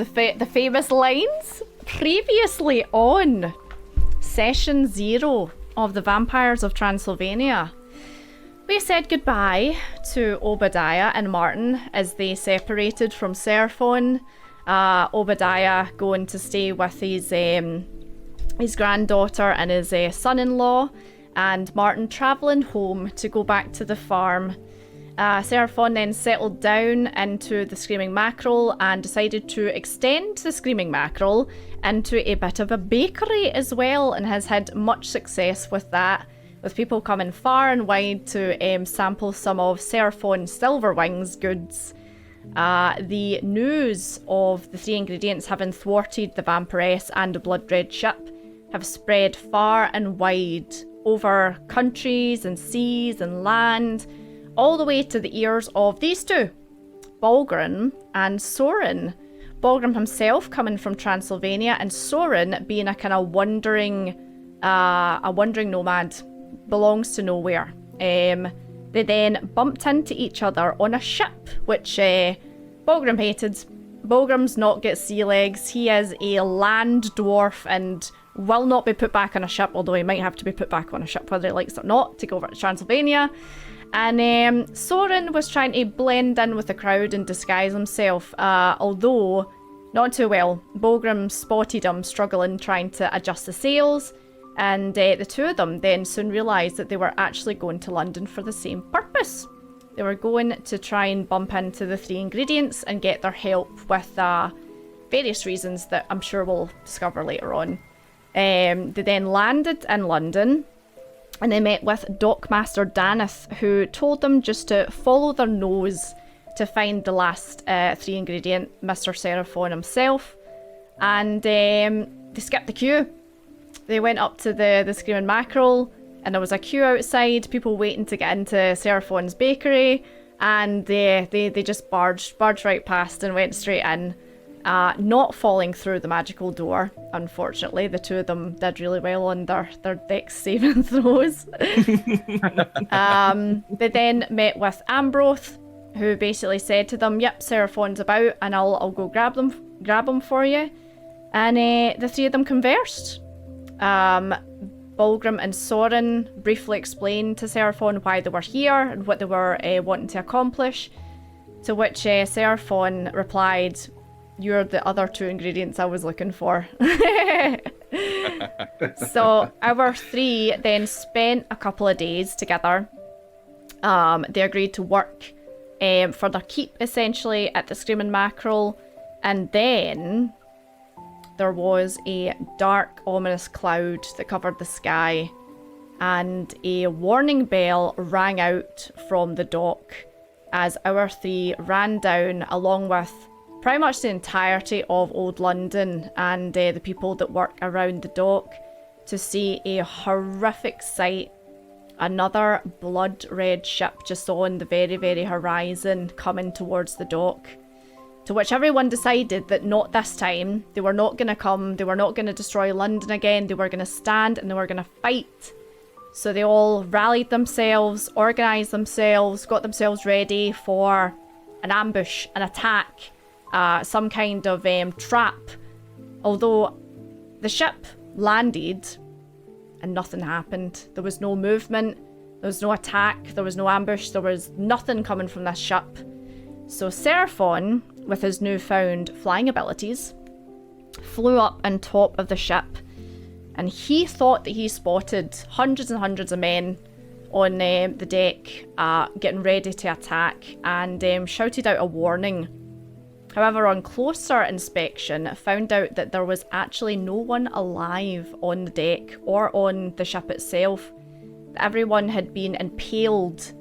the famous lines. Previously on Session 0 of the Vampires of Transylvania, we said goodbye to Obadiah and Martin as they separated from Seraphon. Obadiah going to stay with his granddaughter and his son-in-law, and Martin travelling home to go back to the farm. Seraphon then settled down into the Screaming Mackerel and decided to extend the Screaming Mackerel into a bit of a bakery as well, and has had much success with that, with people coming far and wide to sample some of Seraphon Silverwing's goods. The news of the 3 ingredients having thwarted the vampiress and the blood red ship have spread far and wide over countries and seas and land, all the way to the ears of these two, Balgrim and Soren. Balgrim himself coming from Transylvania, and Soren being a kind of wandering nomad, belongs to nowhere. They then bumped into each other on a ship, which Balgrim hated. Balgrim's not got sea legs. He is a land dwarf and will not be put back on a ship, although he might have to be put back on a ship whether he likes it or not, to go over to Transylvania. And Soren was trying to blend in with the crowd and disguise himself, although not too well. Balgrim spotted him struggling, trying to adjust the sails, and the two of them then soon realised that they were actually going to London for the same purpose. They were going to try and bump into the 3 ingredients and get their help with various reasons that I'm sure we'll discover later on. They then landed in London, and they met with Dockmaster Daneth, who told them just to follow their nose to find the last 3 ingredient, Mr. Seraphon himself. And they skipped the queue. They went up to the Screaming Mackerel, and there was a queue outside, people waiting to get into Seraphon's bakery, and they just barged right past and went straight in, not falling through the magical door. Unfortunately, the two of them did really well on their dex saving throws. They then met with Ambroth, who basically said to them, "Yep, Seraphon's about, and I'll go grab them for you." And the 3 of them conversed. Balgrim and Soren briefly explained to Seraphon why they were here and what they were wanting to accomplish, to which Seraphon replied, "You're the other 2 ingredients I was looking for." So our 3 then spent a couple of days together. They agreed to work for their keep, essentially, at the Screaming Mackerel, and then there was a dark, ominous cloud that covered the sky, and a warning bell rang out from the dock as our 3 ran down, along with pretty much the entirety of Old London and the people that work around the dock, to see a horrific sight. Another blood-red ship just on the very, very horizon coming towards the dock. To which everyone decided that not this time. They were not going to come. They were not going to destroy London again. They were going to stand and they were going to fight. So they all rallied themselves, organised themselves, got themselves ready for an ambush, an attack, some kind of trap. Although the ship landed and nothing happened. There was no movement. There was no attack. There was no ambush. There was nothing coming from this ship. So Seraphon, with his newfound flying abilities, flew up on top of the ship, and he thought that he spotted hundreds and hundreds of men on the deck getting ready to attack, and shouted out a warning. However, on closer inspection, found out that there was actually no one alive on the deck or on the ship itself. Everyone had been impaled,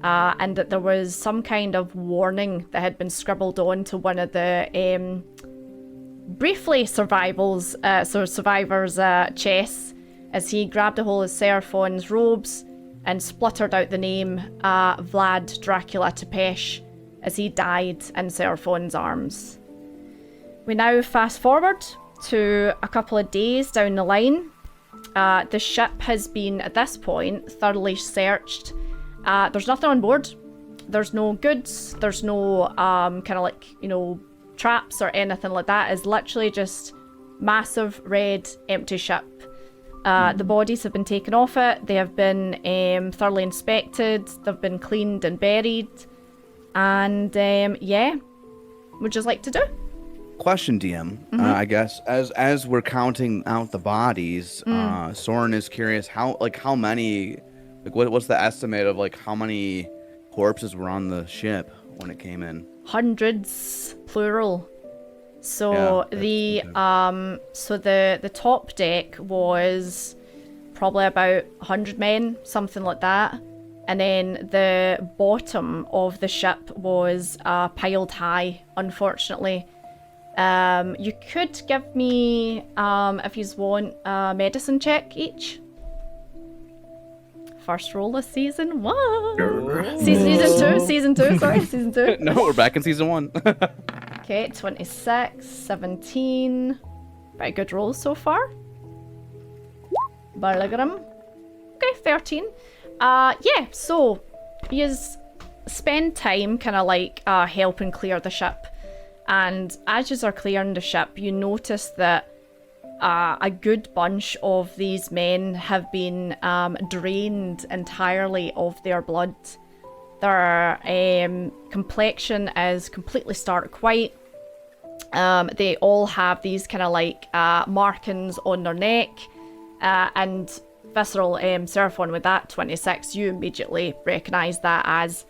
and that there was some kind of warning that had been scribbled onto one of the briefly survivors' chests, as he grabbed a hold of Seraphon's robes and spluttered out the name Vlad Dracula Tepesh, as he died in Seraphon's arms. We now fast forward to a couple of days down the line. The ship has been, at this point, thoroughly searched. There's nothing on board. There's no goods. There's no kind of like, traps or anything like that. It's literally just massive red empty ship. The bodies have been taken off it. They have been thoroughly inspected. They've been cleaned and buried. And yeah, would you like to do? Question, DM. I guess as we're counting out the bodies, Soren is curious how many, like what's the estimate of like how many corpses were on the ship when it came in? Hundreds, plural. So the top deck was probably about 100 men, something like that. And then the bottom of the ship was piled high, unfortunately. You could give me, if you want, a medicine check each. First roll of season 1. Season 2, sorry, season 2. No, we're back in season 1. Okay, 26, 17. Very good rolls so far. Barlagram. Okay, 13. Yeah, so you spend time kind of like helping clear the ship. And as you are clearing the ship, you notice that a good bunch of these men have been drained entirely of their blood. Their complexion is completely stark white. They all have these kind of like markings on their neck. And Visceral Seraphon with that 26, you immediately recognise that as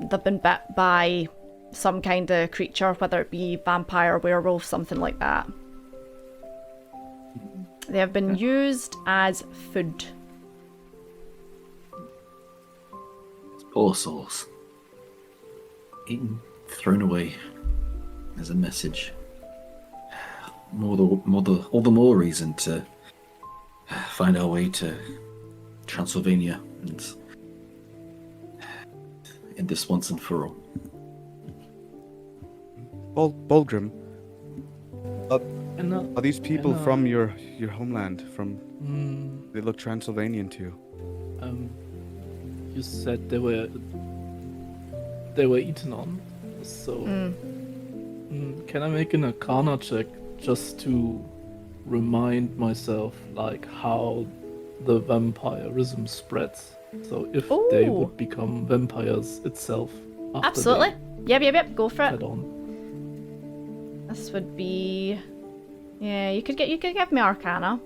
they've been bit by some kind of creature, whether it be vampire, werewolf, something like that. They have been used as food. Poor souls. Eaten, thrown away as a message. All the more reason to find our way to Transylvania and end this once and for all. Bulgrim, are these people from your homeland? They look Transylvanian too. You said they were eaten on, so can I make an Arcana check just to remind myself like how the vampirism spreads? So if they would become vampires itself. Absolutely. Yep. Go for it. On. This would be, yeah. You could give me Arcana.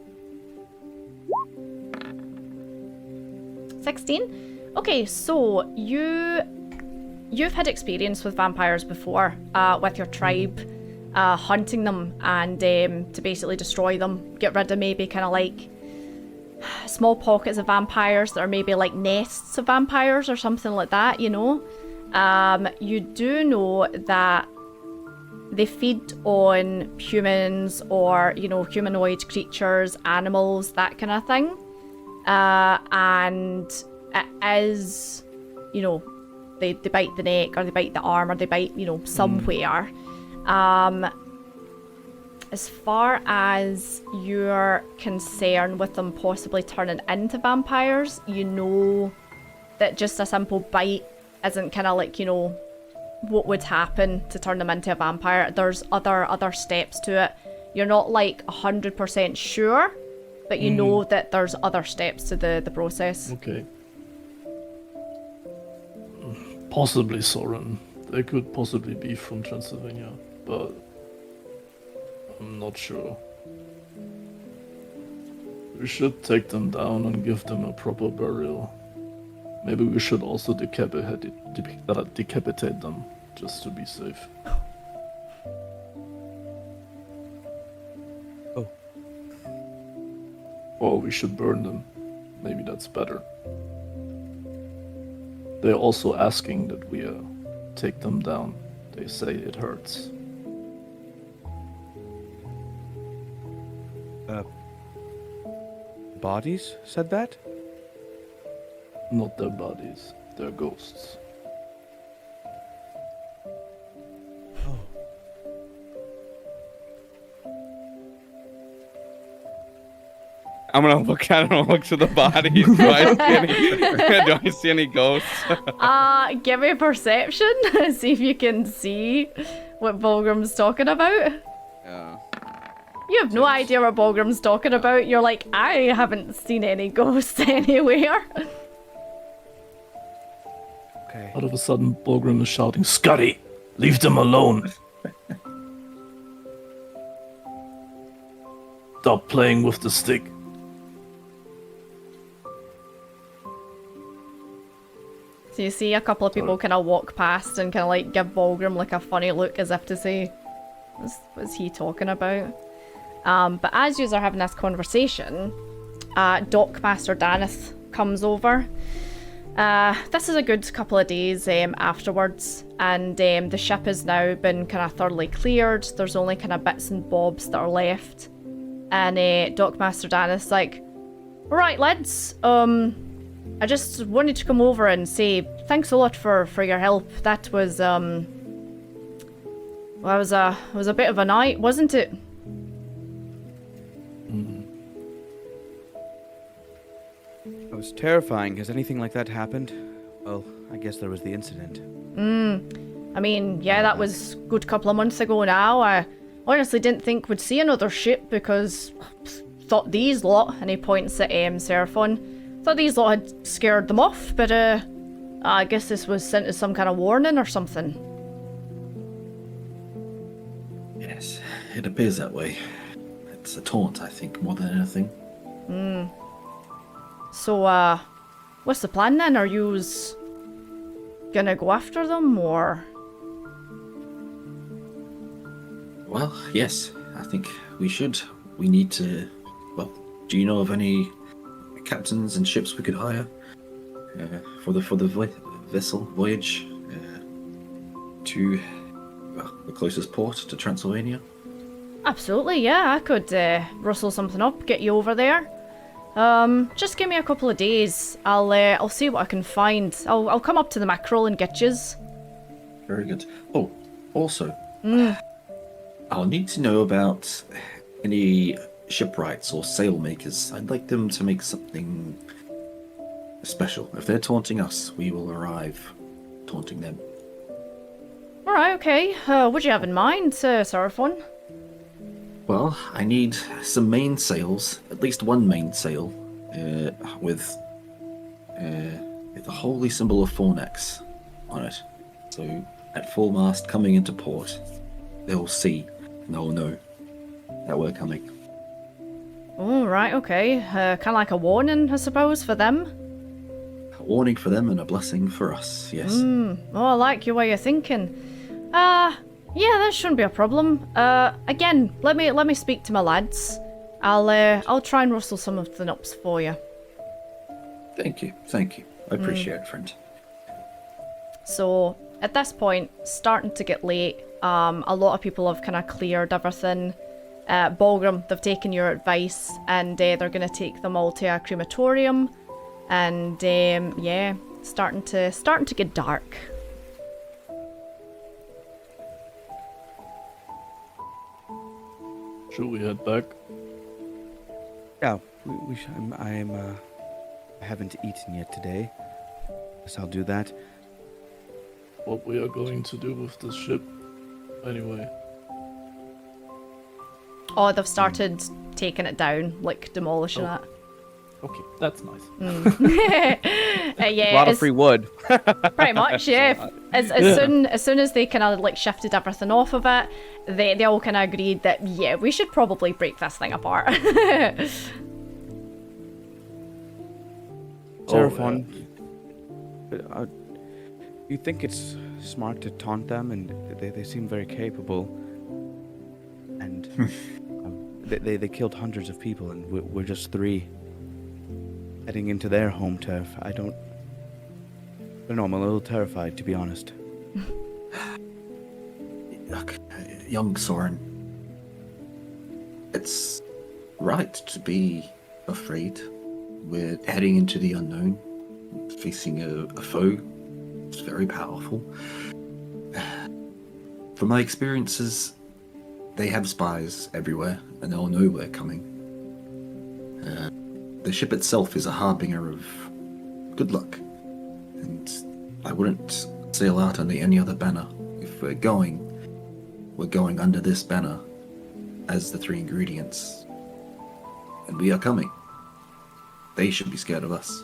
16. Okay, so you've had experience with vampires before, with your tribe, hunting them and to basically destroy them, get rid of maybe kind of like small pockets of vampires that are maybe like nests of vampires or something like that, you know. You do know that they feed on humans or, you know, humanoid creatures, animals, that kind of thing. And it is, you know, they bite the neck or they bite the arm or they bite, you know, somewhere. As far as your concern with them possibly turning into vampires, you know that just a simple bite isn't kind of like, you know, what would happen to turn them into a vampire. There's other steps to it. You're not like 100% sure, but you know that there's other steps to the process. Okay. Possibly Soren. They could possibly be from Transylvania, but I'm not sure. We should take them down and give them a proper burial. Maybe we should also decapitate them, just to be safe. Oh. Or we should burn them. Maybe that's better. They're also asking that we take them down. They say it hurts. Bodies said that? Not their bodies, their ghosts. I'm gonna look to the bodies. Do I see any ghosts? Give me a perception. See if you can see what Bulgrim's talking about. Yeah. You have no idea what Bulgrim's talking about. You're like, I haven't seen any ghosts anywhere. Okay. Out of a sudden, Bulgrim is shouting, Scotty, leave them alone. Stop playing with the stick. So you see a couple of people kind of walk past and kind of like give Bulgrim like a funny look as if to say, what's he talking about? But as yous are having this conversation, Dockmaster Daneth comes over. This is a good couple of days afterwards, and the ship has now been kind of thoroughly cleared. There's only kind of bits and bobs that are left. And Dockmaster Daneth's like, alright lads, I just wanted to come over and say thanks a lot for your help. That was, well, it was a bit of a night, wasn't it? It was terrifying. Has anything like that happened? Well, I guess there was the incident. I mean, yeah, that was a good couple of months ago now. I honestly didn't think we'd see another ship because thought these lot, and he points at Seraphon, thought these lot had scared them off, but I guess this was sent as some kind of warning or something. Yes, it appears that way. It's a taunt, I think, more than anything. So, what's the plan then? Are yous gonna go after them, or...? Well, yes, I think we should. We need to... Well, do you know of any captains and ships we could hire for the vessel voyage to the closest port to Transylvania? Absolutely, yeah, I could rustle something up, get you over there. Just give me a couple of days. I'll see what I can find. I'll come up to the mackerel and get yous. Very good. Oh, also, I'll need to know about any shipwrights or sailmakers. I'd like them to make something special. If they're taunting us, we will arrive taunting them. Alright, okay. What do you have in mind, Seraphon? Well, I need some mainsails, at least one mainsail, with the holy symbol of Fornex on it. So, at full mast coming into port, they'll see and they'll know that we're coming. Oh, right, okay. Kind of like a warning, I suppose, for them. A warning for them and a blessing for us, yes. Oh, I like your way of thinking. Yeah, that shouldn't be a problem. Again, let me speak to my lads. I'll try and rustle some of the nups for you. Thank you. I appreciate it, friend. So, at this point, starting to get late. A lot of people have kind of cleared everything. Bulgrim, they've taken your advice, and they're going to take them all to a crematorium. And yeah, starting to get dark. Should we head back? Yeah, we should. I haven't eaten yet today. Guess I'll do that. What we are going to do with this ship, anyway. Oh, they've started taking it down, like demolishing it. Okay, that's nice. Yeah, A lot of free wood. pretty much, yeah. As soon as they kind of like shifted everything off of it, they all kind of agreed that yeah, we should probably break this thing apart. Seraphon, you think it's smart to taunt them, and they seem very capable, and they killed hundreds of people, and we're just 3 heading into their home turf. I don't know, I'm a little terrified, to be honest. Look, young Soren, it's right to be afraid. We're heading into the unknown, facing a foe. It's very powerful. From my experiences, they have spies everywhere, and they'll know we're coming. The ship itself is a harbinger of good luck, and I wouldn't sail out under any other banner. If we're going, we're going under this banner as the 3 ingredients. And we are coming. They should be scared of us.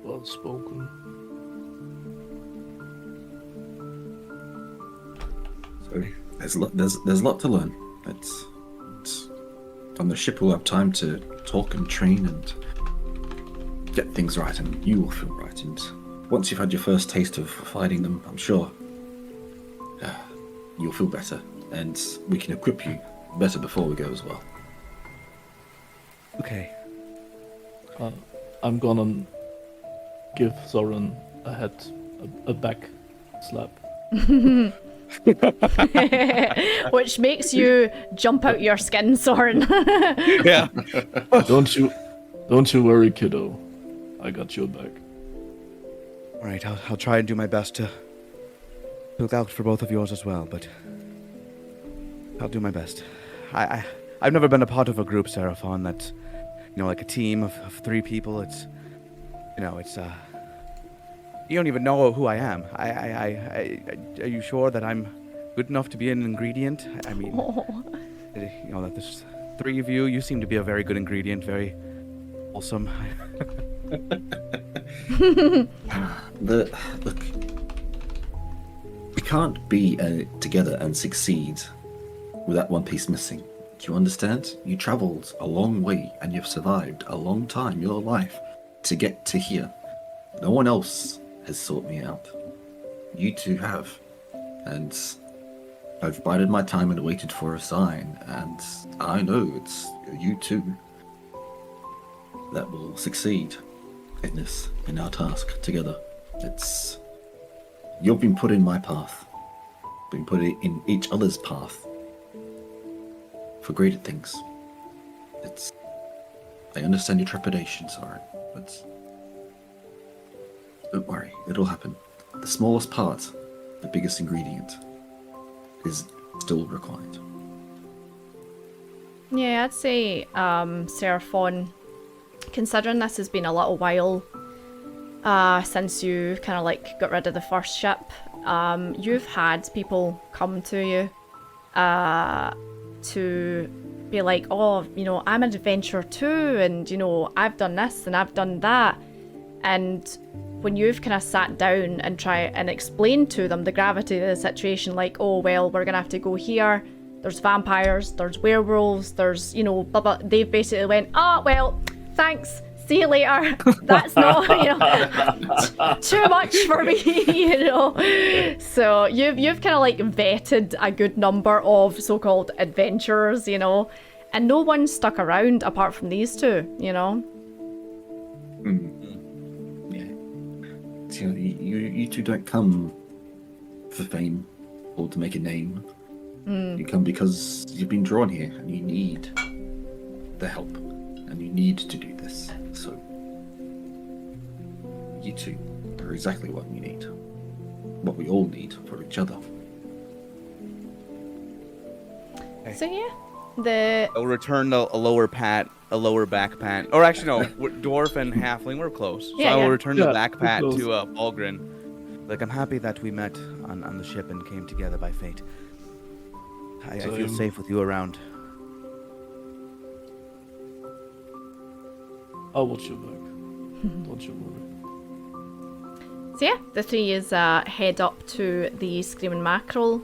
Well spoken. So there's a lot to learn. It's on the ship we'll have time to talk and train and get things right, and you will feel right. And once you've had your first taste of fighting them, I'm sure you'll feel better, and we can equip you better before we go as well. Okay. I'm gonna give Soren a back slap. Which makes you jump out your skin, Soren. Yeah. Don't you worry, kiddo. I got your back. All right, I'll try and do my best to look out for both of yours as well, but I'll do my best. I've never been a part of a group, Seraphon, that's, like a team of 3 people. It's, it's, you don't even know who I am. Are you sure that I'm good enough to be an ingredient? I mean, that there's 3 of you. You seem to be a very good ingredient, very wholesome. Look, we can't be together and succeed with that one piece missing. Do you understand? You traveled a long way and you've survived a long time, your life, to get to here. No one else has sought me out. You 2 have. And I've bided my time and waited for a sign, and I know it's you 2 that will succeed in our task together. You've been put in my path, been put in each other's path for greater things. I understand your trepidation, Soren, but don't worry, it'll happen. The smallest part, the biggest ingredient, is still required. Yeah, I'd say, Seraphon, considering this has been a little while since you kind of got rid of the first ship, you've had people come to you to be like, oh, I'm an adventurer too, and I've done this and I've done that. And when you've kind of sat down and try and explain to them the gravity of the situation, like, oh, well, we're gonna have to go here, there's vampires, there's werewolves, there's, blah, blah, they've basically went, oh, well, thanks, see you later. That's not, too much for me, So you've kind of vetted a good number of so-called adventurers, and no one stuck around apart from these 2, You 2 don't come for fame or to make a name. You come because you've been drawn here and you need the help and you need to do this. So you 2 are exactly what we need, what we all need for each other. So yeah, I'll return a lower back pat. Or actually, no, dwarf and halfling were close. So I will return the back pat to Fulgrin. I'm happy that we met on the ship and came together by fate. I feel safe with you around. I'll watch your back. Don't you worry. So yeah, the 3 is head up to the Screaming Mackerel,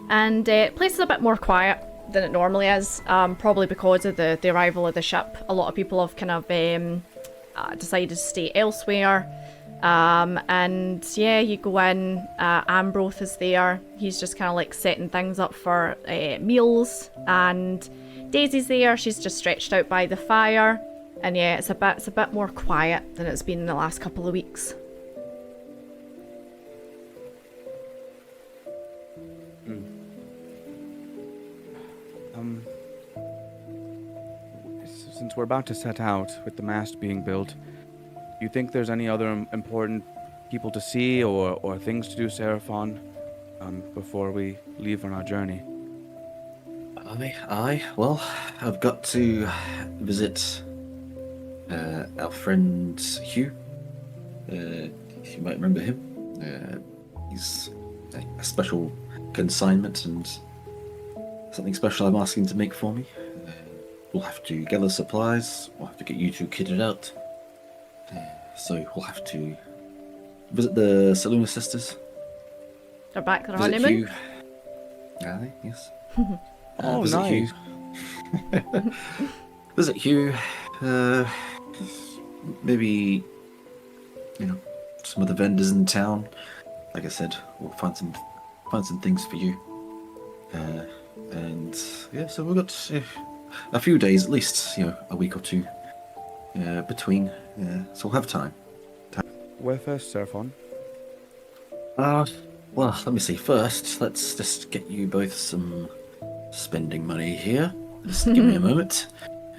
and place is a bit more quiet than it normally is, probably because of the arrival of the ship. A lot of people have kind of decided to stay elsewhere, and yeah, you go in, Ambroth is there, he's just kind of setting things up for meals, and Daisy's there, she's just stretched out by the fire, and yeah, it's a bit more quiet than it's been in the last couple of weeks. Since we're about to set out with the mast being built, do you think there's any other important people to see or things to do, Seraphon, before we leave on our journey? Well, I've got to visit our friend Hugh. You might remember him. He's a special consignment and something special I'm asking to make for me. We'll have to gather supplies. We'll have to get you two kitted out. So we'll have to visit the Saluna sisters. They're back on Visit honeymoon. Hugh. Are they? Yes. Oh, visit nice. Hugh. Visit Hugh. Maybe, some of the vendors in town. Like I said, we'll find some things for you. And yeah, so we've got a few days at least, a week or two between. So we'll have time. Where first, Seraphon? Well, let me see. First, let's just get you both some spending money here. Just give me a moment.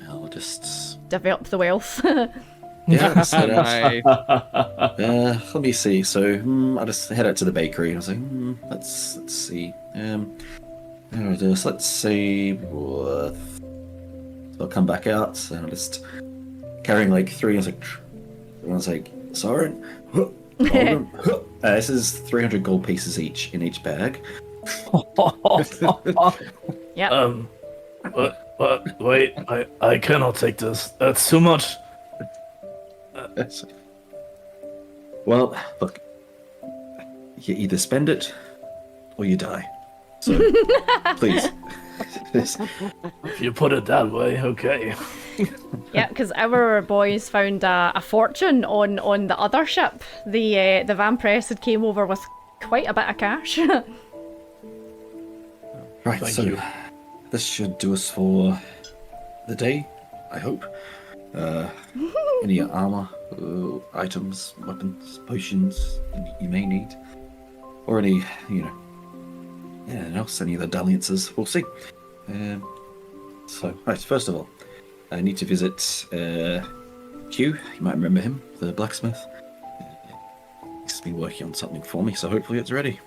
I'll just Develop the wealth. yeah. So Nice. let me see. So I'll just head out to the bakery. I was like, let's see. Let's see. So I'll come back out and I'm just carrying like three. I was like, Soren. This is 300 gold pieces each in each bag. Yep. Wait, I cannot take this. That's too much. Well, look, you either spend it or you die. So, please. If you put it that way, okay. Yeah, because our boys found a fortune on the other ship. The Vampress had came over with quite a bit of cash. Right, Thank so you. this should do us for the day, I hope. Any armor, items, weapons, potions you may need, or any, anything else, any other dalliances, we'll see. So, right, first of all, I need to visit Hugh. You might remember him, the blacksmith. He's been working on something for me, so hopefully it's ready.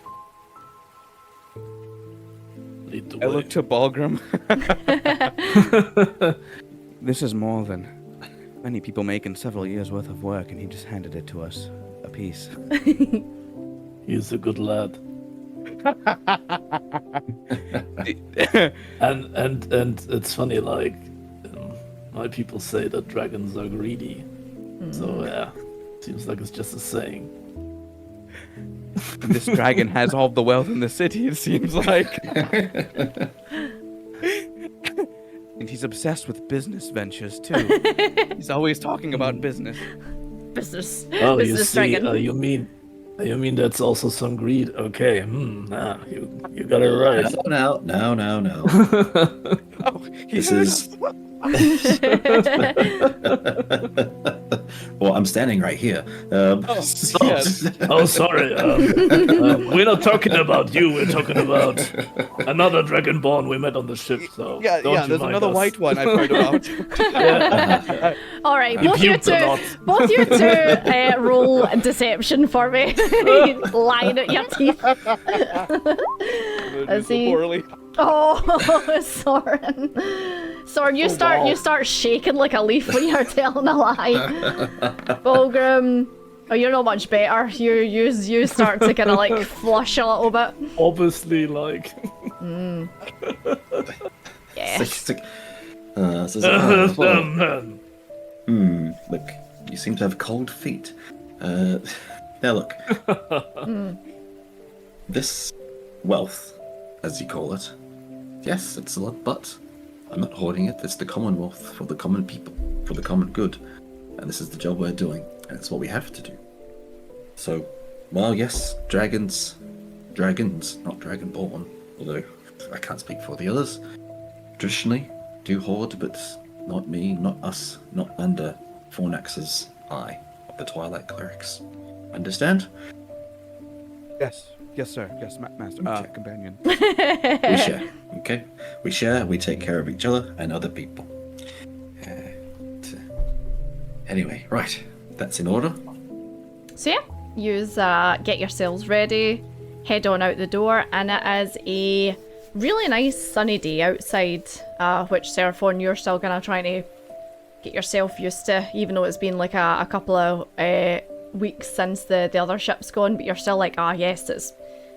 Lead the I way. look to Balgrim. This is more than many people make in several years' worth of work, and he just handed it to us, a piece. He's a good lad. and it's funny, like my people say that dragons are greedy. So yeah, seems like it's just a saying. This dragon has all the wealth in the city, it seems like. And he's obsessed with business ventures, too. He's always talking about business. Business. Oh, you Business see, dragon. you mean that's also some greed? Okay, you got it right. No. Oh, This heard is. us. Well, I'm standing right here. Yes. Oh, sorry. We're not talking about you. We're talking about another dragonborn we met on the ship. So Yeah, don't you there's mind another us. white one I've heard about. All right, He both you puked a two, lot. both you two, roll deception for me. Lying at your teeth. So he- poorly. Oh, Soren. Soren, you start shaking like a leaf when you're telling a lie. Bulgrim, oh, you're not much better. You start to kind of like flush a little bit. Obviously, like. Yeah. Look, you seem to have cold feet. Now look. This wealth, as you call it, yes, it's a lot, but I'm not hoarding it. It's the commonwealth for the common people, for the common good. And this is the job we're doing, and it's what we have to do. So, well, yes, dragons, not dragonborn, although I can't speak for the others, traditionally do hoard, but not me, not us, not under Fornax's eye, the Twilight Clerics. Understand? Yes, sir. Yes, master. Companion. We share, okay? We share, we take care of each other and other people. Anyway, right, that's in order. So yeah, use get yourselves ready, head on out the door, and it is a really nice sunny day outside, which Seraphon, you're still gonna try to get yourself used to, even though it's been like a couple of weeks since the other ship's gone, but you're still like, yes,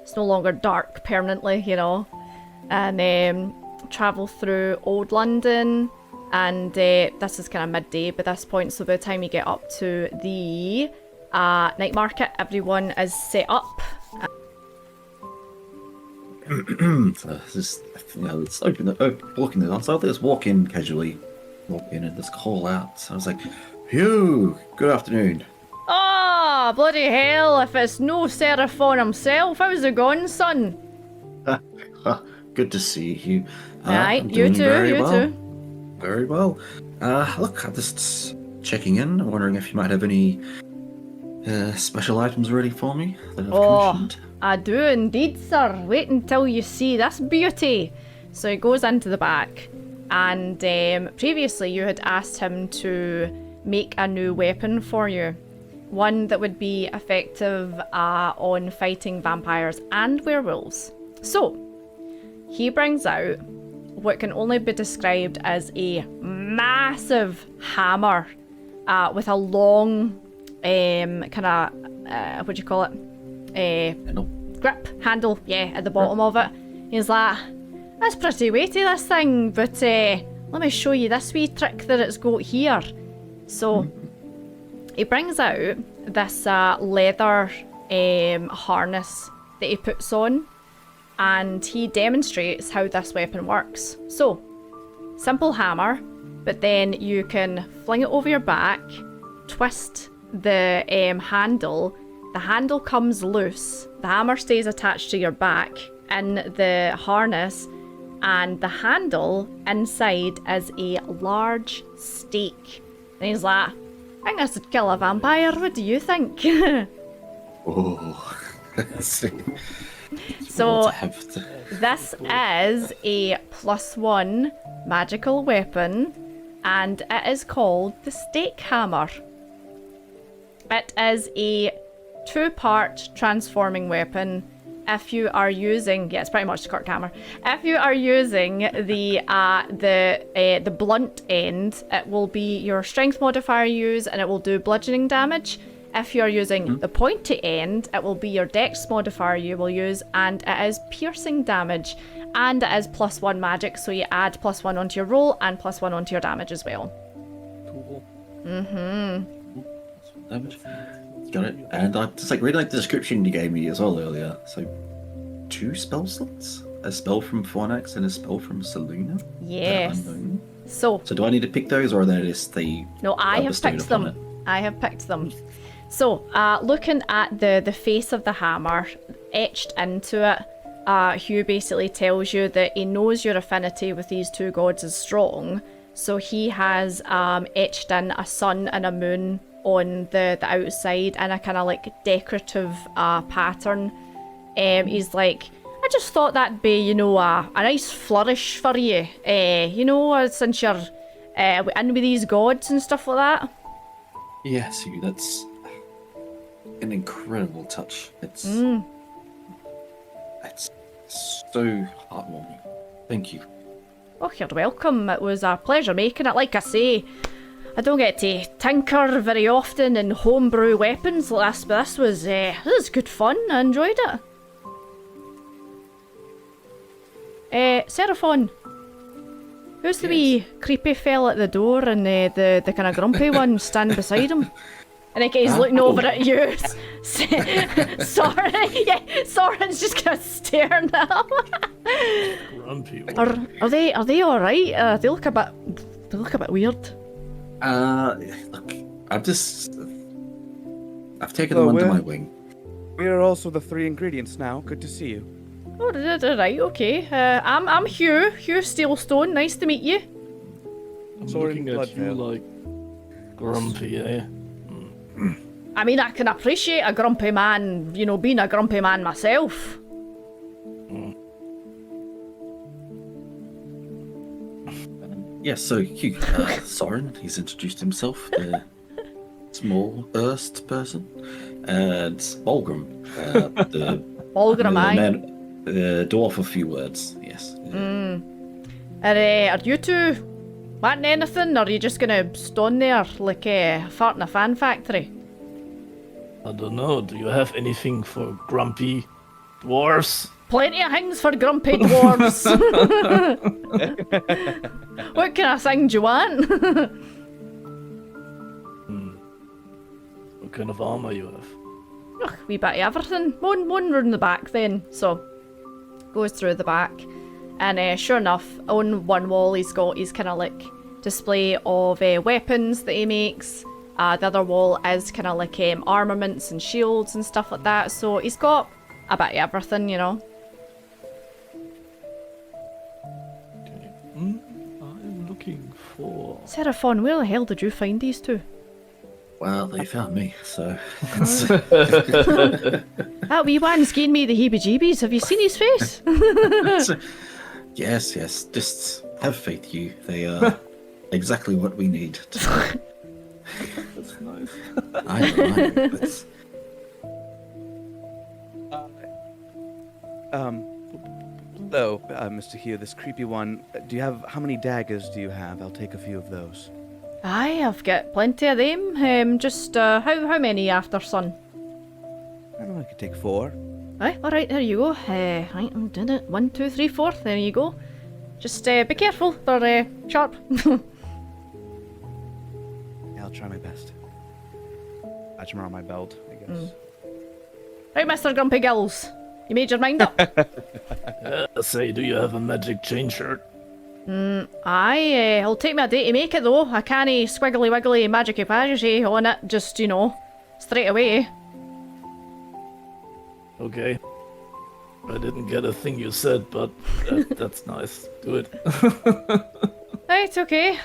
It's no longer dark permanently, you know. And travel through Old London, and this is kind of midday by this point, so by the time you get up to the night market, everyone is set up. So just, let's walk in the so let's walk in casually, walk in and just call out. So I was like, "Phew, good afternoon." Oh, bloody hell, if it's no Seraphon himself, how's it going, son? Good to see you. Aye, I'm you doing too, very you well. too. Very well. Look, I'm just checking in. I'm wondering if you might have any special items ready for me that I've commissioned. I do indeed, sir. Wait until you see this beauty. So he goes into the back, and previously you had asked him to make a new weapon for you. One that would be effective on fighting vampires and werewolves. So, he brings out what can only be described as a massive hammer with a long kind of, what do you call it? Grip handle, yeah, at the bottom of it. He's like, that's pretty weighty, this thing, but let me show you this wee trick that it's got here. So, he brings out this leather harness that he puts on, and he demonstrates how this weapon works. So, simple hammer, but then you can fling it over your back, twist the handle. The handle comes loose, the hammer stays attached to your back in the harness, and the handle inside is a large stake. And he's like, I think this would kill a vampire, what do you think? Oh, So, this is a +1 magical weapon, and it is called the Stake Hammer. It is a 2-part transforming weapon. If you are using, yeah, it's pretty much the Kirk hammer. If you are using the blunt end, it will be your strength modifier use, and it will do bludgeoning damage. If you are using the pointy end, it will be your dex modifier you will use, and it is piercing damage, and it is +1 magic, so you add +1 onto your roll and +1 onto your damage as well. Cool. Damage. Got it. And I just really like the description you gave me as well earlier. So, 2 spell slots? A spell from Fornax and a spell from Seluna? Yes. So do I need to pick those, or are they just the? No, I have picked them. I have picked them. So, looking at the face of the hammer, etched into it, Hugh basically tells you that he knows your affinity with these 2 gods is strong. So he has etched in a sun and a moon on the outside in a kind of like decorative pattern. He's like, I just thought that'd be, you know, a nice flourish for you. You know, since you're in with these gods and stuff like that. Yes, Hugh, that's an incredible touch. It's so heartwarming. Thank you. Oh, you're welcome. It was a pleasure making it. Like I say, I don't get to tinker very often in homebrew weapons like this, but this was good fun. I enjoyed it. Seraphon, who's the wee creepy fella at the door and the kind of grumpy one standing beside him? And I guess he's looking over at you. Sorry, yeah, Soren's just kind of staring at him. Grumpy. Are they all right? They look a bit weird. Look, I've taken them under my wing. We are also the 3 ingredients now. Good to see you. Oh, right, okay. I'm Hugh Steelstone. Nice to meet you. I'm Soren looking at you Bloodveil. like grumpy, eh? I mean, I can appreciate a grumpy man, you know, being a grumpy man myself. Yes, so Hugh, Soren, he's introduced himself, the small Erst person, and Volgrim, the Volgrim, aye. the dwarf of few words, yes. Are you two wanting anything, or are you just gonna stand there like a fart in a fan factory? I don't know. Do you have anything for grumpy Dwarves. Plenty of things for grumpy dwarves. What kind of thing do you want? What kind of armor you have? Ugh, wee bit of everything. One round the back then. So, goes through the back. And sure enough, on one wall he's got his kind of like display of weapons that he makes. The other wall is kind of like armaments and shields and stuff like that. So he's got a bit of everything, you know. Okay. I'm looking for. Seraphon, where the hell did you find these two? Well, they found me, so. That wee one's giving me the heebie-jeebies. Have you seen his face? Yes. Just have faith, you. They are exactly what we need. That's nice. I know. That's... Hello, Mr. Hugh, this creepy one. How many daggers do you have? I'll take a few of those. Aye, I've got plenty of them. How many after, son? I don't know, I could take 4. Aye, alright, there you go. Right, I did it. 1, 2, 3, 4. There you go. Just be careful, they're sharp. Yeah, I'll try my best. Patch them around my belt, I guess. Right, Mr. Grumpy Gills. You made your mind up? Say, do you have a magic chain shirt? Aye, it'll take me a day to make it though. I can't squiggly wiggly magicy pagisy on it, just, you know, straight away. Okay. I didn't get a thing you said, but that's nice. Do it. Right, okay.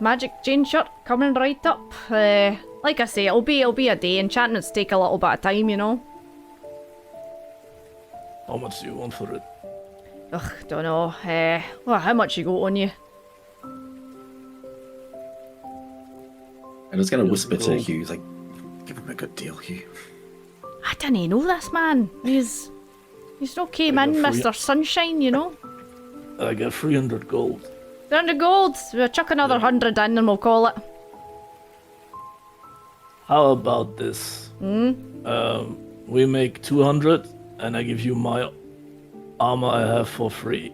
Magic chain shirt coming right up. Like I say, it'll be a day. Enchantments take a little bit of time, you know. How much do you want for it? Ugh, don't know. Well, how much you got on you? I was gonna whisper to Hugh, he's like, give him a good deal, Hugh. I didn't know this man. He's no came in, Mr. Sunshine, you know. I get 300 gold. 300 gold. We'll chuck another 100 in and we'll call it. How about this? We make 200, and I give you my armor I have for free.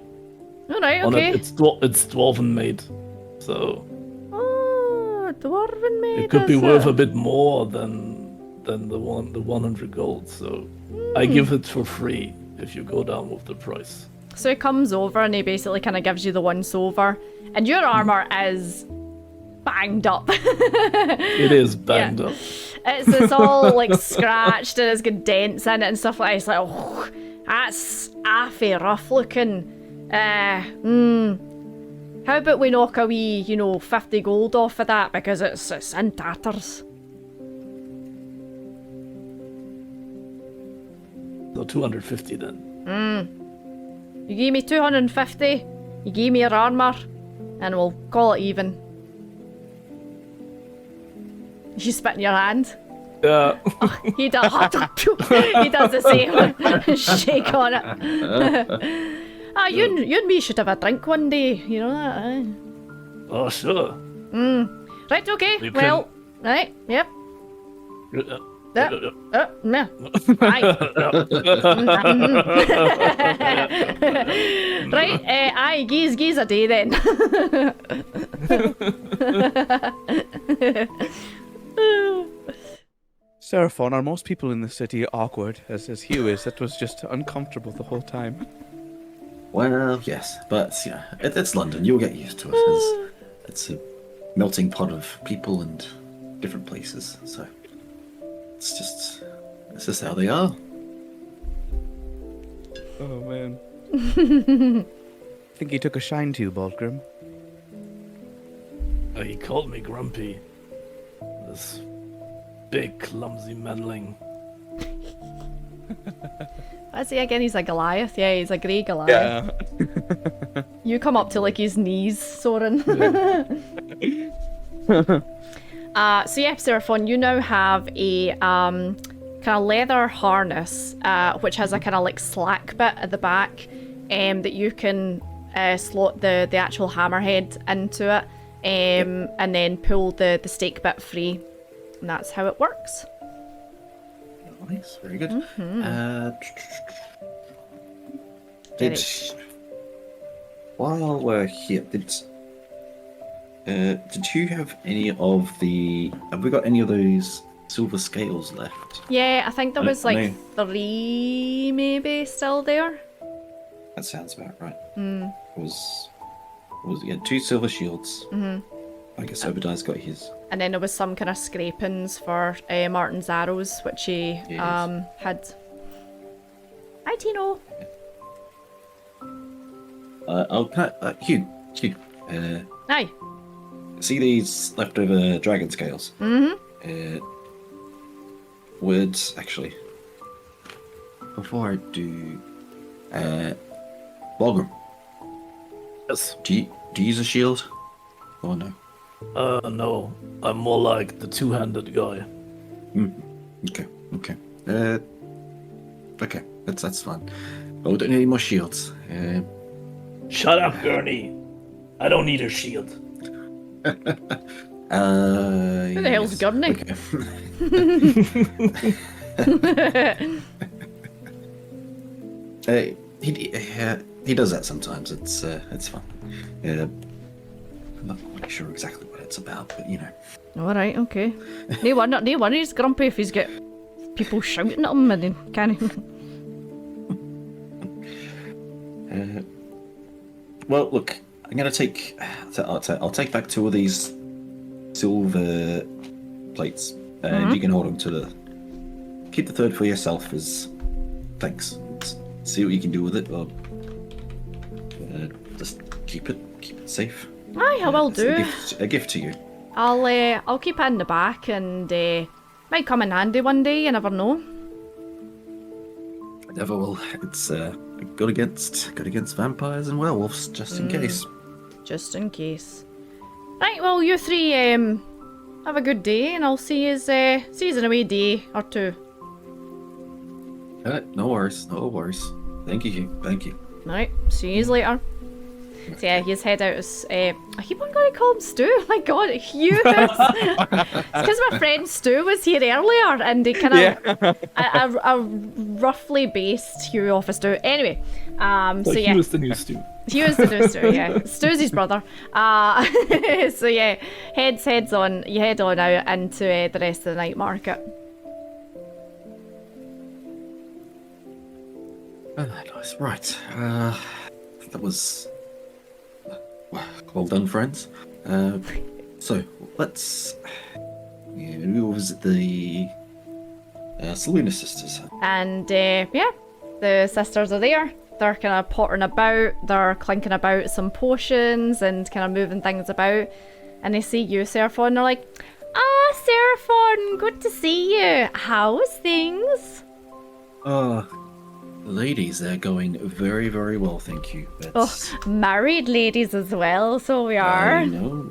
Alright, On okay. it, it's dwarven made, so Oh, dwarven made. it could be is worth it? a bit more than the 100 gold. So I give it for free if you go down with the price. So he comes over and he basically kind of gives you the once over. And your armor is banged up. It is banged up. It's all like scratched and it's got dents in it and stuff like that. It's like, oh, that's affy rough looking. How about we knock a wee, 50 gold off of that because it's in tatters. So 250 then. You give me 250, you give me your armor, and we'll call it even. You spit in your hand. Yeah. He does the same. Shake on it. You and me should have a drink one day. You know that, eh? Oh, sure. Right, okay. You Well, right, yep. Yeah. No. Aye. Right, aye, geese a day then. Seraphon, are most people in the city awkward, as Hugh is? That was just uncomfortable the whole time. Well, yes, but it's London. You'll get used to it. It's a melting pot of people and different places. So it's just how they are. Oh, man. Think he took a shine to you, Balgrim? He called me grumpy. This big, clumsy meddling. I see again, he's a Goliath. Yeah, he's a grey Goliath. Yeah. You come up to like his knees, Soren. So yeah, Seraphon, you now have a kind of leather harness, which has a kind of like slack bit at the back, that you can slot the actual hammerhead into it, and then pull the stake bit free, and that's how it works. Nice, very good. While we're here, did you have any of the? Have we got any of those silver scales left? Yeah, I think there I was like know. 3 maybe still there. That sounds about right. Was 2 silver shields. I guess Obadiah's got his. And then there was some kind of scrapings for Martin's arrows, which he Yes. had. Hi, Tino. Hugh. Hi. See these leftover dragon scales? Would actually, before I do, Walgrim, Yes. do you use a shield? Oh no. No. I'm more like the two-handed guy. Okay. Okay. That's fine. Oh, we don't need any more shields. Shut up, Gurney. I don't need a shield. Who Who the hell's Gurney? Okay. He does that sometimes. It's fun. I'm not quite sure exactly what it's about, but you know. Alright, okay. No wonder he's grumpy if he's got people shouting at him and then can't. Well, look, I'm gonna take. I'll take back 2 of these silver plates, and you can hold them to the. Keep the 3rd for yourself as thanks. See what you can do with it, or just keep it safe. Aye, I will It's do. A gift to you. I'll keep it in the back and might come in handy one day, you never know. I never will. It's good against vampires and werewolves, just in case. Just in case. Right, well you 3 have a good day and I'll see yous in a wee day or 2. No worries. Thank you. Right, see yous later. So yeah, he's head out as I keep on going to call him Stu. My God, Hugh. It's because my friend Stu was here earlier, and he kind of I roughly based Hugh off of Stu. Anyway, so yeah, He was the new Stu. Hugh is the new Stu. Yeah, Stu's his brother. So yeah, heads on. You head on out into the rest of the night market. Nice. Right. That was well done, friends. So let's. Yeah, we'll visit the Selena sisters. And yeah, the sisters are there. They're kind of pottering about. They're clinking about some potions and kind of moving things about. And they see you, Seraphon, and they're like, "Ah, Seraphon, good to see you. How's things?" Ladies, they're going very, very well, thank you. Oh, married ladies as well, so we are. I know.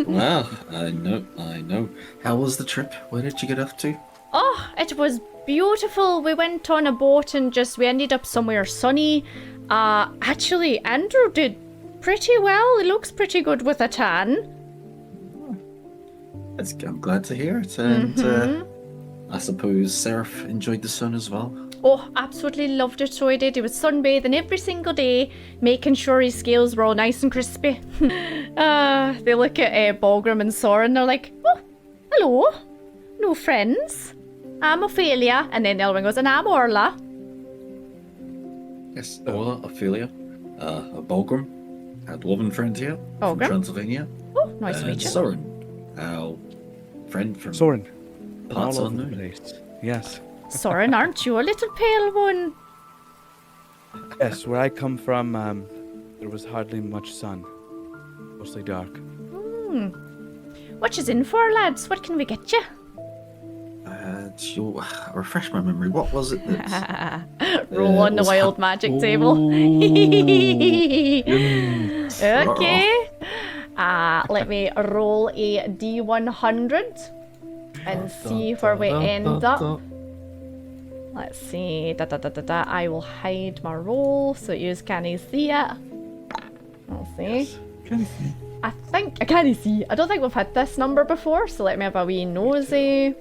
Wow, I know. How was the trip? Where did you get off to? Oh, it was beautiful. We went on a boat and we ended up somewhere sunny. Actually, Andrew did pretty well. He looks pretty good with a tan. I'm glad to hear it. And I suppose Seraph enjoyed the sun as well. Oh, absolutely loved it, so he did. He was sunbathing every single day, making sure his scales were all nice and crispy. They look at Balgrim and Soren, they're like, "Oh, hello. No friends. I'm Ophelia." And then the other one goes, "And I'm Orla." Yes, Orla, Ophelia, a Balgrim, our dwarven friend here from Balgrim. Transylvania. Oh, nice to And meet you. Soren, our friend from Soren. parts All over the unknown. place. Yes. Soren, aren't you a little pale one? Yes, where I come from, there was hardly much sun. Mostly dark. What is in for, lads? What can we get you? You'll refresh my memory. What was it that... Roll on the was wild magic table. Okay. Let me roll a D100 and see where we end up. Let's see. I will hide my roll so you can't see it. I'll see. Can you see? I think I can't see. I don't think we've had this number before, so let me have a wee nosy.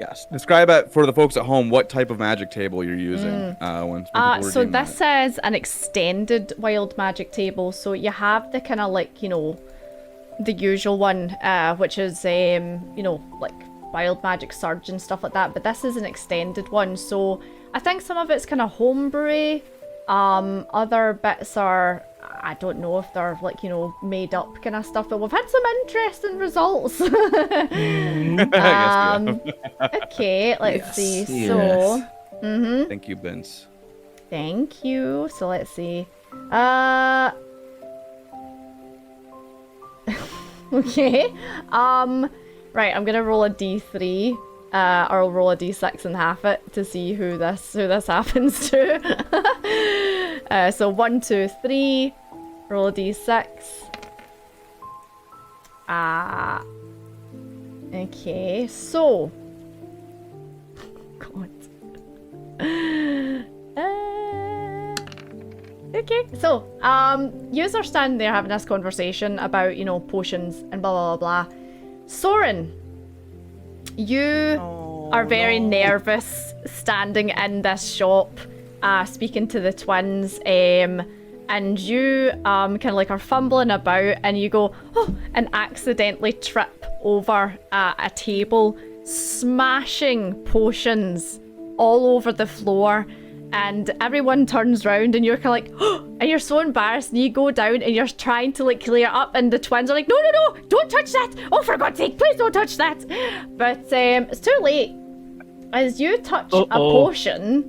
Yes. Describe it for the folks at home. What type of magic table you're using when people So redeem this is an extended wild magic table. So you have the kind of like, you know, the usual one, which is, you know, like wild magic surge and stuff like that. But this is an extended one. So I think some of it's kind of homebrewy. Other bits are, I don't know if they're like, you know, made up kind of stuff, but we've had some interesting results. Okay, let's see. Yes. So, Thank you, Vince. thank you. So let's see. Okay. Right, I'm gonna roll a d3. Or I'll roll a d6 and half it to see who this happens to. So 1, 2, 3. Roll a d6. Okay, so. God. Okay, so yous are standing there having this conversation about, you know, potions and blah blah blah blah. Soren, you are very nervous standing in this shop, speaking to the twins, and you kind of like are fumbling about, and you go, oh, and accidentally trip over a table, smashing potions all over the floor, and everyone turns round, and you're kind of like, oh, and you're so embarrassed, and you go down, and you're trying to like clear up, and the twins are like, no, no, no, don't touch that! Oh, for God's sake, please don't touch that! But it's too late. As you touch a potion,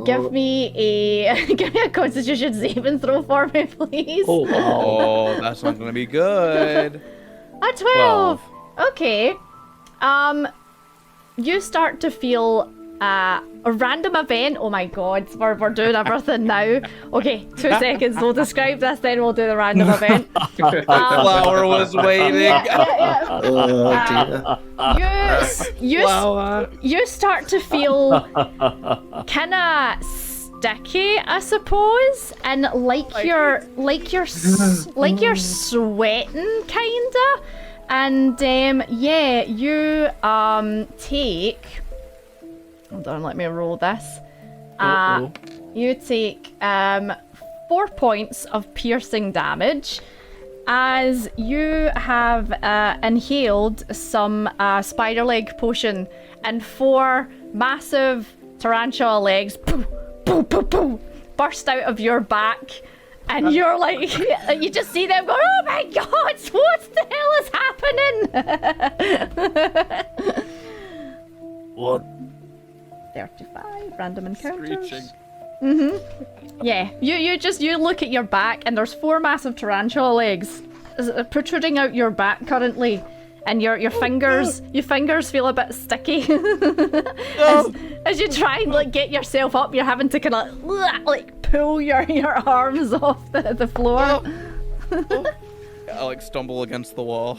give me a Constitution saving throw for me, please. Oh, wow. Oh, that's not gonna be good. A 12. Okay. You start to feel a random event. Oh my God, we're doing everything now. Okay, 2 seconds. We'll describe this, then we'll do the random event. Flower was waiting. You start to feel kind of sticky, I suppose, and like you're sweating, kinda. And yeah, you take. Hold on, let me roll this. You take 4 points of piercing damage as you have inhaled some spider leg potion, and 4 massive tarantula legs poof, poof, poof, poof, burst out of your back, and you're like, you just see them go, oh my God, what the hell is happening? What? 35 random encounters. Screeching. Yeah, you look at your back, and there's 4 massive tarantula legs protruding out your back currently, and your fingers feel a bit sticky. as you try and like get yourself up, you're having to kind of like pull your arms off the floor. I like stumble against the wall.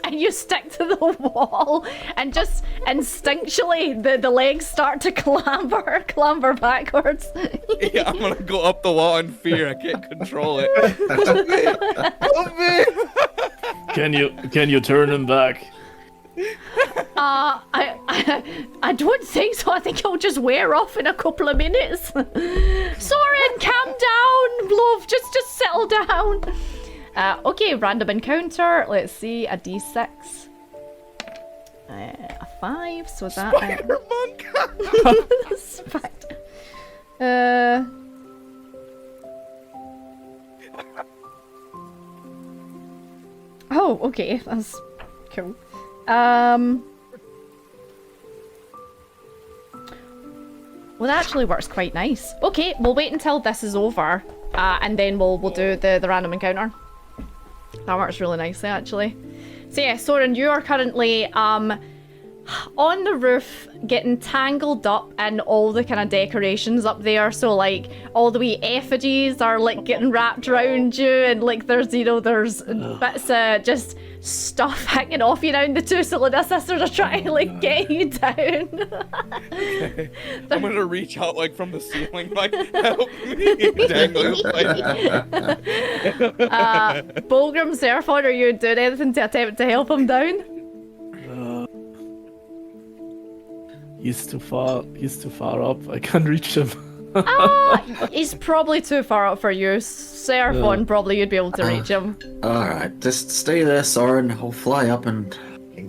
And you stick to the wall, and just instinctually the legs start to clamber backwards. Yeah, I'm gonna go up the wall in fear. I can't control it. Can you turn him back? I don't think so. I think he'll just wear off in a couple of minutes. Soren, calm down, love. Just settle down. Okay, random encounter. Let's see, a d6. A 5, so that... Spider monk! Spider... Oh, okay, that's cool. Well, that actually works quite nice. Okay, we'll wait until this is over, and then we'll do the random encounter. That works really nicely, actually. So yeah, Soren, you are currently on the roof, getting tangled up in all the kind of decorations up there. So like all the wee effigies are like getting wrapped around you, and like there's bits of just stuff hanging off you now, and the 2 Solida sisters are trying to like get you down. Okay. I'm gonna reach out like from the ceiling, like help me. Dangling Bulgrim, Serafon, are you doing anything to attempt to help him down? He's too far. He's too far up. I can't reach him. He's probably too far up for you. Seraphon, probably you'd be able to reach him. Alright, just stay there, Soren. I'll fly up and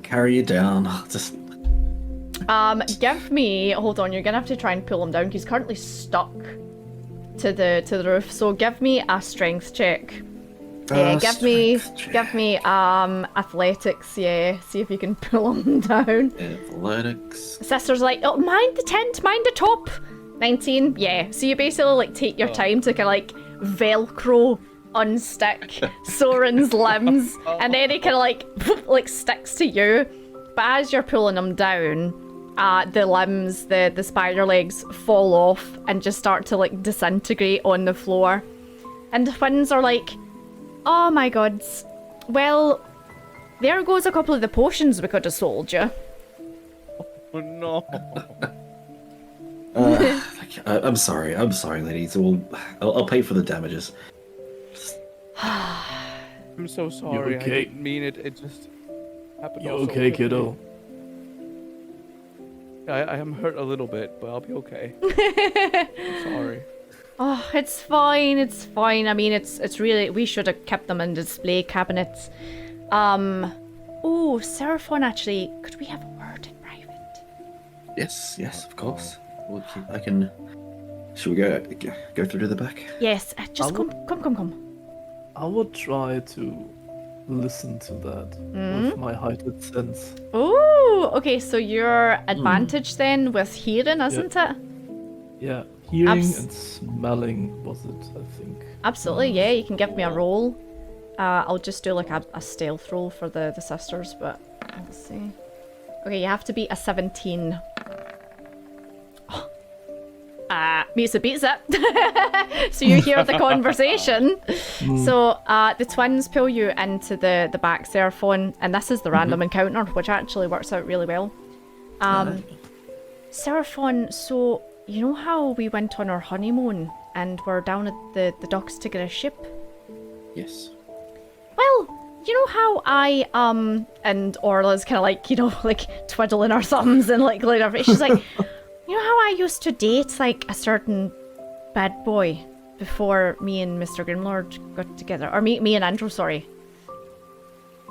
carry you down. Just Give me. Hold on, you're gonna have to try and pull him down. He's currently stuck to the roof. So give me a strength check. Give me athletics. Yeah, see if you can pull him down. athletics. Sister's like, oh, mind the tent, mind the top. 19. Yeah. So you basically like take your time to kind of like Velcro unstick Soren's limbs, and then he kind of like sticks to you. But as you're pulling him down, the limbs, the spider legs fall off and just start to like disintegrate on the floor. And the twins are like, oh my gods. Well, there goes a couple of the potions we could have sold you. Oh no. I'm sorry, ladies. I'll pay for the damages. I'm so sorry. okay? I didn't mean it. It just happened. You all so okay, quickly. kiddo? I am hurt a little bit, but I'll be okay. I'm sorry. Oh, it's fine. It's fine. I mean, it's really, we should have kept them in display cabinets. Oh, Seraphon, actually, could we have a word in private? Yes, of course. I can. Should we go through to the back? Yes, just come. I would try to listen to that with my heightened sense. Oh, okay, so your advantage then with hearing, isn't it? Yeah, hearing and smelling was it, I think. Absolutely, yeah, you can give me a roll. I'll just do like a stealth roll for the sisters, but let's see. Okay, you have to beat a 17. Meets it, beats it. So you hear the conversation. So the twins pull you into the back Seraphon, and this is the random encounter, which actually works out really well. Seraphon, so you know how we went on our honeymoon and we're down at the docks to get a ship? Yes. Well, you know how I and Orla's kind of like, you know, like twiddling her thumbs and like laying her face. She's like, you know how I used to date like a certain bad boy before me and Mr. Grimlord got together, or me and Andrew, sorry.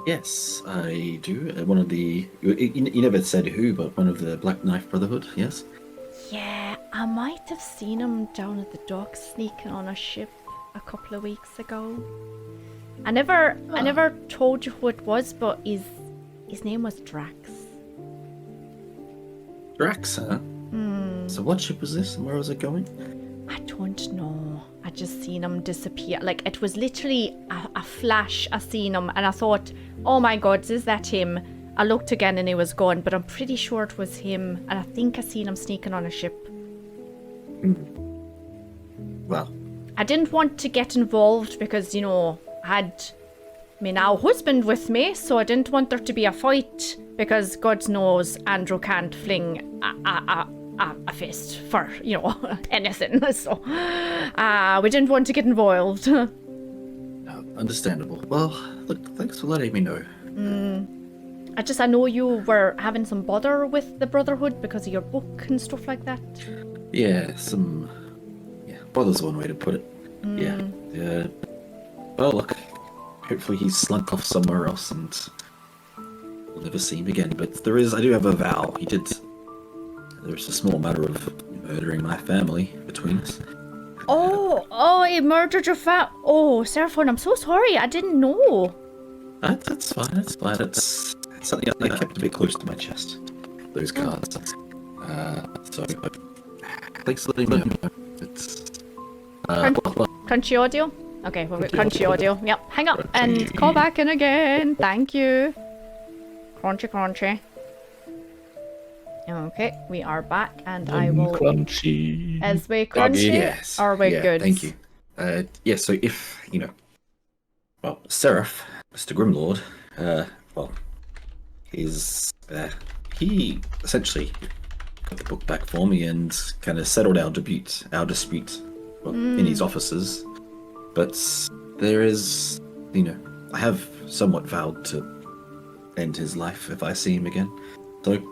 Yes, I do. One of the you never said who, but one of the Black Knife Brotherhood. Yes. Yeah, I might have seen him down at the docks sneaking on a ship a couple of weeks ago. I never told you who it was, but his name was Drax. Drax, huh? So what ship was this, and where was it going? I don't know. I just seen him disappear. Like, it was literally a flash. I seen him, and I thought, oh my god, is that him? I looked again and he was gone, but I'm pretty sure it was him, and I think I seen him sneaking on a ship. Well, I didn't want to get involved because, you know, I had my now husband with me, so I didn't want there to be a fight because God knows Andrew can't fling a fist for, you know, anything. So we didn't want to get involved. understandable. Well, look, thanks for letting me know. I know you were having some bother with the Brotherhood because of your book and stuff like that. Yeah, bother's one way to put it. Yeah. Well, look, hopefully he's slunk off somewhere else and we'll never see him again. But I do have a vow. There's a small matter of murdering my family between us. Oh, he murdered your Oh, Seraphon, I'm so sorry. I didn't know. That's fine. It's something I kept a bit close to my chest. Those cards. So thanks for letting me know. It's Crunchy audio? Okay, we've got crunchy audio. Yep, hang up and call back in again. Thank you. Crunchy. Okay, we are back, and I will... Crunchy. Is we crunchy? Yes. Or we good? Thank you. So if, Seraph, Mr. Grimlord, he essentially got the book back for me and kind of settled our dispute in his offices. But there is, I have somewhat vowed to end his life if I see him again. So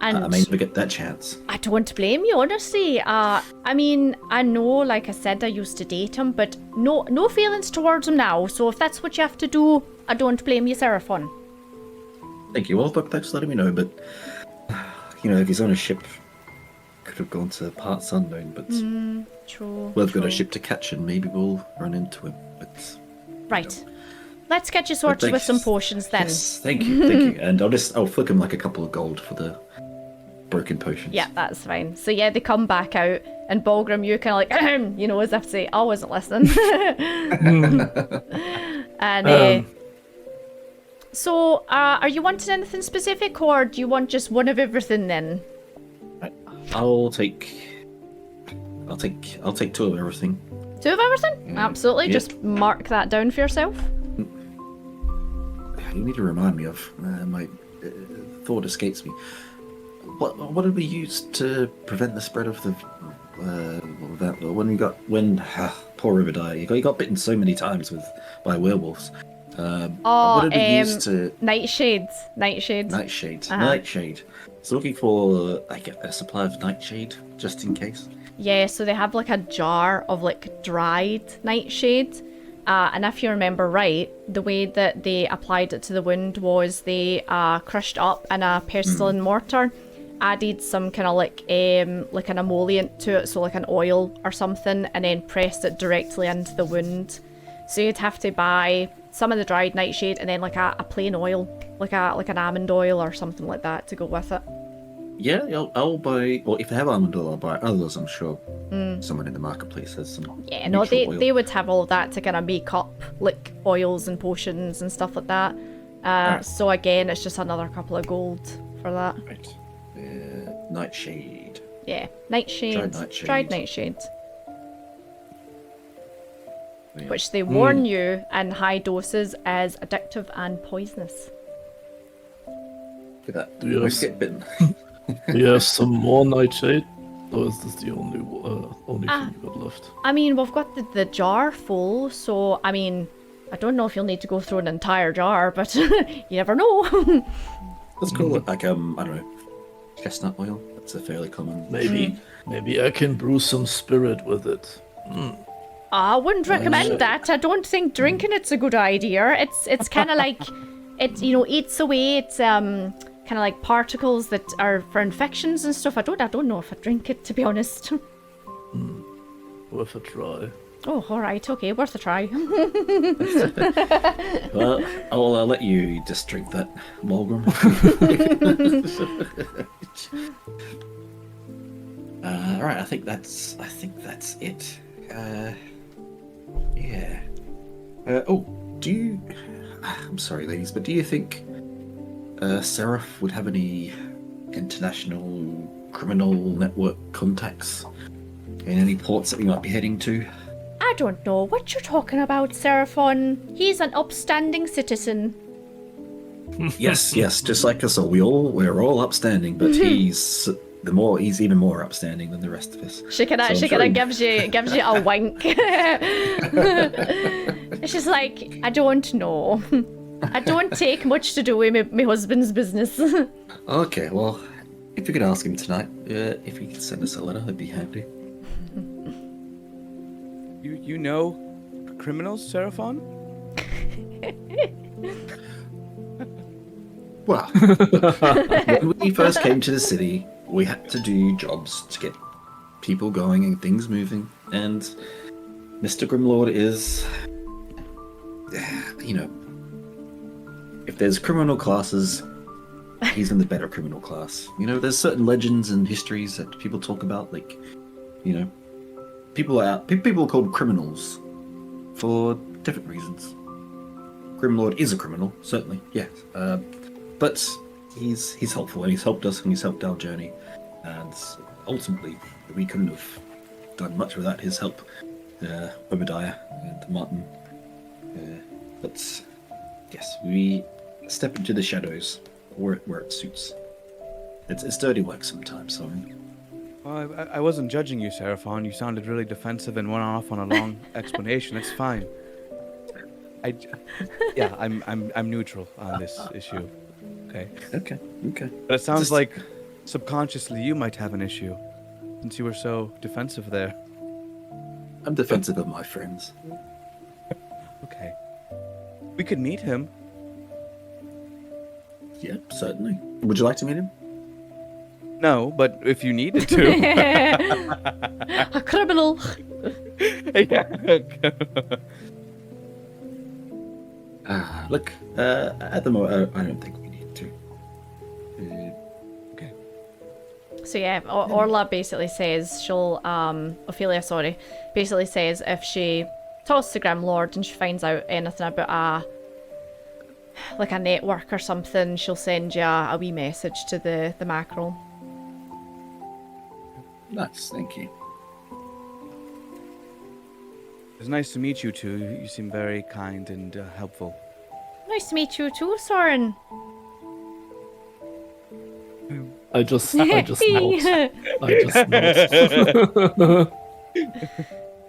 And I may never get that chance. I don't blame you, honestly. I mean, I know, like I said, I used to date him, but no feelings towards him now. So if that's what you have to do, I don't blame you, Seraphon. Thank you. Well, thanks for letting me know, but if he's on a ship, could have gone to parts unknown, but True. we've got a ship to catch and maybe we'll run into him. But Right. Let's get you sorted with some potions then. Yes, thank you. And I'll flick him like a couple of gold for the broken potions. Yeah, that's fine. So yeah, they come back out, and Balgrim, you kind of like, as if to say, I wasn't listening. And so, are you wanting anything specific, or do you want just one of everything then? I'll take 2 of everything. 2 of everything? Absolutely. Yep. Just mark that down for yourself. You need to remind me of my thought escapes me. What did we use to prevent the spread of the poor Obadiah? He got bitten so many times by werewolves. What did we use to Nightshade. Nightshade. So looking for a supply of nightshade just in case. Yeah, so they have like a jar of like dried nightshade. And if you remember right, the way that they applied it to the wound was they crushed up in a pestle and mortar, added some kind of like an emollient to it, so like an oil or something, and then pressed it directly into the wound. So you'd have to buy some of the dried nightshade and then like a plain oil, like an almond oil or something like that to go with it. Yeah, I'll buy. Well, if they have almond oil, I'll buy others. I'm sure someone in the marketplace has some. Yeah, no, they would have all of that to kind of make up like oils and potions and stuff like that. Right. So again, it's just another couple of gold for that. Right. Nightshade. Yeah, nightshade. Dried nightshade. Yeah. Which they warn you in high doses is addictive and poisonous. Look at that. Yes. Let's get bitten. Do you have some more nightshade? Or is this the only thing you got left? I mean, we've got the jar full, so I mean, I don't know if you'll need to go through an entire jar, but you never know. Let's call it like I don't know, chestnut oil. That's a fairly common. Maybe I can brew some spirit with it. I wouldn't recommend that. I don't think drinking it's a good idea. It's kind of like it eats away. It's kind of like particles that are for infections and stuff. I don't know if I drink it, to be honest. Worth a try. Oh, all right, okay, worth a try. Well, I'll let you just drink that, Mulgrim. All right, I think that's it. Yeah. I'm sorry, ladies, but do you think Seraph would have any international criminal network contacts in any ports that we might be heading to? I don't know what you're talking about, Seraphon. He's an upstanding citizen. Yes, just like us all. We're all upstanding, but he's even more upstanding than the rest of us. She kind of gives you a wink. It's just like, I don't know. I don't take much to do with my husband's business. Okay, well, if you could ask him tonight, if he could send us a letter, I'd be happy. You know criminals, Seraphon? Well, when we first came to the city, we had to do jobs to get people going and things moving, and Mr. Grimlord is, if there's criminal classes, he's in the better criminal class. There's certain legends and histories that people talk about, like, people are called criminals for different reasons. Grimlord is a criminal, certainly, yes. But he's helpful, and he's helped us, and he's helped our journey. And ultimately, we couldn't have done much without his help. Obadiah and Martin. But yes, we step into the shadows where it suits. It's dirty work sometimes, so. Well, I wasn't judging you, Seraphon. You sounded really defensive and went off on a long explanation. It's fine. I'm neutral on this issue. Okay. Okay. But it sounds like subconsciously you might have an issue, since you were so defensive there. I'm defensive of my friends. Okay. We could meet him. Yep, certainly. Would you like to meet him? No, but if you needed to. A criminal. Look, at the moment, I don't think we need to. Okay. So yeah, Orla basically says she'll, Ophelia, sorry, basically says if she talks to Grimlord and she finds out anything about like a network or something, she'll send you a wee message to the mackerel. Nice, thank you. It's nice to meet you two. You seem very kind and helpful. Nice to meet you too, Soren. I just nod. I just nod.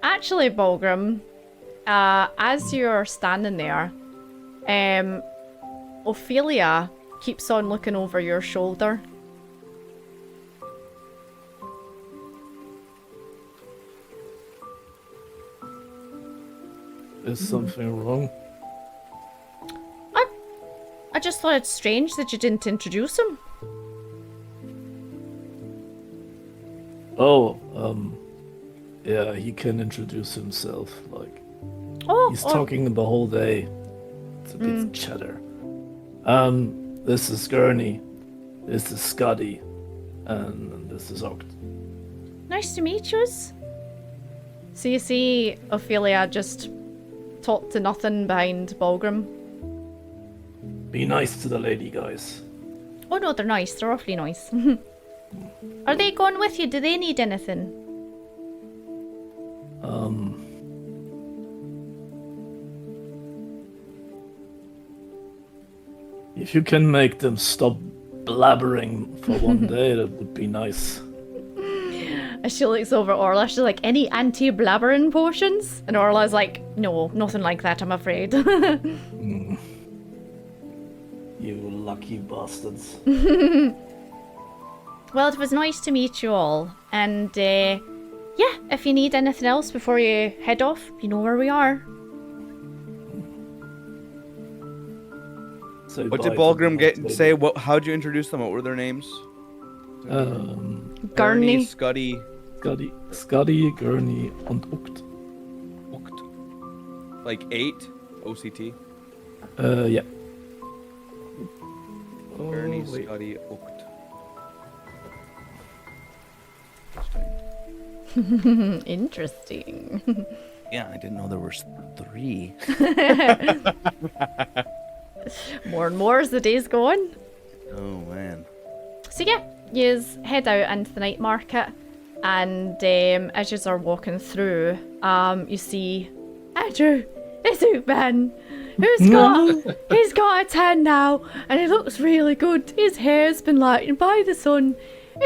Actually, Bulgrim, as you're standing there, Ophelia keeps on looking over your shoulder. Is something wrong? I just thought it's strange that you didn't introduce him. Oh, yeah, he can introduce himself. Like, he's talking the whole day. It's a bit chatter. This is Gurney. This is Scotty. And this is Oct. Nice to meet yous. So you see Ophelia just talk to nothing behind Bulgrim. Be nice to the lady, guys. Oh no, they're nice. They're awfully nice. Are they going with you? Do they need anything? If you can make them stop blabbering for one day, that would be nice. As she looks over at Orla, she's like, any anti-blabbering potions? And Orla's like, no, nothing like that, I'm afraid. You lucky bastards. Well, it was nice to meet you all. And, yeah, if you need anything else before you head off, you know where we are. Say What bye did to Bulgrim the say? How'd you introduce them? What were their names? Gurney. Scuddy. Scotty, Gurney, and Oct. Oct. Like 8? OCT? Yeah. Gurney, wait. Scuddy, Oct. Interesting. Yeah, I didn't know there was 3. More and more as the days go on. Oh, man. So yeah, you head out into the night market, and as you are walking through, you see Andrew, the suit man, he's got a tan now, and he looks really good. His hair's been lightened by the sun, and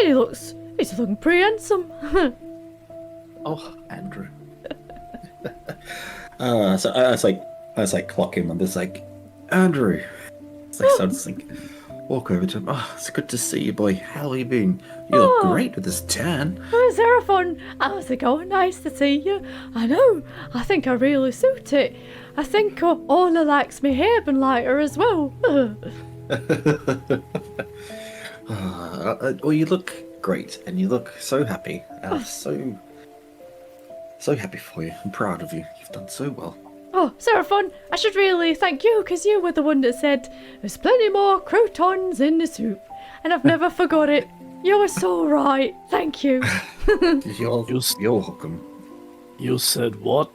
he's looking pretty handsome. Oh, Andrew. So I was like clock him and just like, Andrew. It's like, so I just like walk over to him. Oh, it's good to see you, boy. How you been? You look great with this tan. Oh, Seraphon, how's it going? Nice to see you. I know, I think I really suit it. I think Orla likes my hair been lighter as well. Well, you look great, and you look so happy. I'm so happy for you. I'm proud of you. You've done so well. Oh, Seraphon, I should really thank you, because you were the one that said, there's plenty more croutons in the soup. And I've never forgot it. You were so right. Thank you. You're welcome. You said what?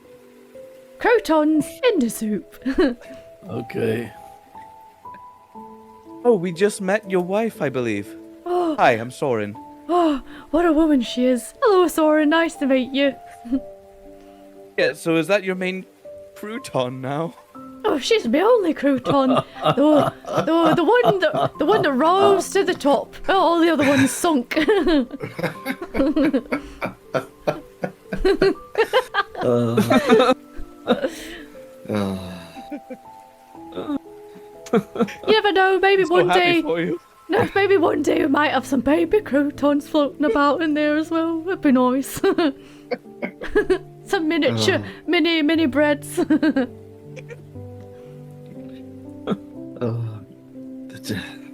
Croutons in the soup. Okay. Oh, we just met your wife, I believe. Oh, Hi, I'm Soren. oh, what a woman she is. Hello, Soren. Nice to meet you. Yeah, so is that your main crouton now? Oh, she's my only crouton. The one that rose to the top. All the other ones sunk. You never know. Maybe I'm so one happy day. for you. No, maybe one day we might have some baby croutons floating about in there as well. That'd be nice. Some miniature, mini breads.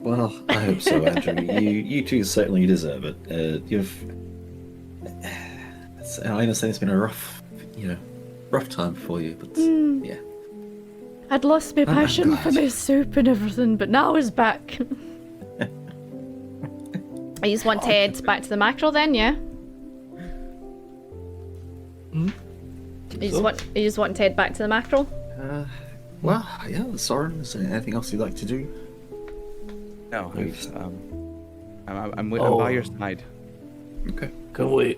Well, I hope so, Andrew. you two certainly deserve it. I understand it's been a rough time for you, but yeah. I'd lost my passion for my soup and everything, but now it's back. I just want to head back to the mackerel then, yeah? You just want to head back to the mackerel? Well, yeah, Soren, is there anything else you'd like to do? No, I'm by your side. Okay. Can we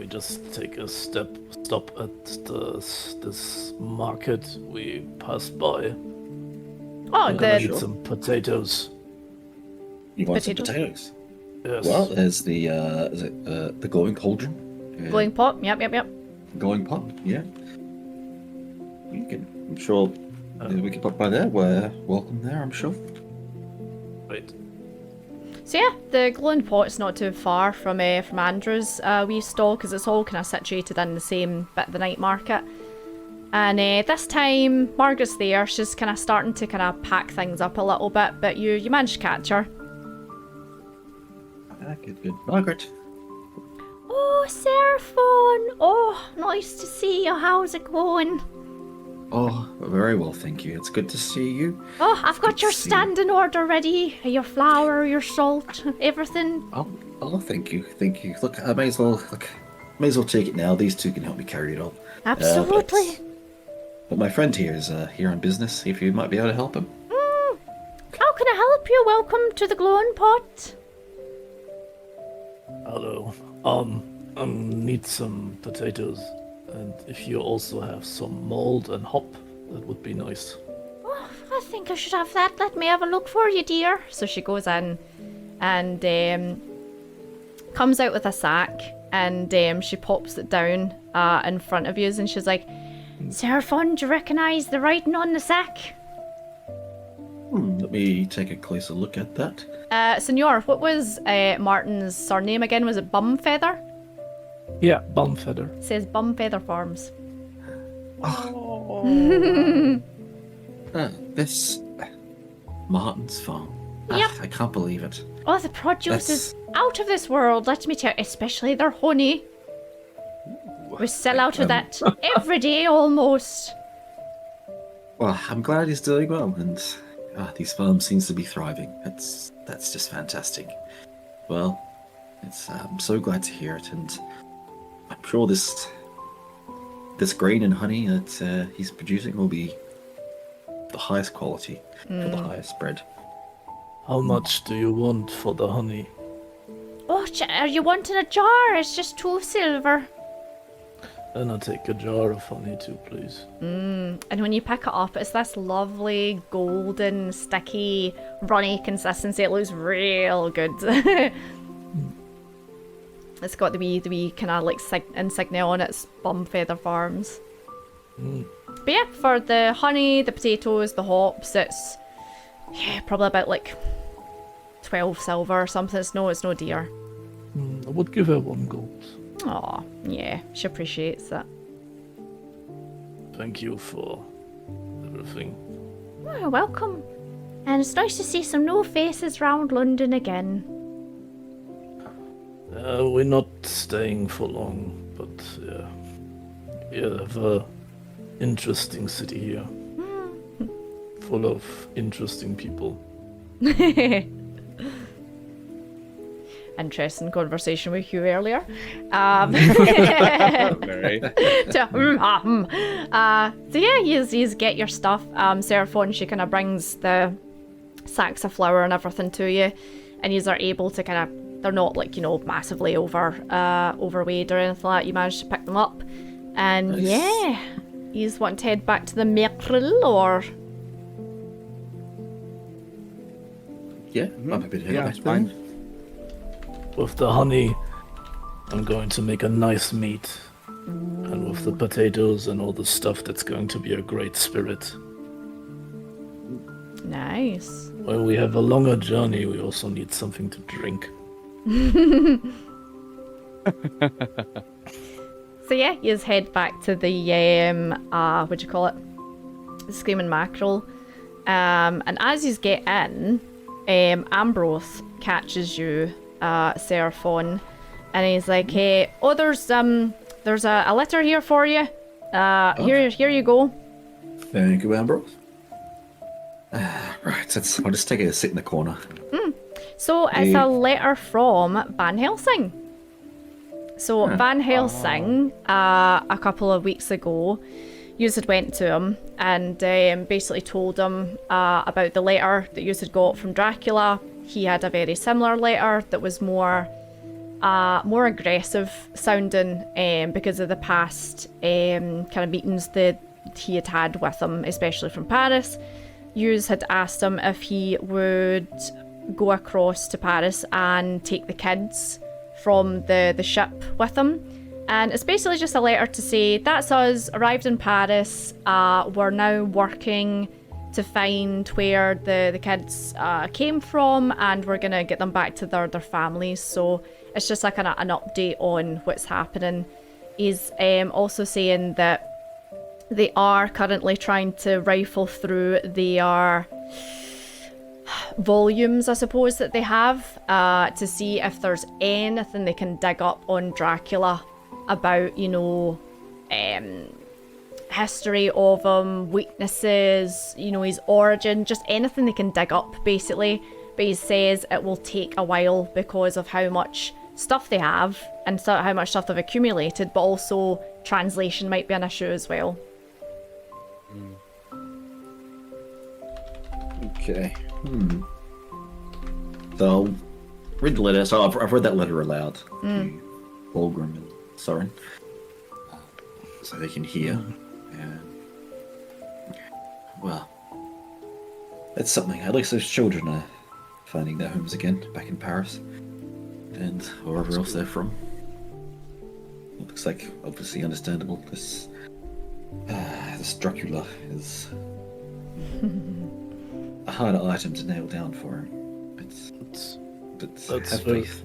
just take a stop at this market we passed by? Oh, I need some potatoes. You want some potatoes? Yes. Well, there's the the glowing cauldron. glowing pot. Yep. Glowing pot, yeah. I'm sure we can pop by there. We're welcome there, I'm sure. Right. So yeah, the glowing pot's not too far from Andrew's wee stall, because it's all kind of situated in the same bit of the night market. And this time, Margaret's there. She's kind of starting to kind of pack things up a little bit, but you managed to catch her. Good. Margaret. Oh, Seraphon! Oh, nice to see you. How's it going? Oh, very well, thank you. It's good to see you. Oh, I've got your standing order ready. Your flour, your salt, everything. Oh, thank you. Look, I may as well take it now. These two can help me carry it all. Absolutely. But my friend here is here on business. If you might be able to help him. How can I help you? Welcome to the glowing pot. Hello. Need some potatoes, and if you also have some mold and hop, that would be nice. Oh, I think I should have that. Let me have a look for you, dear. So she goes in and comes out with a sack, and she pops it down in front of you, and she's like, Seraphon, do you recognise the writing on the sack? Let me take a closer look at that. Senor, what was Martin's surname again? Was it Bumfeather? Yeah, Bumfeather. It says Bumfeather Farms. This Martin's farm. Yep. I can't believe it. Oh, the produce is out of this world, let me tell you, especially their honey. We sell out of that every day almost. Well, I'm glad he's doing well, and these farms seems to be thriving. That's just fantastic. Well, I'm so glad to hear it, and I'm sure this grain and honey that he's producing will be the highest quality for the highest bread. How much do you want for the honey? Oh, are you wanting a jar? It's just 2 silver. Then I'll take a jar of honey too, please. And when you pick it up, it's this lovely, golden, sticky, runny consistency. It looks real good. It's got the wee kind of like insignia on it. It's Bumfeather Farms. But yeah, for the honey, the potatoes, the hops, it's probably about like 12 silver or something. It's no dear. I would give her 1 gold. Aw, yeah, she appreciates that. Thank you for everything. Oh, you're welcome. And it's nice to see some new faces round London again. We're not staying for long, but we have a interesting city here. Full of interesting people. Interesting conversation with you earlier. Very. So yeah, you get your stuff. Seraphon, she kind of brings the sacks of flour and everything to you, and you are able to kind of, they're not like, massively overweight or anything like that. You manage to pick them up, and Nice. yeah, you just want to head back to the Merrill, or Yeah, I'm happy to hear Yeah, that. it's fine. With the honey, I'm going to make a nice meat. And with the potatoes and all the stuff, that's going to be a great spirit. Nice. When we have a longer journey, we also need something to drink. So yeah, you just head back to the what do you call it? The Screaming Mackerel. And as you get in, Ambrose catches you, Seraphon, and he's like, "Hey, oh, there's a letter here for you. Here you go." Thank you, Ambrose. Right, I'll just take a sit in the corner. So it's a letter from Van Helsing. So Van Helsing, a couple of weeks ago, you had went to him and basically told him about the letter that you had got from Dracula. He had a very similar letter that was more aggressive sounding because of the past kind of meetings that he had with him, especially from Paris. Yous had asked him if he would go across to Paris and take the kids from the ship with him. And it's basically just a letter to say, that's us, arrived in Paris, we're now working to find where the kids came from, and we're going to get them back to their families. So it's just like an update on what's happening. He's also saying that they are currently trying to rifle through their volumes, I suppose, that they have to see if there's anything they can dig up on Dracula about, you know, history of him, weaknesses, you know, his origin, just anything they can dig up, basically. But he says it will take a while because of how much stuff they have and how much stuff they've accumulated, but also translation might be an issue as well. Okay. So I'll read the letter. So I've read that letter aloud to Fulgrim and Soren, so they can hear. Well, that's something. At least those children are finding their homes again back in Paris and wherever else they're from. It looks like, obviously understandable, this Dracula is a harder item to nail down for him. Have faith.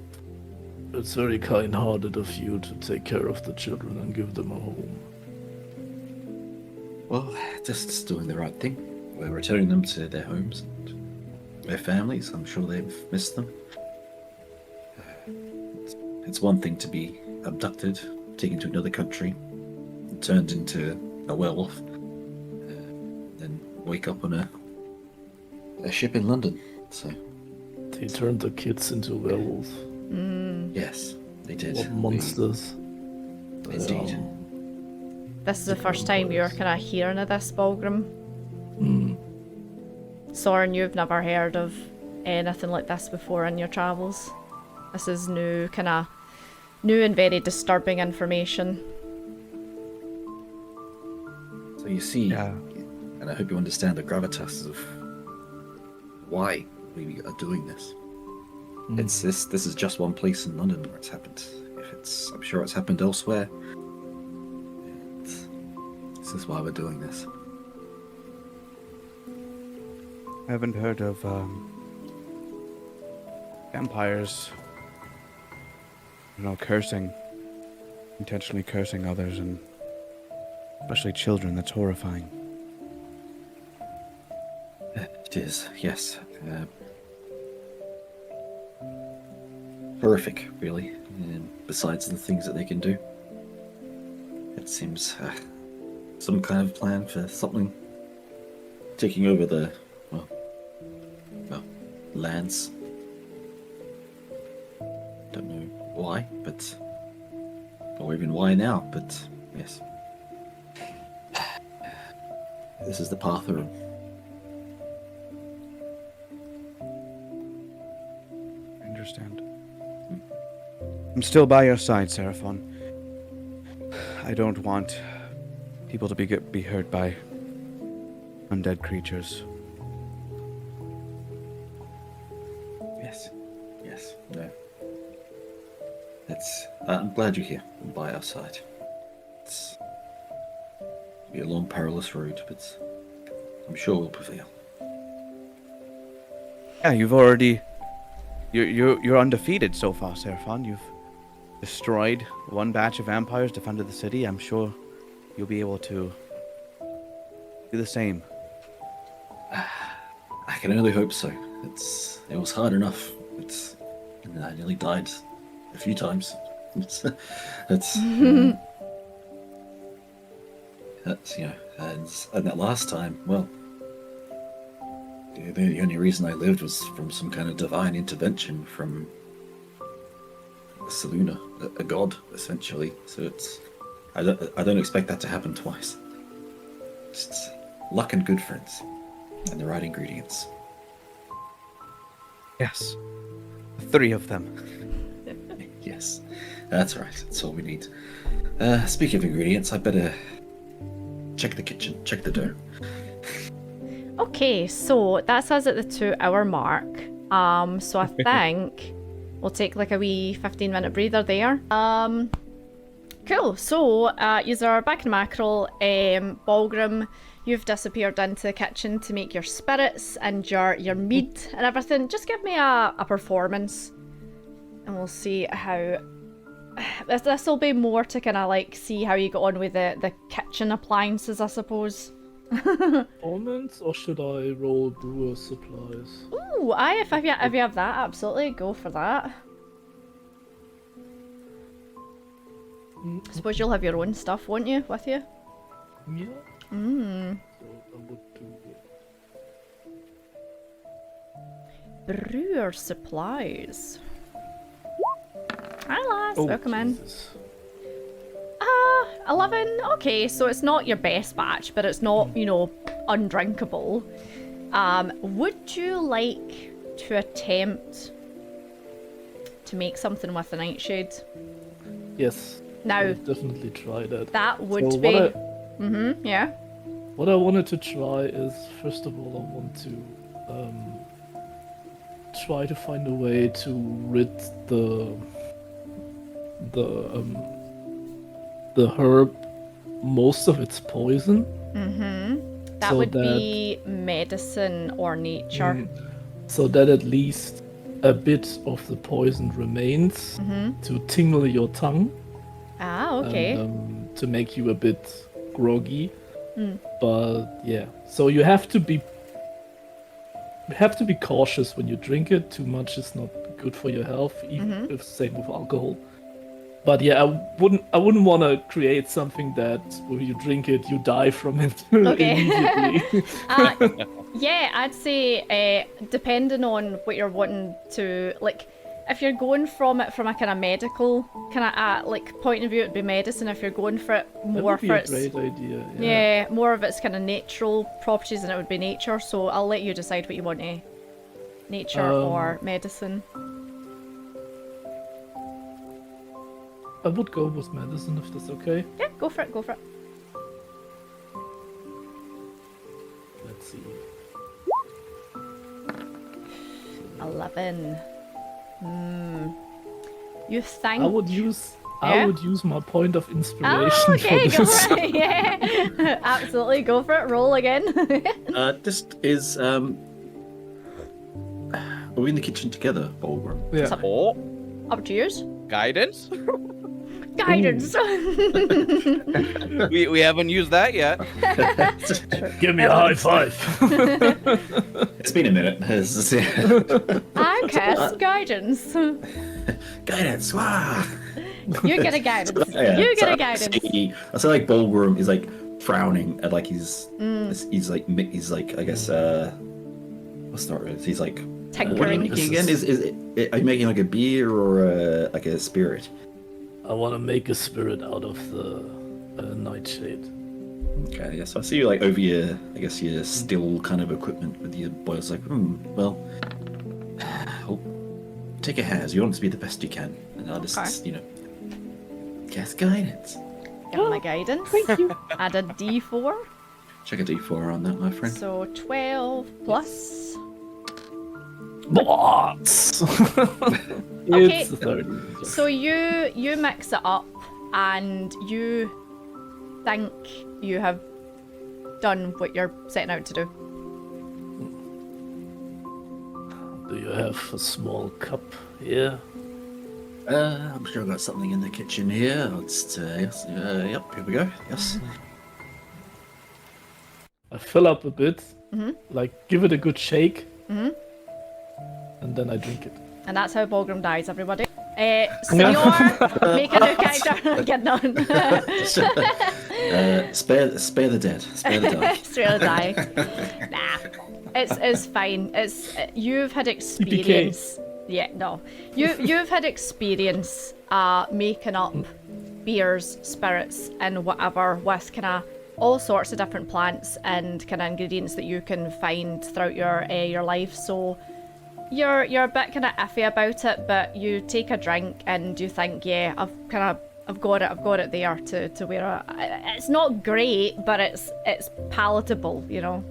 It's very kind-hearted of you to take care of the children and give them a home. Well, just doing the right thing. We're returning them to their homes and their families. I'm sure they've missed them. It's one thing to be abducted, taken to another country, turned into a werewolf, then wake up on a ship in London. So They turned the kids into werewolves. yes, they did. What monsters. Indeed. This is the first time you're kind of hearing of this, Fulgrim. Soren, you've never heard of anything like this before in your travels. This is new and very disturbing information. So you see, and I hope you understand the gravitas of why we are doing this. It's this is just one place in London where it's happened. I'm sure it's happened elsewhere. And this is why we're doing this. I haven't heard of vampires, intentionally cursing others, and especially children. That's horrifying. It is, yes. Horrific, really. And besides the things that they can do, it seems some kind of plan for something taking over the lands. Don't know why, or even why now, but yes. This is the path through. I understand. I'm still by your side, Seraphon. I don't want people to be hurt by undead creatures. Yes, no. I'm glad you're here and by our side. It's be a long, perilous road, but I'm sure we'll prevail. Yeah, you've already. You're undefeated so far, Serafon. You've destroyed one batch of vampires, defended the city. I'm sure you'll be able to do the same. I can only hope so. It was hard enough. I nearly died a few times. That's and that last time, well, the only reason I lived was from some kind of divine intervention from Seluna, a god, essentially. So I don't expect that to happen twice. Just luck and good friends, and the right ingredients. Yes. 3 of them. Yes, that's right. That's all we need. Speaking of ingredients, I better check the kitchen, check the dough. Okay, so that's us at the 2-hour mark. So I think we'll take like a wee 15-minute breather there. Cool. So, user back in mackerel, Balgrim, you've disappeared into the kitchen to make your spirits and your mead and everything. Just give me a performance, and we'll see how. This will be more to kind of like see how you get on with the kitchen appliances, I suppose. Performance, or should I roll brewer supplies? Ooh, if you have that, absolutely go for that. I suppose you'll have your own stuff, won't you, with you? Yeah. Mm. So I would do Brewer supplies. Hi lads, Oh, welcome in. Jesus. 11. Okay, so it's not your best batch, but it's not, undrinkable. Would you like to attempt to make something with the nightshade? Yes. Now, I'll definitely try that. that would So be... what yeah. What I wanted to try is, first of all, I want to try to find a way to rid the herb most of its poison. That So would that- be medicine or nature. So that at least a bit of the poison remains to tingle your tongue. Ah, okay. And, to make you a bit groggy. But yeah, so you have to be cautious when you drink it. Too much is not good for your health. Even if same with alcohol. But yeah, I wouldn't want to create something that when you drink it, you die from it immediately. Yeah, I'd say depending on what you're wanting to like. If you're going from it from a kind of medical kind of like point of view, it'd be medicine. If you're going for it That more would be for a its great idea. yeah, more of its kind of natural properties, and it would be nature. So I'll let you decide what you want to nature or medicine. I would go with medicine if that's okay. Yeah, go for it. Go for it. Let's see. 11. You think? I would use my point of inspiration Oh, okay, for go this. for it. Yeah, absolutely, go for it. Roll again. This is are we in the kitchen together, Bulgrim? Yeah. Oh, Up to yours. guidance? Guidance. we haven't used that yet. Give me a high five. It's been a minute. I cast guidance. Guidance. Wow. You get a guidance. You get a guidance. I say like Bulgrim is like frowning at like he's like I guess what's the word? He's like what are you Tinkering. making again? Are you making like a beer or like a spirit? I want to make a spirit out of the nightshade. Okay, yeah, so I see you like over your, I guess your still kind of equipment with your boys like, well, take a hand. You want it to be the best you can. And I'll just, Okay. Cast guidance. Give my guidance. Thank you. Add a d4. Check a d4 on that, my friend. So 12 plus. What? Okay. It's 30. So you mix it up, and you think you have done what you're setting out to do. Do you have a small cup here? I'm sure I've got something in the kitchen here. Yes, yep, here we go. Yes. I fill up a bit, like give it a good shake, and then I drink it. And that's how Balgrim dies, everybody. Senor, make a new character. Get none. Spare the dead. Spare the dead. Straight die. Nah, it's fine. You've had experience. Yeah, no. You've had experience making up beers, spirits, and whatever with kind of all sorts of different plants and kind of ingredients that you can find throughout your life. So you're a bit kind of iffy about it, but you take a drink and you think, yeah, I've got it there to where it's not great, but it's palatable, you know.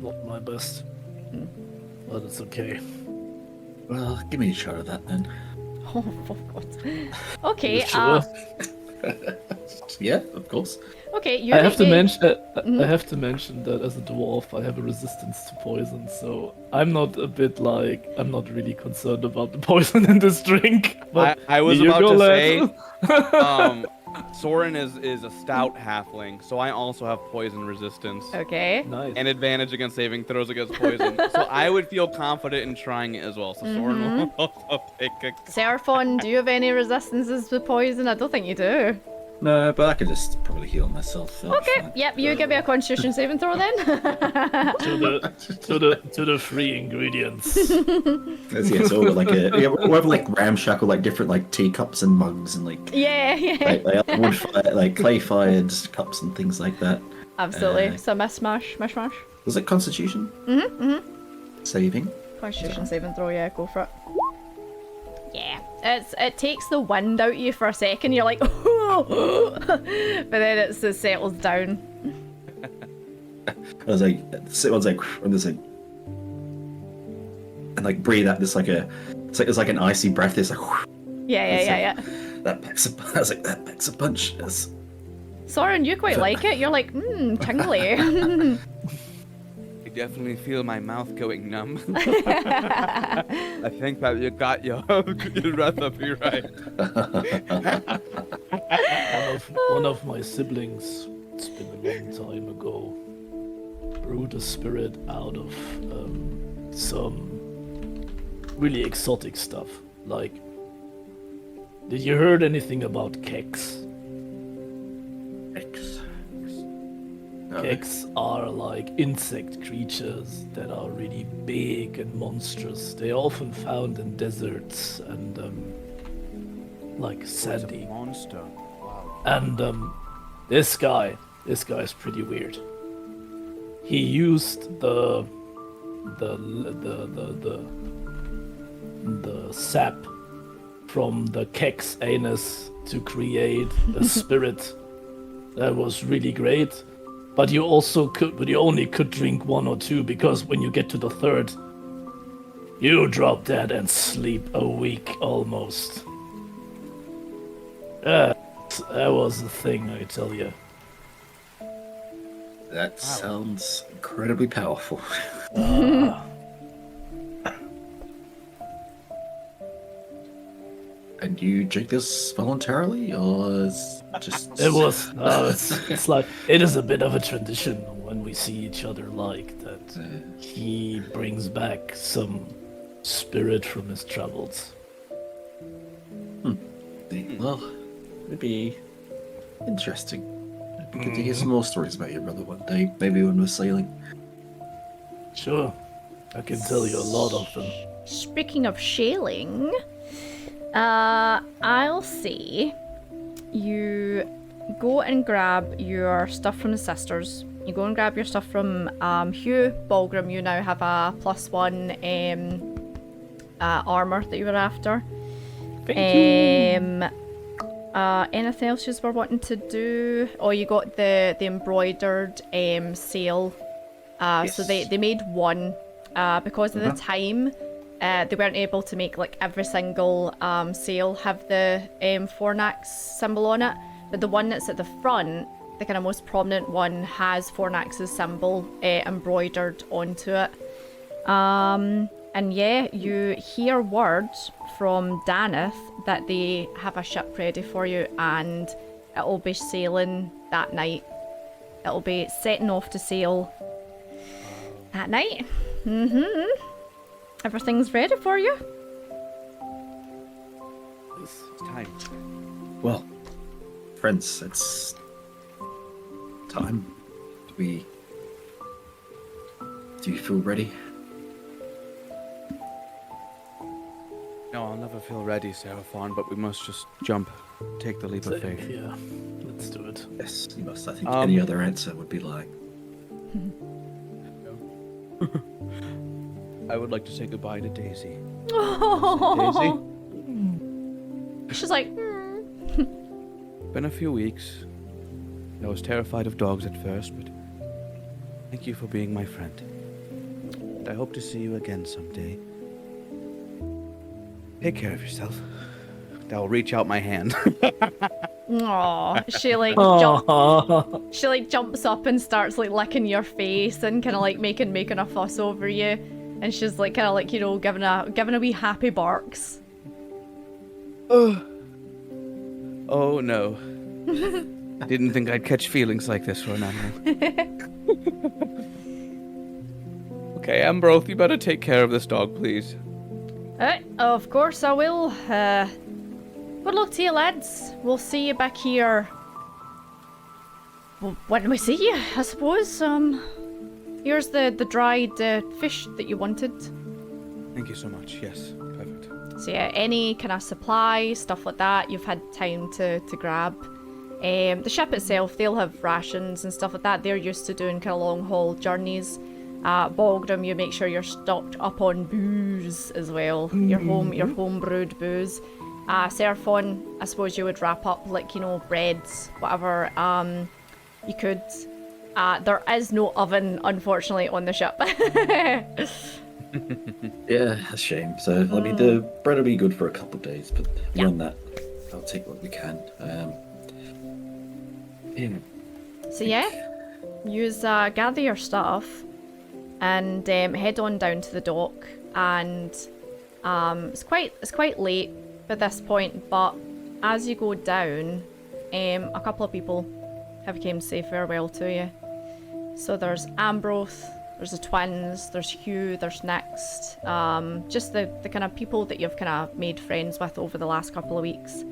Not my best, but it's okay. Well, give me a shot of that then. Oh, for God. Okay. Sure. Yeah, of course. Okay. You I have to mention that as a dwarf, I have a resistance to poison, so I'm not really concerned about the poison in this drink. But I was here you about go, to lad. say, Soren is a stout halfling, so I also have poison resistance Okay. Nice. and advantage against saving throws against poison. So I would feel confident in trying it as well. So Soren will also take a. Seraphon, do you have any resistances to poison? I don't think you do. No, but I could just probably heal myself. Okay. Yep. You give me a Constitution saving throw then. to the free ingredients. Yeah, so like we have like ramshackle like different like teacups and mugs and like Yeah. like clay fired cups and things like that. Absolutely. So mishmash. Was it Constitution? Saving. Constitution saving throw. Yeah, go for it. Yeah, it takes the wind out of you for a second. You're like, oh, but then it settles down. I was like, one's like, and there's like, and like breathe out. It's like an icy breath. It's like, Yeah. That packs a. I was like, that packs a punch. Yes. Soren, you quite like it. You're like, tingly. I definitely feel my mouth going numb. I think that you got your recipe right. One of my siblings, it's been a long time ago, brewed a spirit out of some really exotic stuff. Like, did you heard anything about keks? Keks are like insect creatures that are really big and monstrous. They are often found in deserts and like sandy. Monster. Wow. And this guy is pretty weird. He used the sap from the kek's anus to create a spirit that was really great. But you only could drink one or two, because when you get to the third, you drop dead and sleep a week almost. That was the thing, I tell you. That sounds incredibly powerful. And you drink this voluntarily, or is just? It was. It's like it is a bit of a tradition when we see each other like that. He brings back some spirit from his travels. Well, it'd be interesting. It'd be good to hear some more stories about your brother one day. Maybe when we're sailing. Sure, I can tell you a lot of them. Speaking of sailing, I'll say you go and grab your stuff from the sisters. You go and grab your stuff from Hugh. Balgrim, you now have a +1 armor that you were after. Thank you. Anything else you were wanting to do? Oh, you got the embroidered sail. Yes. So they made one because of the time. They weren't able to make like every single sail have the Fornax symbol on it, but the one that's at the front, the kind of most prominent one, has Fornax's symbol embroidered onto it. And yeah, you hear word from Daneth that they have a ship ready for you, and it'll be sailing that night. It'll be setting off to sail that night. Everything's ready for you. It's time. Well, friends, it's time. Do you feel ready? No, I'll never feel ready, Seraphon, but we must just jump. Take the leap of faith. Yeah, let's do it. Yes, you must. I think any other answer would be like... I would like to say goodbye to Daisy. Oh. Daisy? She's like, Been a few weeks. I was terrified of dogs at first, but thank you for being my friend. And I hope to see you again someday. Take care of yourself. I'll reach out my hand. Aw, she like jumps up and starts like licking your face and kind of like making a fuss over you, and she's like kind of like, you know, giving a wee happy barks. Oh no. Didn't think I'd catch feelings like this for an animal. Okay, Ambroth, you better take care of this dog, please. Of course I will. Good luck to you, lads. We'll see you back here. Well, when we see you, I suppose. Here's the dried fish that you wanted. Thank you so much. Yes, perfect. So yeah, any kind of supplies, stuff like that, you've had time to grab. The ship itself, they'll have rations and stuff like that. They're used to doing kind of long haul journeys. Bogdom, you make sure you're stocked up on booze as well. Your home brewed booze. Seraphon, I suppose you would wrap up like, you know, breads, whatever you could. There is no oven, unfortunately, on the ship. Yeah, a shame. So, I mean, the bread will be good for a couple of days, but beyond that, I'll take what we can. So yeah, use gather your stuff and head on down to the dock. And it's quite late at this point, but as you go down, a couple of people have came to say farewell to you. So there's Ambroth, there's the twins, there's Hugh, there's Next, just the kind of people that you've kind of made friends with over the last couple of weeks,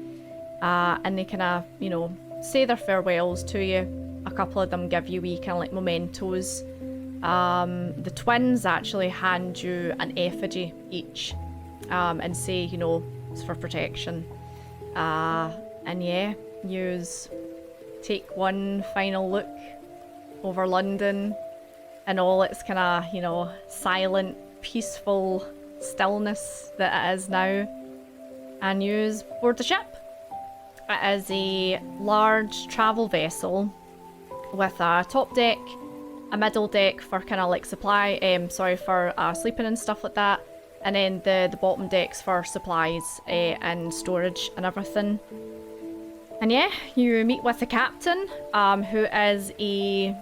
and they kind of, you know, say their farewells to you. A couple of them give you wee kind of like mementos. The twins actually hand you an effigy each, and say, you know, it's for protection. And yeah, take one final look over London and all its kind of, you know, silent, peaceful stillness that it is now, and board the ship. It is a large travel vessel with a top deck, a middle deck for kind of like for sleeping and stuff like that, and then the bottom decks for supplies and storage and everything. And yeah, you meet with the captain, who is a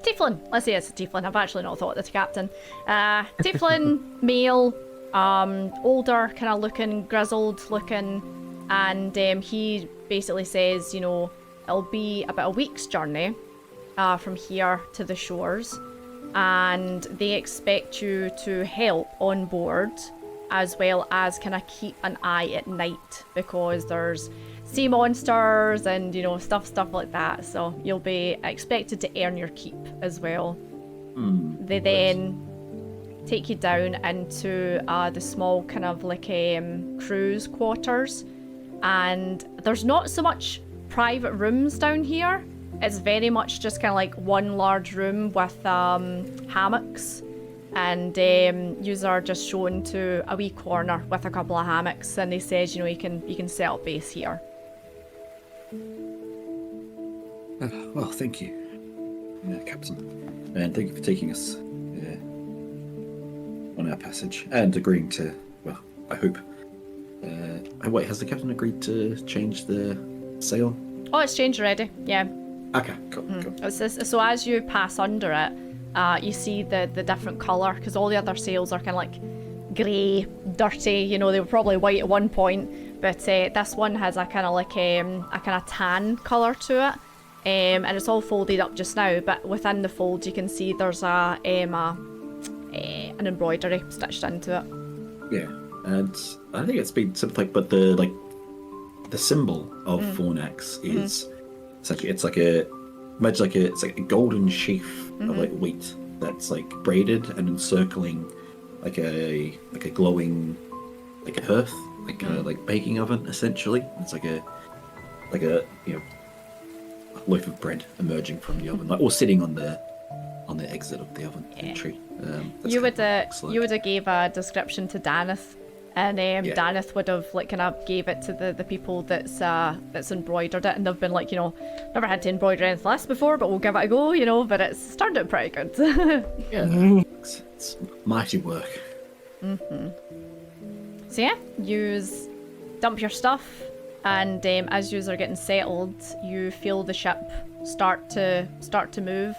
tieflin. Let's say it's a tieflin. I've actually not thought of the captain. Tieflin, male, older, kind of looking, grizzled looking, and he basically says, you know, it'll be about a week's journey from here to the shores, and they expect you to help on board, as well as kind of keep an eye at night, because there's sea monsters and, you know, stuff like that. So you'll be expected to earn your keep as well. They then take you down into the small kind of like crew's quarters, and there's not so much private rooms down here. It's very much just kind of like one large room with hammocks, and yous are just shown to a wee corner with a couple of hammocks, and they says, you know, you can set up base here. Well, thank you, Captain, and thank you for taking us on our passage and agreeing to, well, I hope. Wait, has the captain agreed to change the sail? Oh, it's changed already, yeah. Okay, cool. So as you pass under it, you see the different colour, because all the other sails are kind of like grey, dirty, you know, they were probably white at one point, but this one has a kind of like a kind of tan colour to it, and it's all folded up just now, but within the fold you can see there's an embroidery stitched into it. Yeah, and I think it's been something like, but the symbol of Fornax is essentially it's like a golden sheaf of like wheat that's like braided and encircling like a glowing like a hearth, like a like baking oven essentially. It's like a you know loaf of bread emerging from the oven, like, or sitting on the exit of the oven entry. You would have gave a description to Danith, and Danith would have like kind of gave it to the people that's embroidered it, and they've been like, you know, never had to embroider anything like this before, but we'll give it a go, you know. But it's turned out pretty good. Yeah, it's mighty work. So yeah, dump your stuff, and as yous are getting settled, you feel the ship start to move.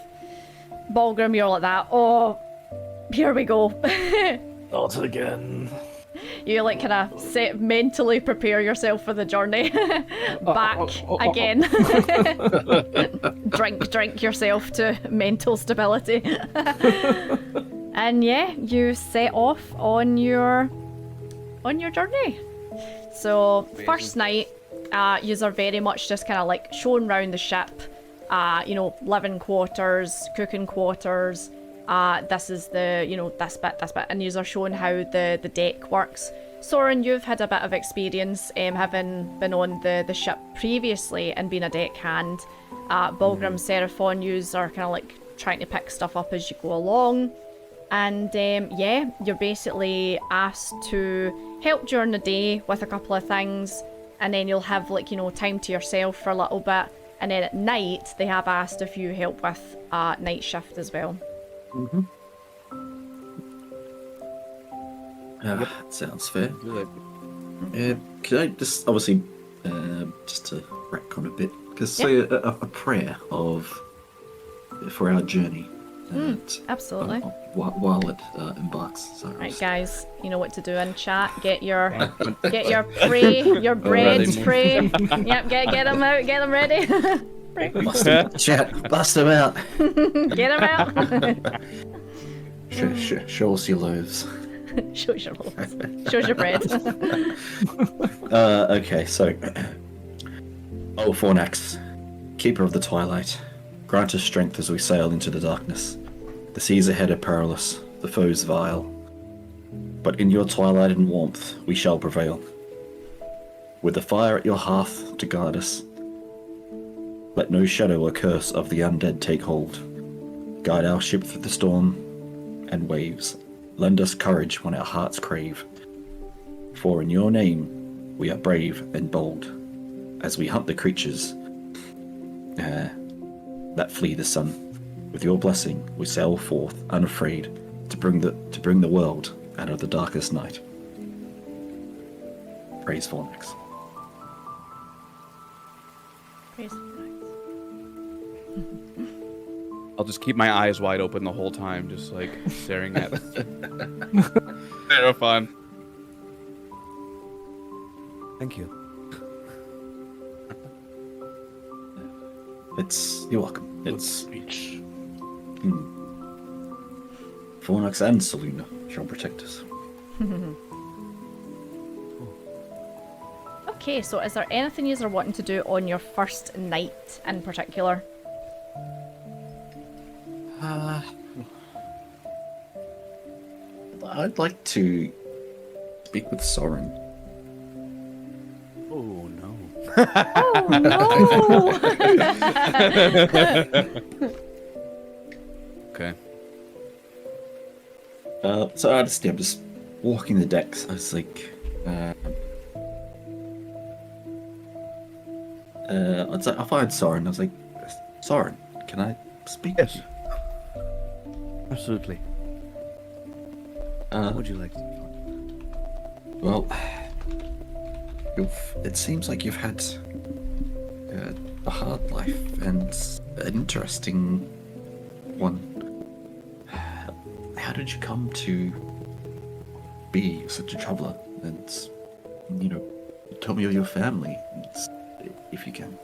Balgrim, you're like that. Oh, here we go. Not again. You like kind of mentally prepare yourself for the journey back again. drink yourself to mental stability. And yeah, you set off on your journey. So first night, yous are very much just kind of like shown round the ship. You know, living quarters, cooking quarters. This is the, you know, this bit, and yous are shown how the deck works. Soren, you've had a bit of experience having been on the ship previously and being a deckhand. Balgrim, Seraphon, yous are kind of like trying to pick stuff up as you go along. And yeah, you're basically asked to help during the day with a couple of things, and then you'll have like, you know, time to yourself for a little bit. And then at night, they have asked if you help with night shift as well. That sounds fair. Could I just, obviously, just to retcon a bit, because say a prayer for our journey. Absolutely. While it embarks. Sorry. Right, guys, you know what to do in chat. Get your pray, your bread, pray. Yep, get them out, get them ready. Chat, bust them out. Get them out. Show us your loaves. Show us your loaves. Show us your bread. Okay, so oh, Fornax, keeper of the twilight, grant us strength as we sail into the darkness. The seas ahead are perilous, the foes vile, but in your twilight and warmth we shall prevail. With the fire at your hearth to guard us, let no shadow or curse of the undead take hold. Guide our ship through the storm and waves. Lend us courage when our hearts crave. For in your name we are brave and bold, as we hunt the creatures that flee the sun. With your blessing we sail forth unafraid to bring the world out of the darkest night. Praise Fornax. Praise Fornax. I'll just keep my eyes wide open the whole time, just like staring at Seraphon. Thank you. You're welcome. Good speech. Fornax and Seluna shall protect us. Okay, so is there anything you are wanting to do on your first night in particular? I'd like to speak with Soren. Oh no. Oh no! Okay. So I'm just walking the decks. I was like, I find Soren. I was like, Soren, can I speak? Yes. Absolutely. What would you like to do? Well, it seems like you've had a hard life and an interesting one. how did you come to be such a traveler? And, tell me of your family, if you can.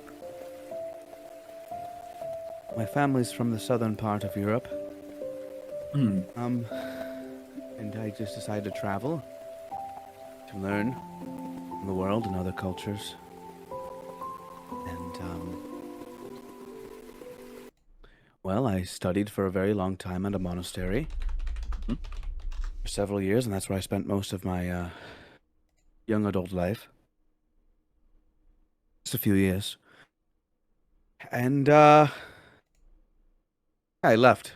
My family's from the southern part of Europe. And I just decided to travel to learn the world and other cultures. And, well, I studied for a very long time at a monastery for several years, and that's where I spent most of my young adult life. Just a few years. And, I left.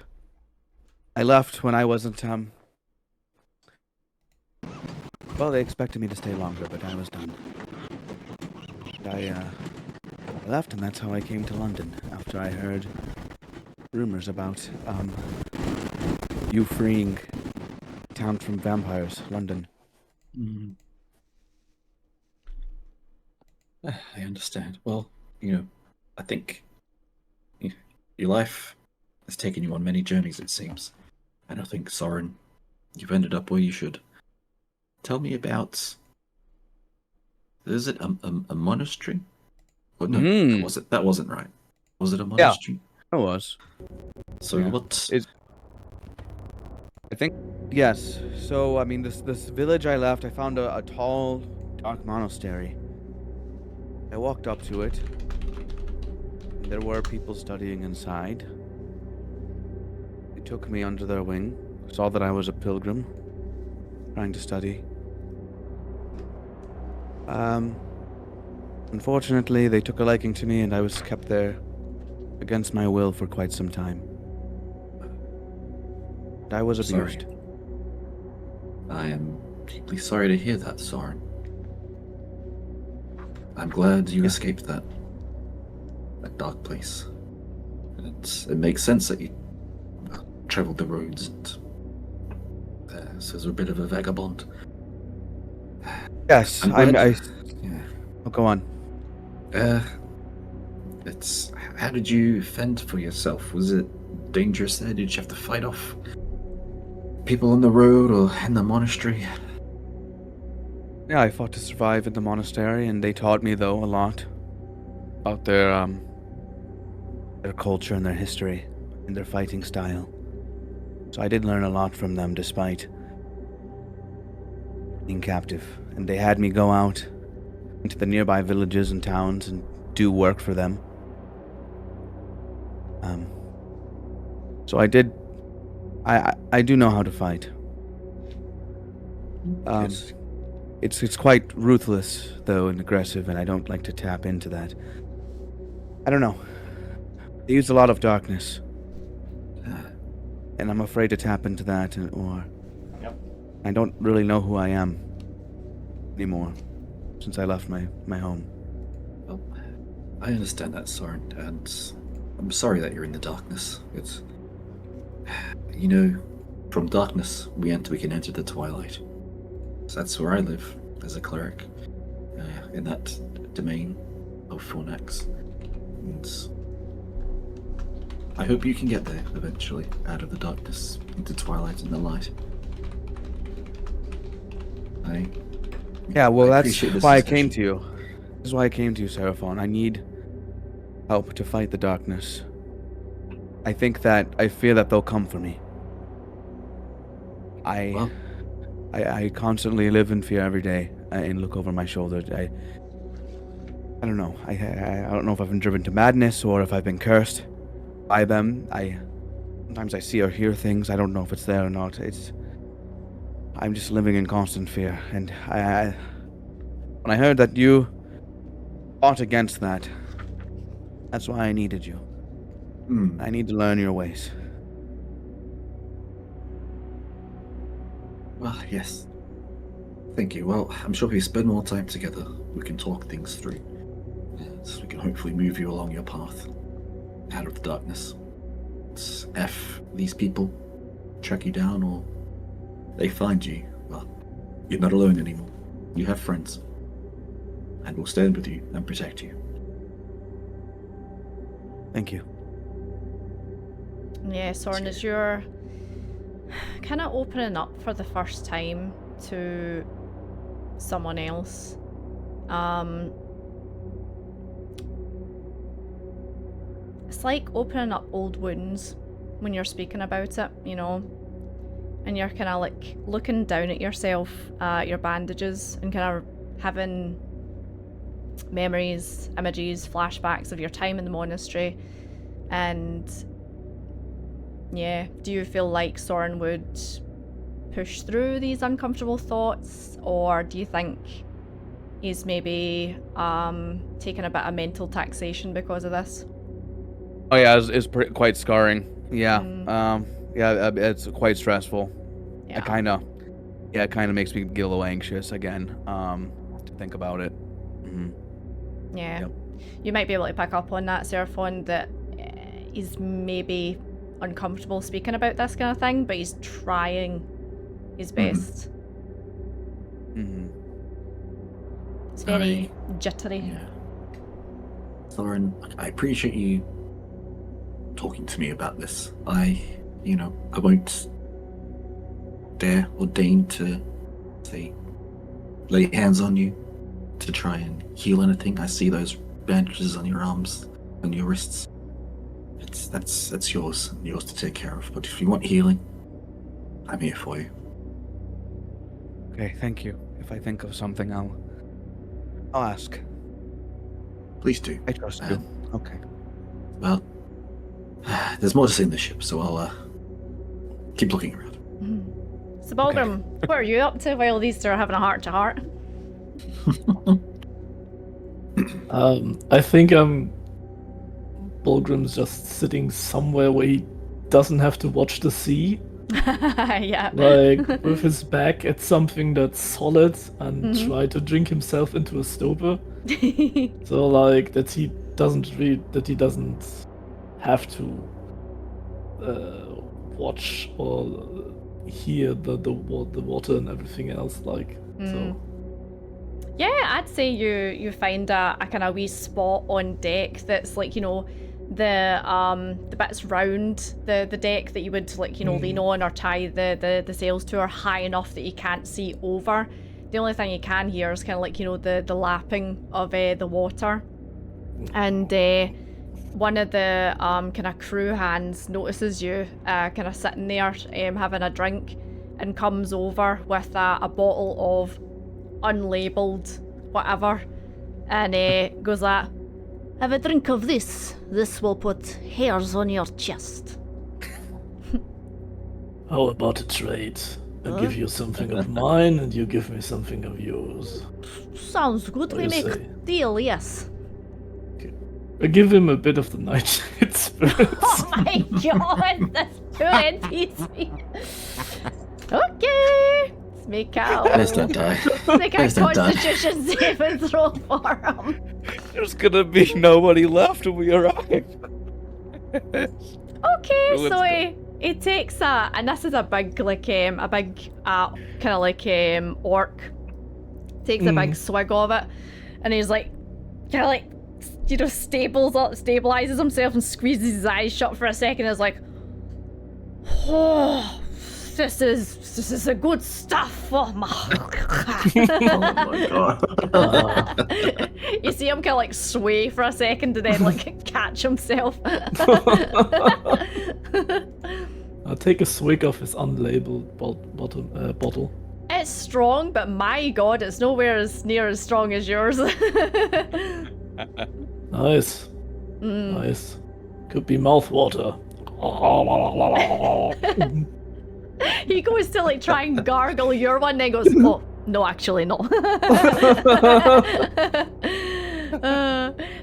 I left when I wasn't, well, they expected me to stay longer, but I was done. And I left, and that's how I came to London, after I heard rumors about, you freeing town from vampires, London. I understand. Well, I think your life has taken you on many journeys, it seems. And I think, Soren, you've ended up where you should. Tell me about... Is it a monastery? Oh, no, that wasn't right. Was it a monastery? Yeah, it was. So what... I think, yes. So, I mean, this village I left, I found a tall, dark monastery. I walked up to it, and there were people studying inside. They took me under their wing, saw that I was a pilgrim, trying to study. Unfortunately, they took a liking to me, and I was kept there against my will for quite some time. And I was abused. Sorry. I am deeply sorry to hear that, Soren. I'm glad you escaped that dark place. It makes sense that you traveled the roads and so as a bit of a vagabond. Yes, yeah. Oh, go on. How did you fend for yourself? Was it dangerous there? Did you have to fight off people on the road or in the monastery? Yeah, I fought to survive in the monastery, and they taught me, though, a lot about their culture and their history and their fighting style. So I did learn a lot from them, despite being captive. And they had me go out into the nearby villages and towns and do work for them. So I did. I do know how to fight. It's quite ruthless, though, and aggressive, and I don't like to tap into that. I don't know. They use a lot of darkness. And I'm afraid to tap into that, or... Yep. I don't really know who I am anymore, since I left my home. Well, I understand that, Soren, and I'm sorry that you're in the darkness. It's... from darkness, we can enter the twilight. So that's where I live, as a cleric, in that domain of Fornax. And I hope you can get there eventually, out of the darkness, into twilight and the light. That's why I came to you. This is why I came to you, Seraphon. I need help to fight the darkness. I fear that they'll come for me. I constantly live in fear every day and look over my shoulder. I don't know. I don't know if I've been driven to madness or if I've been cursed by them. Sometimes I see or hear things. I don't know if it's there or not. I'm just living in constant fear. And when I heard that you fought against that, that's why I needed you. I need to learn your ways. Well, yes. Thank you. Well, I'm sure if we spend more time together, we can talk things through. So we can hopefully move you along your path out of the darkness. If these people track you down or they find you, well, you're not alone anymore. You have friends. And we'll stand with you and protect you. Thank you. Yeah, Soren, as you're kind of opening up for the first time to someone else. It's like opening up old wounds when you're speaking about it, you know, and you're kind of like looking down at yourself, your bandages, and kind of having memories, images, flashbacks of your time in the monastery. And yeah, do you feel like Soren would push through these uncomfortable thoughts, or do you think he's maybe taking a bit of mental taxation because of this? Oh yeah, it's quite scarring. Yeah, yeah, it's quite stressful. Yeah. It kind of makes me get a little anxious again to think about it. Yeah. Yep. You might be able to pick up on that, Seraphon, that he's maybe uncomfortable speaking about this kind of thing, but he's trying his best. It's very jittery. Yeah. Thorin, I appreciate you talking to me about this. I won't dare or deign to, say, lay hands on you to try and heal anything. I see those bandages on your arms and your wrists. That's yours to take care of. But if you want healing, I'm here for you. Okay, thank you. If I think of something, I'll ask. Please do. I trust you. Okay. Well, there's more to see in the ship, so I'll keep looking around. So Balgrim, what are you up to while these two are having a heart-to-heart? I think Bulgrim's just sitting somewhere where he doesn't have to watch the sea. Yeah. Like, with his back at something that's solid and try to drink himself into a stupor. So, like, that he doesn't have to watch or hear the water and everything else, like, so. Yeah, I'd say you find a kind of wee spot on deck that's like, you know, the bits round the deck that you would, like, you know, lean on or tie the sails to are high enough that you can't see over. The only thing you can hear is kind of like, you know, the lapping of the water. And one of the kind of crew hands notices you kind of sitting there having a drink and comes over with a bottle of unlabeled whatever and goes like, "Have a drink of this. This will put hairs on your chest." How about a trade? I give you something of mine and you give me something of yours. Sounds good. What We do you make say? deal, yes. I give him a bit of the nightshade spirits. Oh my god, that's too NPC. Okay. Let's make out. Please don't die. Make a Please don't die. constitution saving throw for him. There's gonna be nobody left when we arrive. Okay, so he takes and this is a big like kind of like orc. Takes a big swig of it, and he's like, kind of like, you know, stabilizes himself and squeezes his eyes shut for a second. And is like, oh, this is a good stuff. Oh my. Oh my god. You see him kind of like sway for a second and then like catch himself. I'll take a swig of his unlabeled bottle. It's strong, but my god, it's nowhere as near as strong as yours. Nice. Nice. Could be mouthwater. He goes to like try and gargle your one, then goes, "Oh, no, actually, no."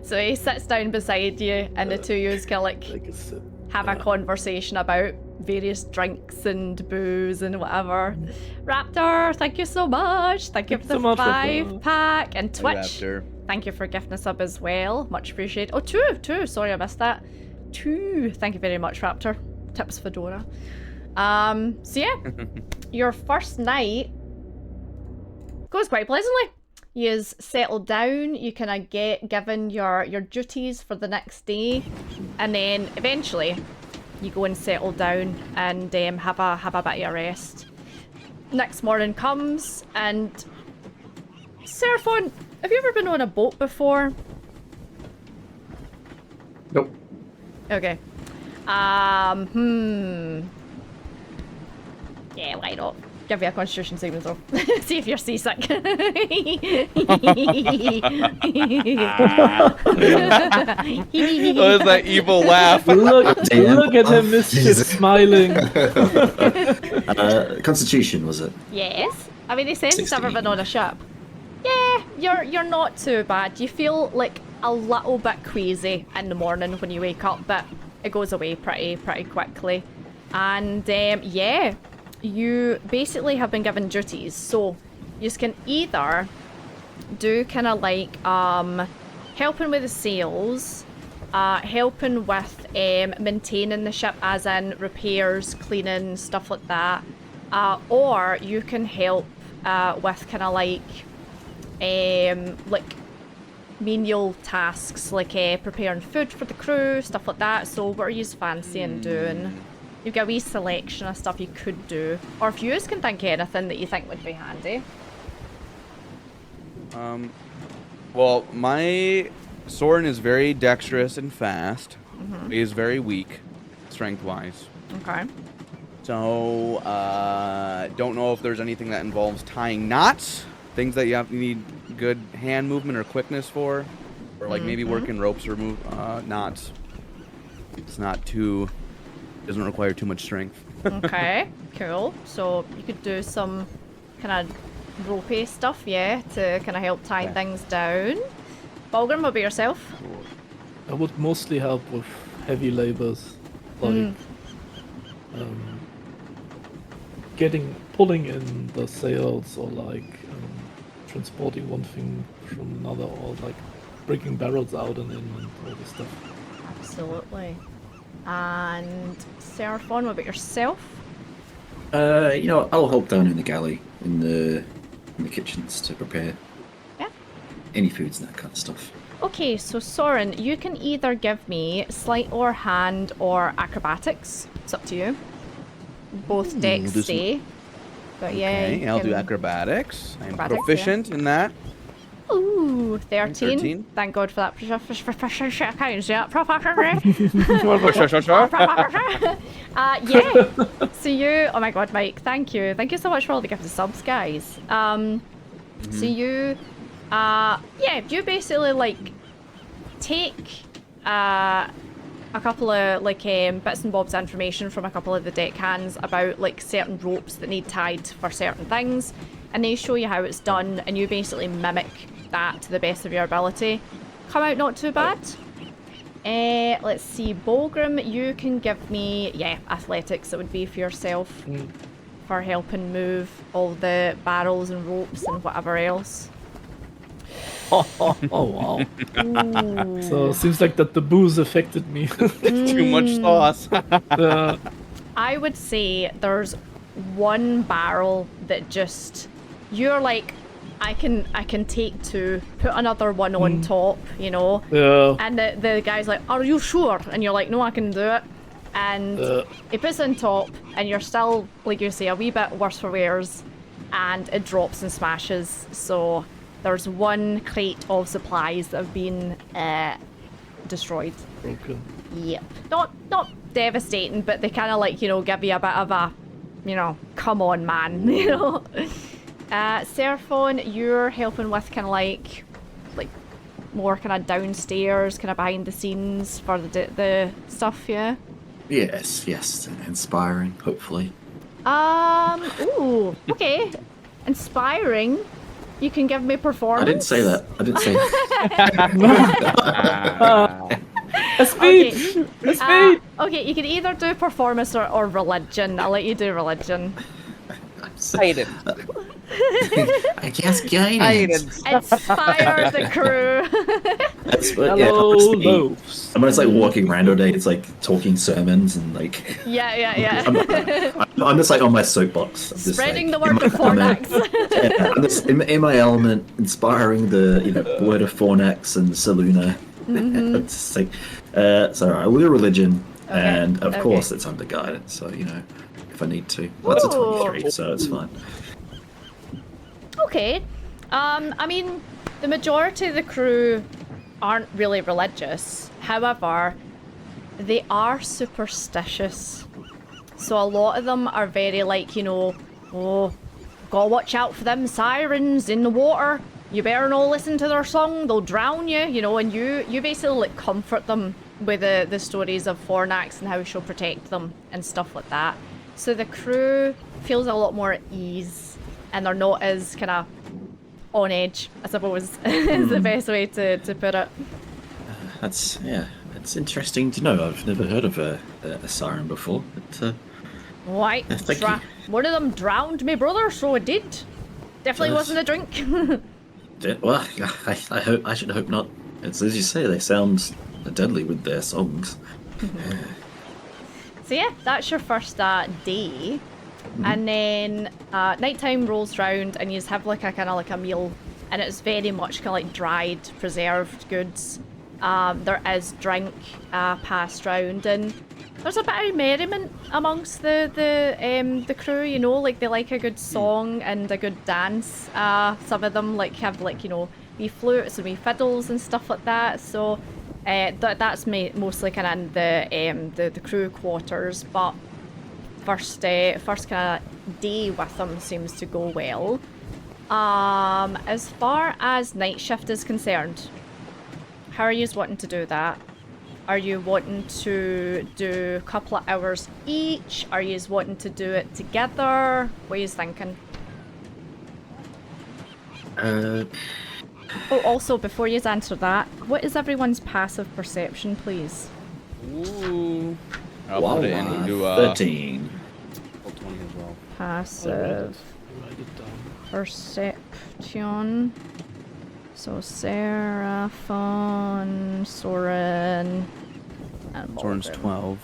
So he sits down beside you, and the two of you kind of like Take a sip. have a conversation about various drinks and booze and whatever. Raptor, thank you so much. Thank you for Thanks so the much, Raptor. 5-pack. And Twitch, Raptor. thank you for gifting a sub as well. Much appreciated. Oh, two. Sorry, I missed that. 2. Thank you very much, Raptor. Tips Fedora. So yeah, your first night goes quite pleasantly. You settle down, you kind of get given your duties for the next day, and then eventually you go and settle down and have a bit of a rest. Next morning comes, and Seraphon, have you ever been on a boat before? Nope. Okay. Yeah, why not? Give you a constitution saving throw. See if you're seasick. Oh, it's that evil laugh. Look at him, mischief smiling. Constitution, was it? Yes. I mean, they said he's never 16. been on a ship. Yeah, you're not too bad. You feel like a little bit queasy in the morning when you wake up, but it goes away pretty quickly. And yeah, you basically have been given duties. So you can either do kind of like helping with the sails, helping with maintaining the ship, as in repairs, cleaning, stuff like that, or you can help with kind of like menial tasks, like preparing food for the crew, stuff like that. So what are you fancying doing? You've got a wee selection of stuff you could do, or if you can think of anything that you think would be handy. Well, my Soren is very dexterous and fast. He is very weak, strength-wise. Okay. So, don't know if there's anything that involves tying knots, things that you need good hand movement or quickness for, or like maybe working ropes or knots. It's not too, doesn't require too much strength. Okay, cool. So you could do some kind of ropey stuff, yeah, to kind of help tie things down. Balgrim, what about yourself? I would mostly help with heavy labors, like pulling in the sails, or like transporting one thing from another, or like breaking barrels out and in and all this stuff. Absolutely. And Seraphon, what about yourself? I'll help down in the galley, in the kitchens to prepare any foods and that kind of stuff. Okay, so Soren, you can either give me sleight or hand or acrobatics. It's up to you. Both decks stay. But yeah, Okay, you I'll do can- acrobatics. I'm Acrobatics, proficient in that. Ooh, 13. 13. Thank God for that. Proficiency. Yeah. So you, oh my God, Mike, thank you. Thank you so much for all the gifted subs, guys. So you, you basically like take a couple of like bits and bobs of information from a couple of the deckhands about like certain ropes that need tied for certain things, and they show you how it's done, and you basically mimic that to the best of your ability. Come out not too bad. Let's see, Balgrim, you can give me athletics. It would be for yourself for helping move all the barrels and ropes and whatever else. Oh wow. Ooh. So seems like that the booze affected me. Too much sauce. I would say there's one barrel that just you're like, I can take two, put another one on top, you know. Yeah. And the guy's like, are you sure? And you're like, no, I can do it. And it puts on top, and you're still, like you say, a wee bit worse for wears, and it drops and smashes. So there's one crate of supplies that have been destroyed. Broken. Yep. Not devastating, but they kind of like, you know, give you a bit of a, you know, come on, man, you know. Seraphon, you're helping with kind of like more kind of downstairs, kind of behind the scenes for the stuff, yeah? Yes, inspiring, hopefully. Ooh, okay. Inspiring. You can give me performance. I didn't say that. A speed! A speed! Okay, you can either do performance or religion. I'll let you do religion. Guidance. I guess guidance. Inspire the crew. That's Hello, what, loaves. I'm just like walking around all day. It's like talking sermons and like. Yeah. I'm just like on my soapbox. I'm just, Spreading like, the word of Fornax. I'm just in my element, inspiring the word of Fornax and Saluna. It's just like, so I will do religion. And of okay. course it's under guidance, so, if I need to. That's a Ooh. 23, so it's fine. Okay. I mean, the majority of the crew aren't really religious. However, they are superstitious. So a lot of them are very like, oh, gotta watch out for them sirens in the water. You better not listen to their song, they'll drown you, and you basically like comfort them with the stories of Fornax and how she'll protect them and stuff like that. So the crew feels a lot more at ease and they're not as kind of on edge, I suppose, is the best way to put it. That's interesting to know. I've never heard of a siren before. But, Right, thank you. one of them drowned me brother, so it did. Definitely Yes. wasn't a drink. Well, I should hope not. It's as you say, they sound deadly with their songs. So yeah, that's your first day. And then nighttime rolls round and you just have like a kind of like a meal, and it's very much kind of like dried, preserved goods. There is drink passed round, and there's a bit of merriment amongst the crew. Like they like a good song and a good dance. Some of them like have like wee flutes and wee fiddles and stuff like that. So that's mostly kind of the crew quarters, but first kind of day with them seems to go well. As far as night shift is concerned, how are you wanting to do that? Are you wanting to do a couple of hours each? Are you wanting to do it together? What are you thinking? Oh, also, before you answer that, what is everyone's passive perception, please? Ooh. I'll Wow, put it into 13. 20 as well. Passive Write it down. perception. So Seraphon, Soren, and Soren's Morgan. 12.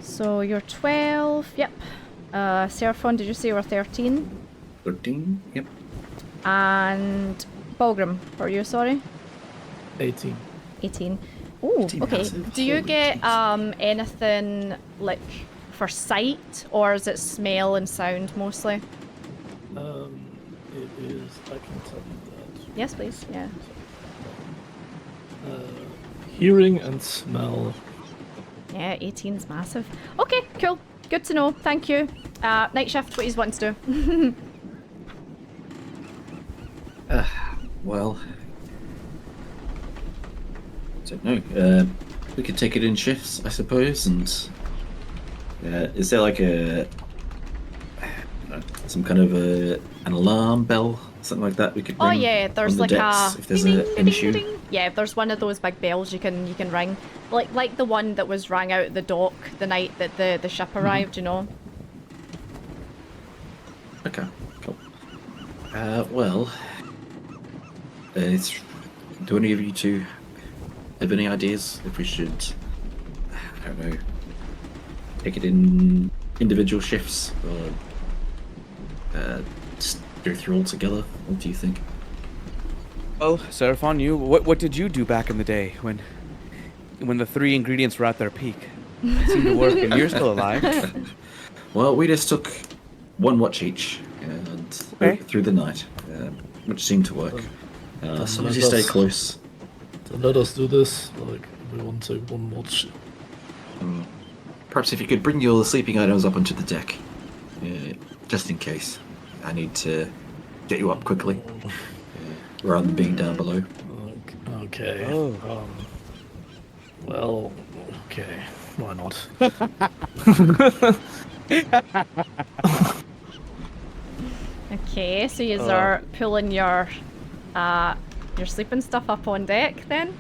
So you're 12, yep. Seraphon, did you say you were 13? 13? Yep. And Balgrim, were you, sorry? 18. 18. Ooh, 18 okay. massive. Do you Holy get jeez. anything like for sight, or is it smell and sound mostly? It is, I can tell you that. Yes, please, yeah. Hearing and smell. Yeah, 18's massive. Okay, cool. Good to know. Thank you. Night shift, what you want to do? Well, I don't know. We could take it in shifts, I suppose, and is there like some kind of an alarm bell, something like that we could ring? Oh yeah, there's on the like decks a if there's ding, an ding, issue. ding, ding. Yeah, there's one of those big bells you can ring, like the one that was rang out at the dock the night that the ship arrived. Okay, cool. Well, do any of you two have any ideas if we should, I don't know, take it in individual shifts or just go through all together? What do you think? Well, Seraphon, what did you do back in the day when the 3 ingredients were at their peak? It seemed to work, and you're still alive. Well, we just took one watch each and through the night, which seemed to work. As long as you stay close. Then let us do this. Like, everyone take one watch. Perhaps if you could bring your sleeping items up onto the deck, just in case. I need to get you up quickly, rather than being down below. Okay. Oh. Well, okay. Why not? Okay, so you are pulling your sleeping stuff up on deck then?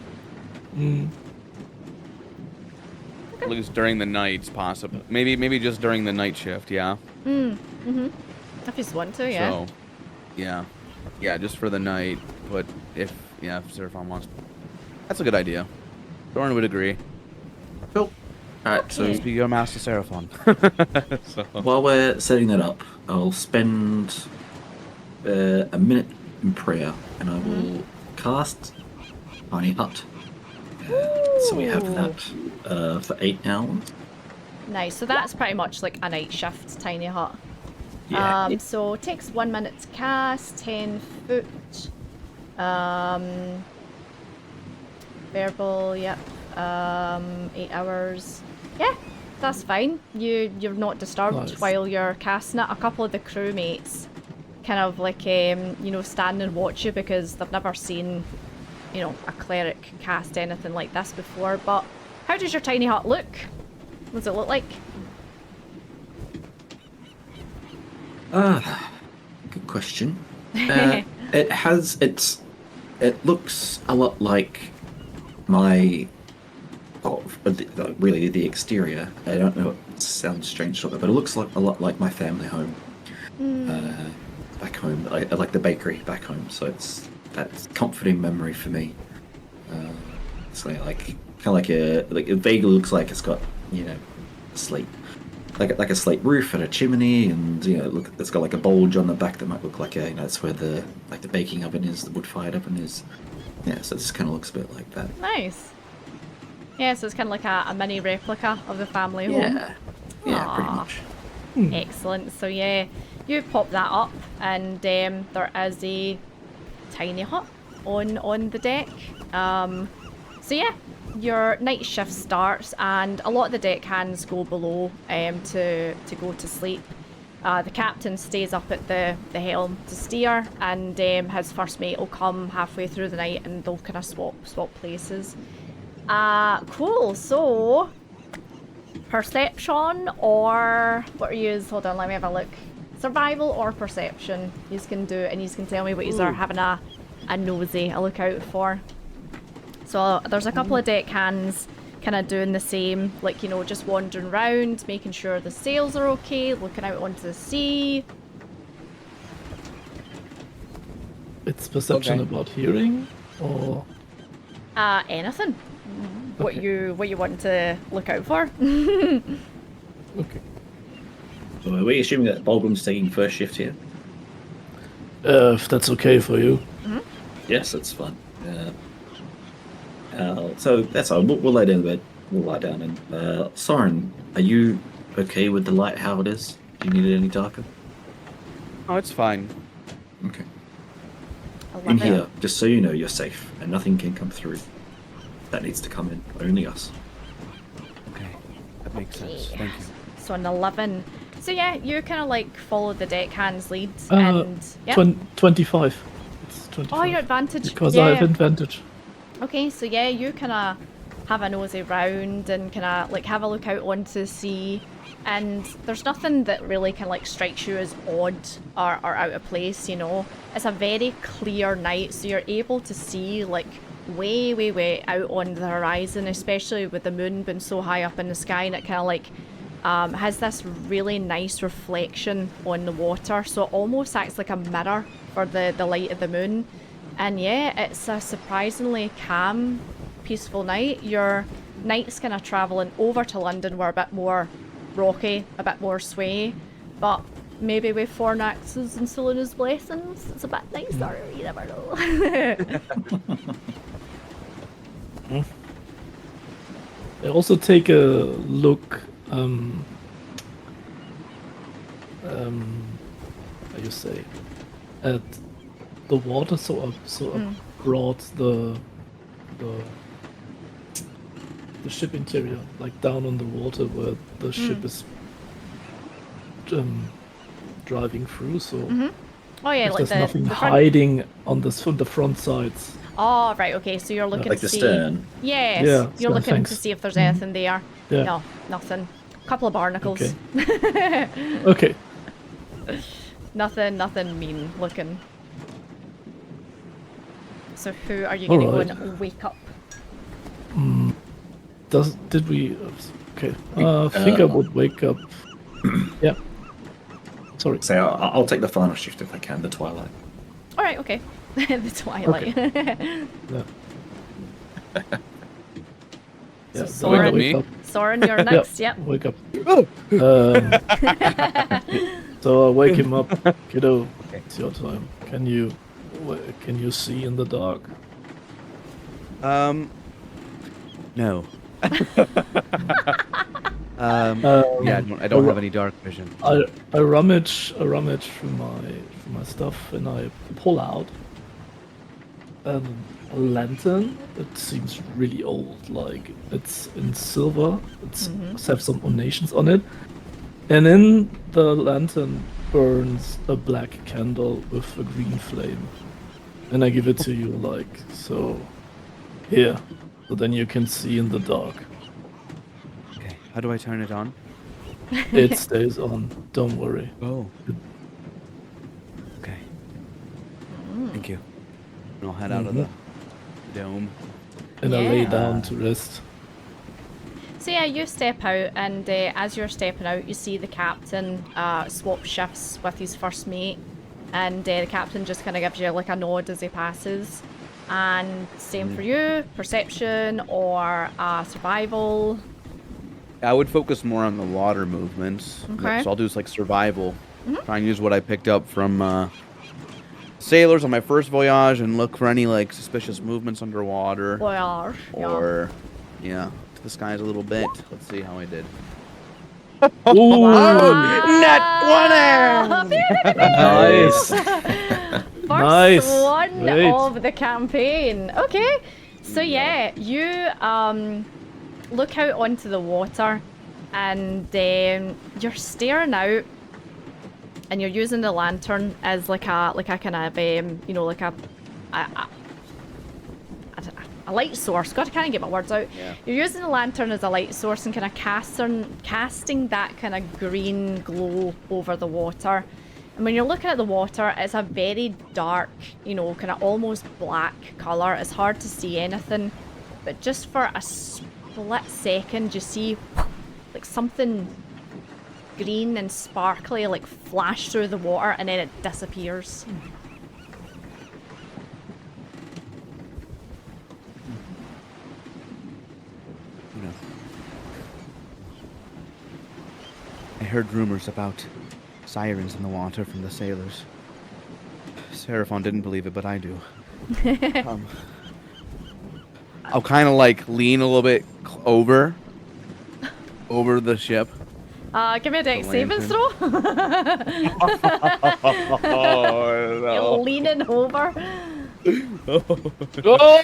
At least during the nights, possible. Maybe just during the night shift, yeah. If you want to, yeah. So, yeah, just for the night. But if Seraphon wants, that's a good idea. Doran would agree. Cool. Alright, so Be your master, Seraphon. So. while we're setting that up, I'll spend a minute in prayer, and I will cast Tiny Hut. So we have Ooh. that for 8 hours. Nice. So that's pretty much like a night shift tiny hut. Yeah. So it takes 1 minute to cast, 10 foot. Verbal, yep. 8 hours. Yeah, that's fine. You're not disturbed Nice. while you're casting it. A couple of the crewmates kind of like stand and watch you because they've never seen, a cleric cast anything like this before. But how does your tiny hut look? What does it look like? Good question. It looks a lot like really the exterior. I don't know, it sounds strange, but it looks like a lot like my family home. Back home. I like the bakery back home, so that's comforting memory for me. So like it vaguely looks like it's got a slate. Like a slate roof and a chimney, and it's got like a bulge on the back that might look like that's where the baking oven is, the wood-fired oven is. Yeah, so it just kind of looks a bit like that. Nice. Yeah, so it's kind of like a mini replica of the family home. Yeah, pretty much. Excellent. So yeah, you pop that up, and there is a tiny hut on the deck. So yeah, your night shift starts, and a lot of the deckhands go below to go to sleep. The captain stays up at the helm to steer, and his first mate will come halfway through the night, and they'll kind of swap places. Cool. So perception, or what are you? Hold on, let me have a look. Survival or perception? You can do it, and you can tell me what you are having a nosy, a look out for. So there's a couple of deckhands kind of doing the same, like, just wandering around, making sure the sails are okay, looking out onto the sea. It's perception Okay. about hearing, or Anything. What Okay. you want to look out for. okay. So are we assuming that Bulgrim's taking first shift here? If that's okay for you. Yes, that's fine. So that's all. We'll lay down in bed. We'll lie down. And Soren, are you okay with the light how it is? Do you need it any darker? Oh, it's fine. Okay. I love In it. here, just so you know, you're safe, and nothing can come through. That needs to come in. Only us. Okay, that makes sense. Okay. Thank you. So an 11. So yeah, you kind of like follow the deckhand's lead, Uh, and yeah. 25. It's 25. Oh, your advantage. Because yeah. I have advantage. Okay, so yeah, you kind of have a nosy round and kind of like have a look out onto the sea, and there's nothing that really kind of like strikes you as odd or out of place. It's a very clear night, so you're able to see like way out on the horizon, especially with the moon being so high up in the sky, and it kind of like has this really nice reflection on the water, so it almost acts like a mirror for the light of the moon. And yeah, it's a surprisingly calm, peaceful night. Your night's kind of travelling over to London, where a bit more rocky, a bit more sway, but maybe with Fornax's and Selena's blessings, it's a bit nicer. You never know. I also take a look. How you say, at the water, so I brought the ship interior, like down on the water where the ship is driving through. So Oh yeah, if like there's nothing the front. hiding on the front sides. Oh right, okay. So you're looking Like to the see. stern. Yes, Yeah, you're stern, looking thanks. to see if there's anything there. Yeah. No, nothing. Couple of barnacles. Okay. Okay. Nothing mean looking. So who are you going to go Alright. and wake up? Did we? Okay. I think I would wake up. Yeah. Sorry. So I'll take the final shift if I can, the twilight. All right, okay. The twilight. Yeah. Yeah. So then I Soren, wake up. Soren, you're next. Yep. Wake up. So I wake him up. Kiddo, it's your time. Can you see in the dark? No. Yeah, I don't have any dark vision. I rummage through my stuff and I pull out a lantern. It seems really old, like it's in silver. It's have some ornations on it, and in the lantern burns a black candle with a green flame, and I give it to you, like so. Here, so then you can see in the dark. Okay, how do I turn it on? It stays on. Don't worry. Oh. Okay. Thank you. And I'll head out of the dome. And I lay Yeah. down to rest. So yeah, you step out, and as you're stepping out, you see the captain swap shifts with his first mate, and the captain just kind of gives you like a nod as he passes. And same for you, perception or survival. I would focus more on the water movements. Okay. So I'll do like survival. Try and use what I picked up from sailors on my first voyage and look for any like suspicious movements underwater. Voyage. Or, yeah, to the skies a little bit. Let's see how I did. Ooh, Net 20! nice. First Nice. one Great. of the campaign. Okay. So yeah, you look out onto the water, and you're staring out, and you're using the lantern as like a kind of you know, like a light source. God, I can't get my words out. Yeah. You're using the lantern as a light source and kind of casting that kind of green glow over the water. And when you're looking at the water, it's a very dark, you know, kind of almost black colour. It's hard to see anything, but just for a split second, you see like something green and sparkly like flash through the water, and then it disappears. You know, I heard rumors about sirens in the water from the sailors. Seraphon didn't believe it, but I do. I'll kind of like lean a little bit over the ship. Give me a dex saving lantern. throw. You're leaning over. Oh,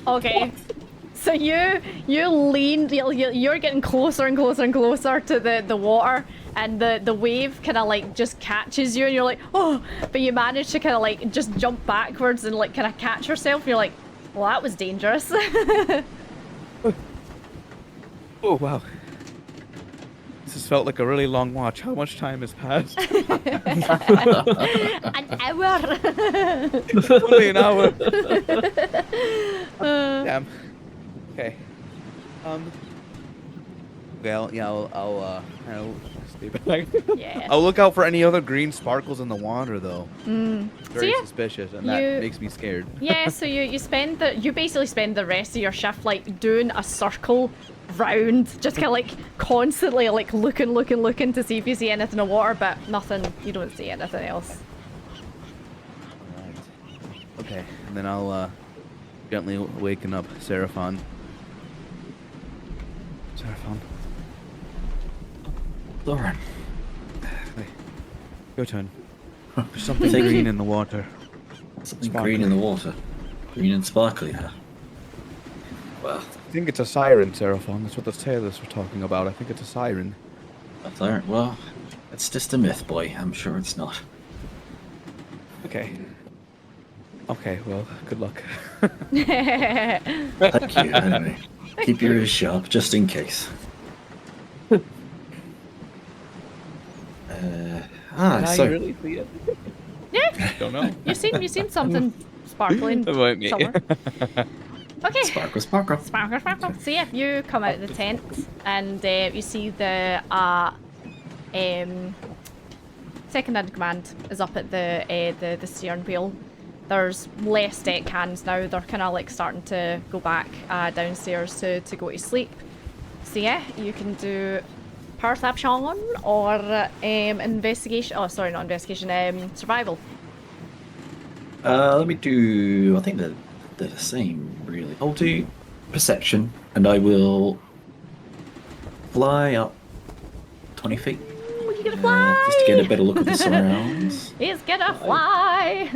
Okay. So you lean, you're getting closer and closer and closer to the water, and the wave kind of like just catches you, and you're like, oh, but you manage to kind of like just jump backwards and like kind of catch yourself, and you're like, well, that was dangerous. Oh wow. This has felt like a really long watch. How much time has passed? An hour. Only an hour. Damn. Okay. Well, yeah, I'll stay back. Yeah. I'll look out for any other green sparkles in the water, though. Very yeah, suspicious, and you- that makes me scared. Yeah, so you basically spend the rest of your shift like doing a circle round, just kind of like constantly like looking to see if you see anything in the water, but nothing. You don't see anything else. Right. Okay, and then I'll gently waken up Seraphon. Seraphon, Lauren, your turn. There's something Thank you. green in the water. something green in the water. Green and sparkly, huh? Well, I think it's a siren, Seraphon. That's what the sailors were talking about. I think it's a siren. that's all right. Well, it's just a myth, boy. I'm sure it's not. Okay. Okay, well, good luck. Thank you, anyway. Keep your ears sharp, just in case. So really see it? Yeah, Don't know. you've seen something sparkling That might be. somewhere. Okay. sparkle, sparkle. Sparkle, sparkle. So yeah, you come out of the tent, and you see the second in command is up at the steering wheel. There's less deck hands now. They're kind of like starting to go back downstairs to go to sleep. So yeah, you can do perception or investigation. Oh, sorry, not investigation. Survival. Let me do. I think they're the same, really. I'll do perception, And I will fly up 20 feet. Oh, you're gonna fly! Just to get a better look at the surrounds. He's gonna fly!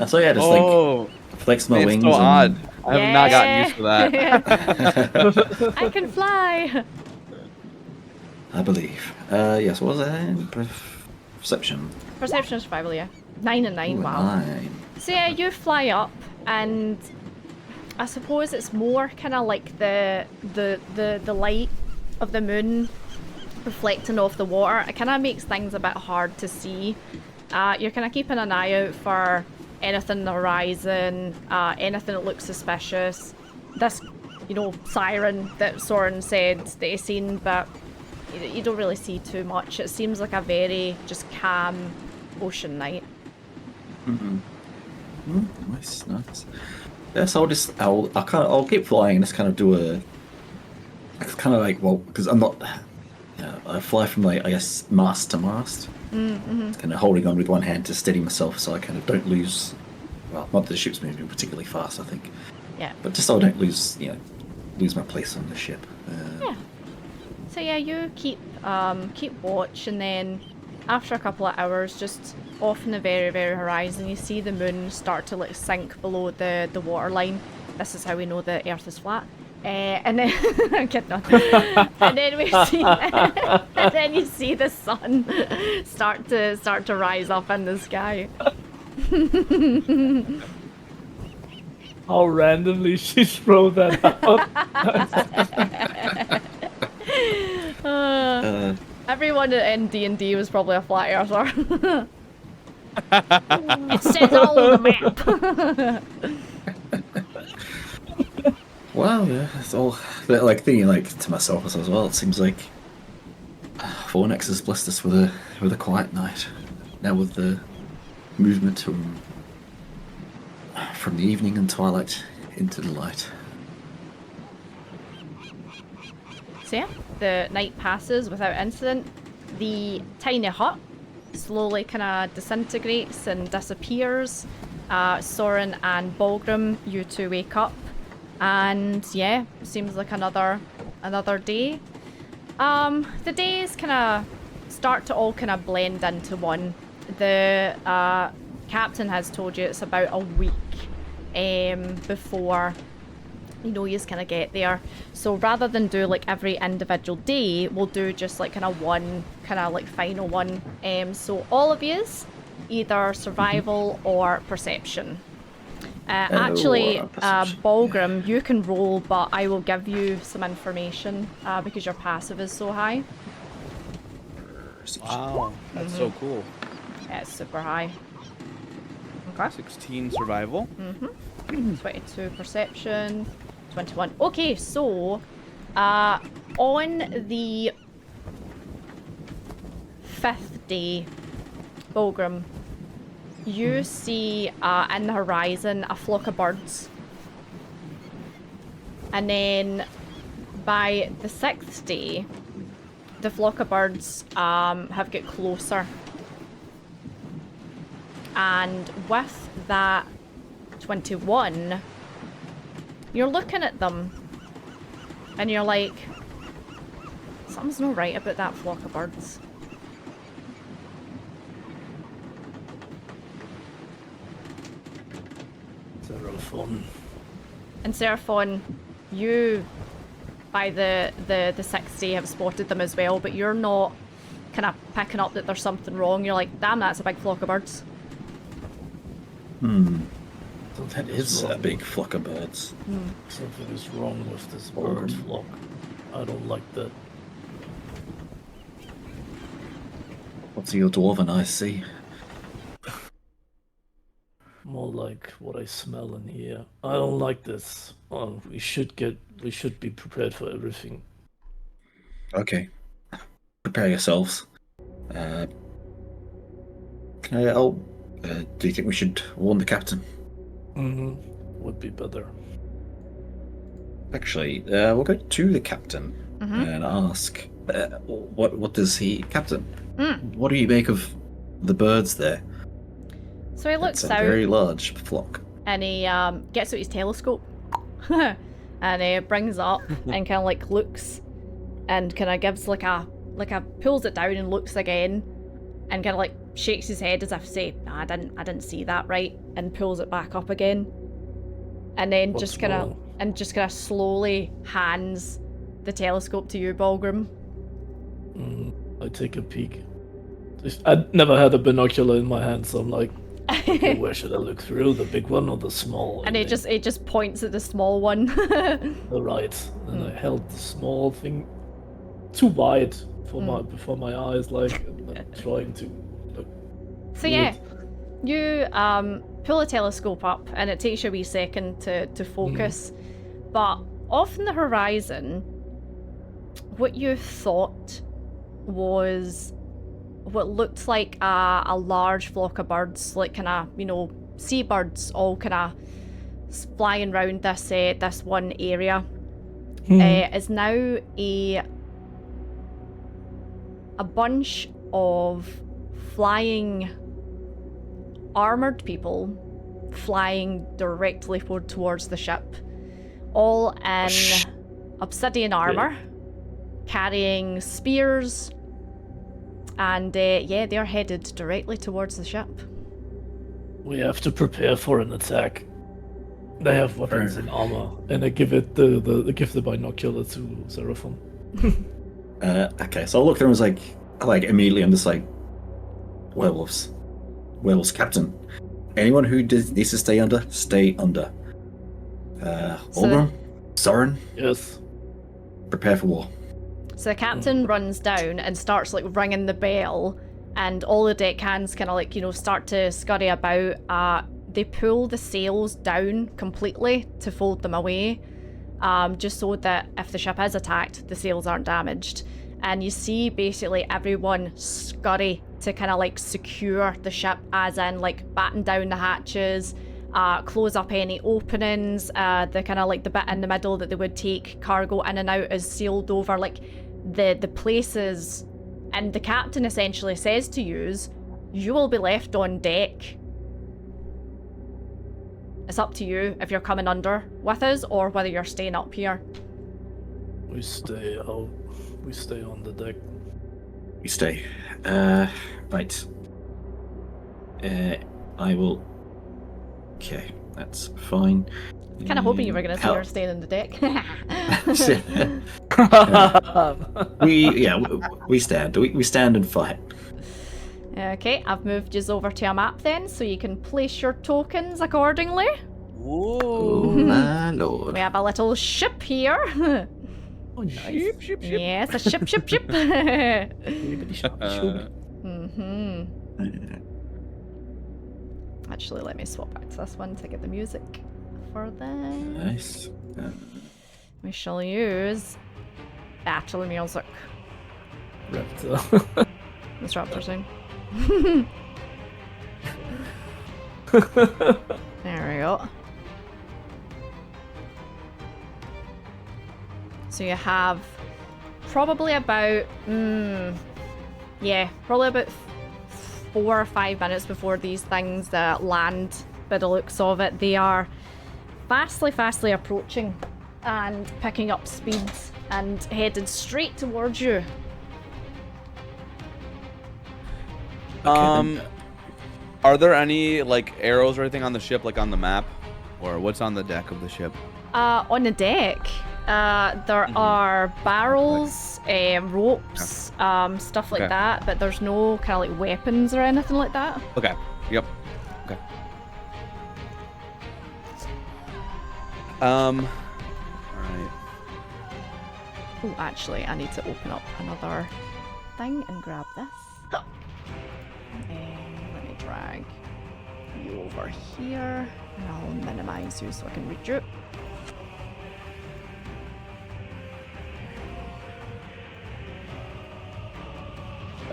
So yeah, just like flex my it's wings. so and... odd. I have not gotten used to that. I can fly! I believe. Yes, what was that? Perception. Perception and survival, yeah. 9 and 9, Ooh, wow. 9. So yeah, you fly up, and I suppose it's more kind of like the light of the moon reflecting off the water. It kind of makes things a bit hard to see. You're kind of keeping an eye out for anything on the horizon, anything that looks suspicious. This, siren that Soren said that he's seen, but you don't really see too much. It seems like a very just calm ocean night. Nice. Yes, I'll keep flying and just kind of do because I'm not. I fly from mast to mast. Kind of holding on with one hand to steady myself, so I kind of don't lose. Well, not that the ship's moving particularly fast, I think. Yeah. But just so I don't lose my place on the ship. Yeah. So yeah, you keep watch, and then after a couple of hours, just off in the very, very horizon, you see the moon start to sink below the waterline. This is how we know the Earth is flat. And then I'm kidding on. And then we see, and then you see the sun start to rise up in the sky. How randomly she throw that out. Everyone in D&D was probably a flat earther. It says all on the map. Wow, yeah, it's all thinking to myself as well. It seems like Fornex has blessed us with a quiet night. Now with the movement from the evening and twilight into the light. So yeah, the night passes without incident. The tiny hut slowly kind of disintegrates and disappears. Soren and Balgrim, you two wake up. And yeah, seems like another day. The days kind of start to all kind of blend into one. The captain has told you it's about a week before you just kind of get there. So rather than do every individual day, we'll do just kind of one final one. So all of yous, either survival or perception. Actually, Balgrim, you can roll, but I will give you some information because your passive is so high. Wow, that's so cool. Yeah, it's super high. Okay. 16 survival. 22 perception. 21. Okay, so on the 5th day, Balgrim, you see in the horizon a flock of birds. And then by the 6th day, the flock of birds have got closer. And with that 21, you're looking at them and you're like, something's not right about that flock of birds. Seraphon. And Seraphon, you by the 6th day have spotted them as well, but you're not kind of picking up that there's something wrong. You're like, damn, that's a big flock of birds. That is a big flock of birds. Something is wrong with this bird flock. I don't like that. What's your dwarven eyes see? More like what I smell and hear. I don't like this. Oh, we should be prepared for everything. Okay. Prepare yourselves. Do you think we should warn the captain? Would be better. Actually, we'll go to the captain and ask, what does he... Captain, what do you make of the birds there? So he looks It's a out very large flock. and he gets out his telescope and brings it up and kind of like looks and kind of gives like a pulls it down and looks again and kind of like shakes his head as if to say, nah, I didn't see that right, and pulls it back up again, and then just kind of slowly hands the telescope to you, Balgrim. I take a peek. I'd never had a binocular in my hand, so I'm like, okay, where should I look through? The big one or the small? And it just points at the small one. The right. And I held the small thing too wide for my eyes, like trying to look. So yeah, you pull a telescope up, and it takes you a wee second to focus. But off in the horizon, what you thought was what looked like a large flock of birds, like kind of, seabirds, all kind of flying around this one area, is now a bunch of flying armored people flying directly towards the ship, all in obsidian armor, carrying spears, and they're headed directly towards the ship. We have to prepare for an attack. They have weapons and armor, and I give the binocular to Seraphim. Okay, so I look at him and was like immediately I'm just like, werewolves, captain. Anyone who needs to stay under, stay under. Olgrim, Soren, yes, prepare for war. So the captain runs down and starts like ringing the bell, and all the deckhands kind of like, start to scurry about. They pull the sails down completely to fold them away, just so that if the ship is attacked, the sails aren't damaged. And you see basically everyone scurry to kind of like secure the ship, as in like batten down the hatches, close up any openings. The kind of like the bit in the middle that they would take cargo in and out is sealed over. Like the places, and the captain essentially says to you will be left on deck. It's up to you if you're coming under with us or whether you're staying up here. We stay out. We stay on the deck. We stay. Right. I will. Okay, that's fine. Kind of hoping you were going to say you're staying on the deck. We stand. We stand and fight. Okay, I've moved you over to a map then, so you can place your tokens accordingly. Whoa. Oh my lord. We have a little ship here. Oh, nice. Ship. Yes, a ship. Actually, let me swap back to this one to get the music for that. Nice. We shall use battle music. Raptor. This raptor soon. There we go. So you have probably about, probably about 4 or 5 minutes before these things land. By the looks of it, they are fastly approaching and picking up speeds and headed straight towards you. Are there any like arrows or anything on the ship, like on the map, or what's on the deck of the ship? On the deck, there are barrels, ropes, stuff like that, but there's no kind of like weapons or anything like that. Okay. Yep. Okay. All right. Oh, actually, I need to open up another thing and grab this. Let me drag you over here, and I'll minimize you so I can read you.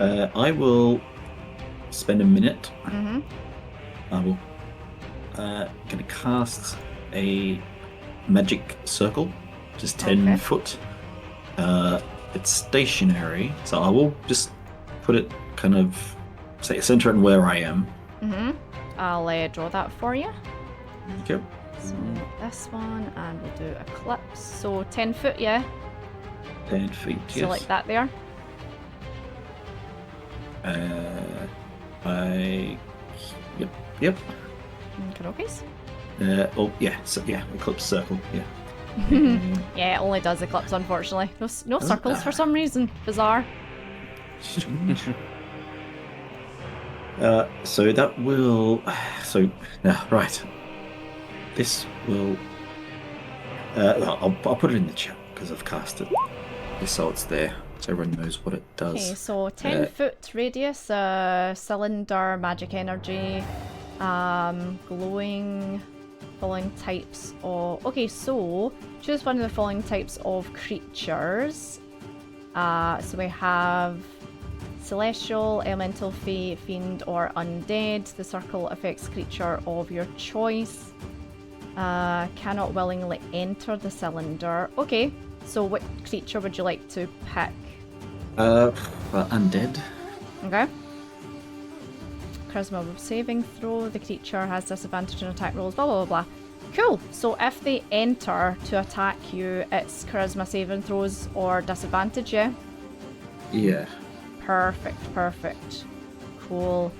I will spend a minute. Mm-hmm. I will gonna cast a magic circle, just 10 foot. It's stationary, so I will just put it kind of center it where I am. Mm-hmm. I'll draw that for you. Okay. So this one, and we'll do eclipse. So 10 foot, yeah? 10 feet, So yes. like that there. Yep. Okay. Oh, yeah, so, yeah, eclipse circle, yeah. Yeah, it only does eclipse, unfortunately. No Does it? circles for some reason. Bizarre. So that will. So right. This will. I'll put it in the chat because I've cast it, just so it's there, so everyone knows what it does. Okay, so 10 foot radius, cylinder, magic energy, glowing, following types of. Okay, so choose one of the following types of creatures. So we have celestial, elemental, fae, fiend, or undead. The circle affects creature of your choice. Cannot willingly enter the cylinder. Okay, so what creature would you like to pick? Undead. Okay. Charisma saving throw. The creature has disadvantage on attack rolls. Blah blah blah blah. Cool. So if they enter to attack you, it's charisma saving throws or disadvantage. Yeah. Yeah. Perfect. Cool.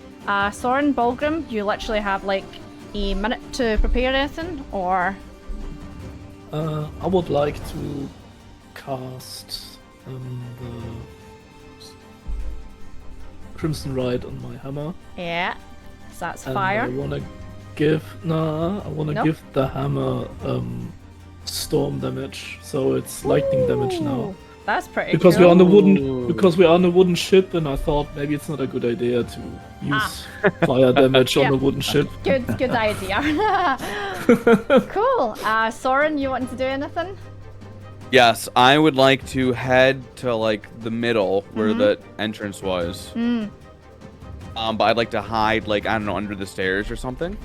Soren, Balgrim, you literally have like a minute to prepare anything, or? I would like to cast the Crimson Ride on my hammer. Yeah. So that's And fire. I wanna give Nope. give the hammer storm damage, so it's lightning damage now. Ooh, that's pretty Because cool. we're on the Ooh. wooden ship, and I thought maybe it's not a good idea to use fire damage on Yeah. the wooden ship. Good idea. Cool. Soren, you wanting to do anything? Yes, I would like to head to like the middle where the entrance was. But I'd like to hide like I don't know under the stairs or something,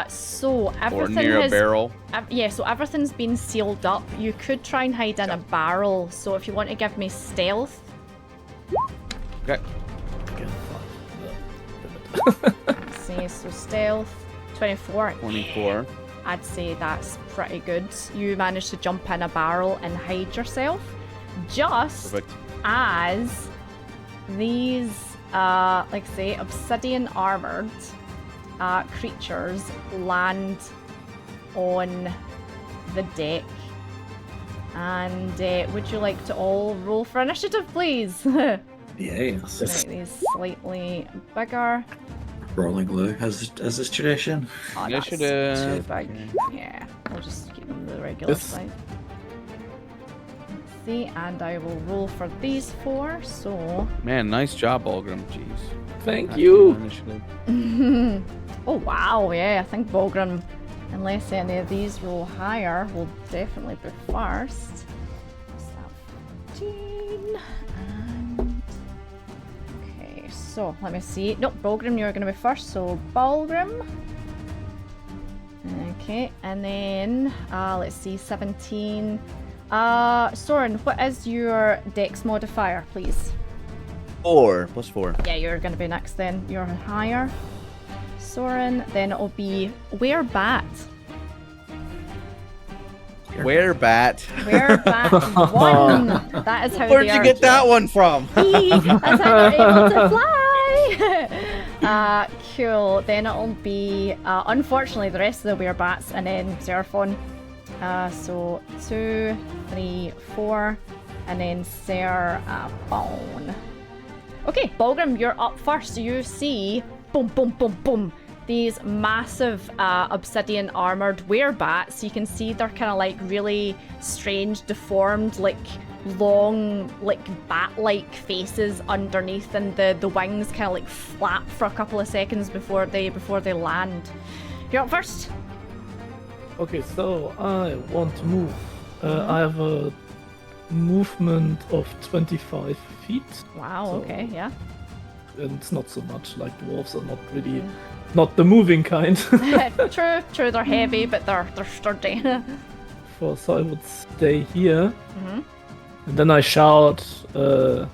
So or everything near a has barrel. yeah, so everything's been sealed up. You could try and hide in a barrel. So if you want to give me stealth, Okay. Again, let's see, so stealth 24. 24. I'd say that's pretty good. You managed to jump in a barrel and hide yourself. Just Perfect. as these, like say, obsidian armored creatures land on the deck. And would you like to all roll for initiative, please? Make Yes. these slightly bigger. Rolling low as is tradition. Oh, that's too Initiative. big. Yeah, I'll just keep them the regular Yes. size. Let's see, and I will roll for these 4. So, Man, nice job, Balgrim. Jeez. Thank That's you. an initiative. oh wow, yeah, I think Balgrim, unless any of these roll higher, will definitely be first. So, 14 and okay, so let me see. Nope, Balgrim, you're going to be first. So Balgrim. Okay, and then let's see, 17. Soren, what is your dex modifier, please? 4 + 4. Yeah, you're going to be next then. You're higher. Soren, then it'll be Werebat. Werebat. Werebat 1. That is how Where'd they you are. get that one from? That's how they're able to fly. Cool. Then it'll be, unfortunately, the rest of the Werebats and then Zerphon. So 2, 3, 4, and then Zerphon. Okay, Balgrim, you're up first. You see, boom, boom, boom, boom, these massive obsidian armored werebats. You can see they're kind of like really strange, deformed, like long, like bat-like faces underneath, and the wings kind of like flap for a couple of seconds before they land. You're up first. Okay, so I want to move. I have a movement of 25 feet. Wow. So- Okay. Yeah. And it's not so much, like dwarves are not really, not the moving kind. True. They're heavy, but they're sturdy. So I would stay here. And then I shout out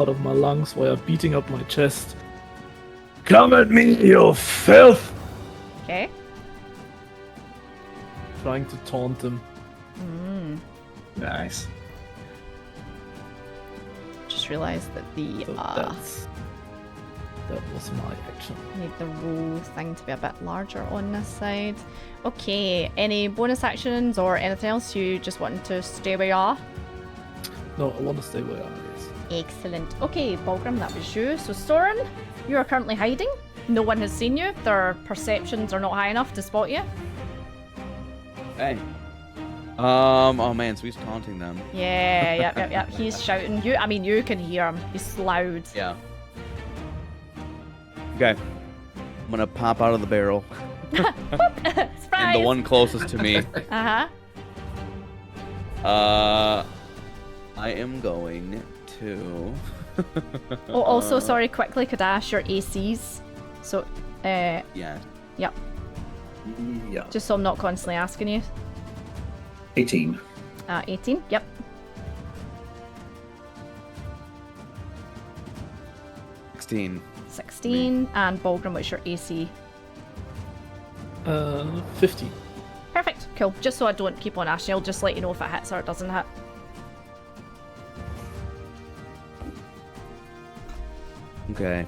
of my lungs while beating up my chest. Come at me, you filth! Okay. trying to taunt him. Nice. Just realised that the So that was my action. need the roll thing to be a bit larger on this side. Okay, any bonus actions or anything else you just wanting to stay where you are? No, I want to stay where I am. Yes. Excellent. Okay, Bulgrim, that was you. So Soren, you are currently hiding. No one has seen you. Their perceptions are not high enough to spot you. Hey. Oh man, so he's taunting them. Yeah, yep. He's shouting. You can hear him. He's loud. Yeah. Okay. I'm gonna pop out of the barrel. Surprise! And the one closest to me. Uh-huh. I am going to. Oh, also, sorry, quickly, could I ask your ACs? So, Yeah. yep. Yeah. Just so I'm not constantly asking you. 18. 18, yep. 16. 16, and Bulgrim, what's your AC? 50. Perfect, cool. Just so I don't keep on asking, I'll just let you know if it hits or it doesn't hit. Okay.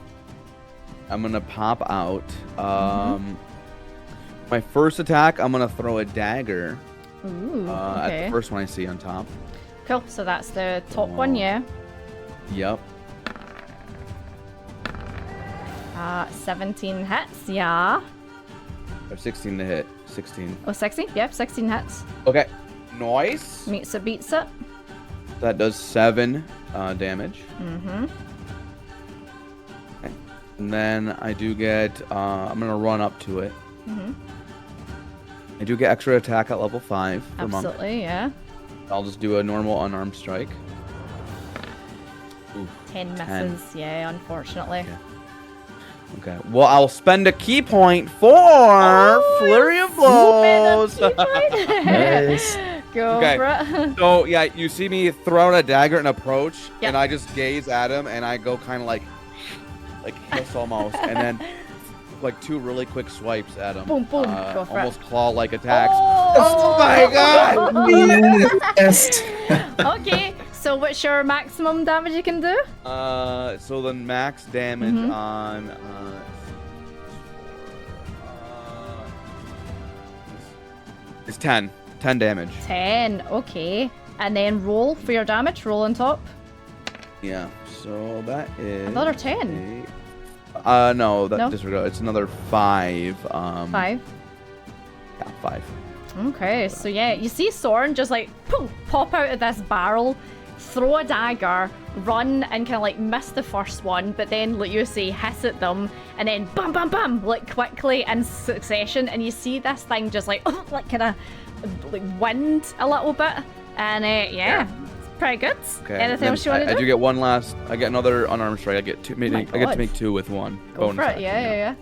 I'm gonna pop out. My first attack, I'm gonna throw a dagger Ooh, at okay. the first one I see on top. Cool, so that's the top one, yeah. Yep. 17 hits, yeah. Or 16 to hit. 16. Oh, 16? Yep, 16 hits. Okay. Nice. Meets it, beats it. That does 7 damage. Mm-hmm. Okay. And then I do get. I'm gonna run up to it. Mm-hmm. I do get extra attack at level 5 for monk. Absolutely, yeah. I'll just do a normal unarmed strike. Ooh, 10 misses, 10. yeah, unfortunately. Yeah. Okay. Well, I'll spend a key point for Flurry of Blows. Nice. Go Okay. for it. So yeah, you see me throw out a dagger and approach, Yep. and I just gaze at him, and I go kind of like hiss almost, and then like 2 really quick swipes at him. Boom, boom. Go for almost claw-like attacks. Oh, my God! Yes. Okay, so what's your maximum damage you can do? So the max damage Mhm. on is 10. 10 damage. 10, okay. And then roll for your damage, roll on top. Yeah. So that is Another 10. No, that No? disregard. It's another 5. 5. Yeah, 5. Okay, so yeah, you see Soren just like poof, pop out of this barrel, throw a dagger, run and kind of like miss the first one, but then like you say, hiss at them, and then bam, bam, bam, like quickly in succession, and you see this thing just like like kind of like wind a little bit, and yeah, it's pretty good. Okay. Anything else you want to I do? do get one last. I get another unarmed strike. I get 2. my I get God. to make 2 with 1. Go bonus for it, action, yeah.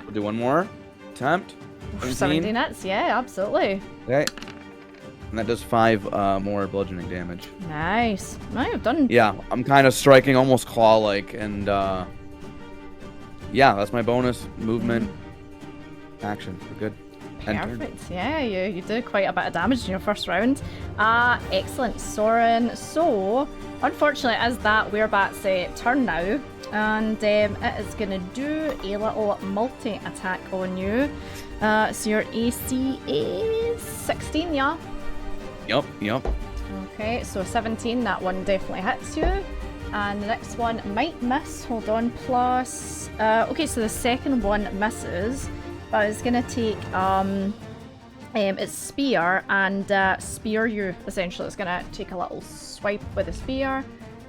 We'll do one more attempt. 17 hits, yeah, absolutely. Okay. And that does 5 more bludgeoning damage. Nice. Now you've done. Yeah, I'm kind of striking almost claw-like, and yeah, that's my bonus movement action. We're good. End turn. Perfect. Yeah, you did quite a bit of damage in your first round. Excellent, Soren. So, unfortunately, as that werebat's turn now, and it is going to do a little multi-attack on you. So your AC is 16, yeah? Yep. Okay, so 17, that one definitely hits you. And the next one might miss. Hold on, plus... okay, so the second one misses. But it's going to take its spear and spear you, essentially. It's going to take a little swipe with a spear.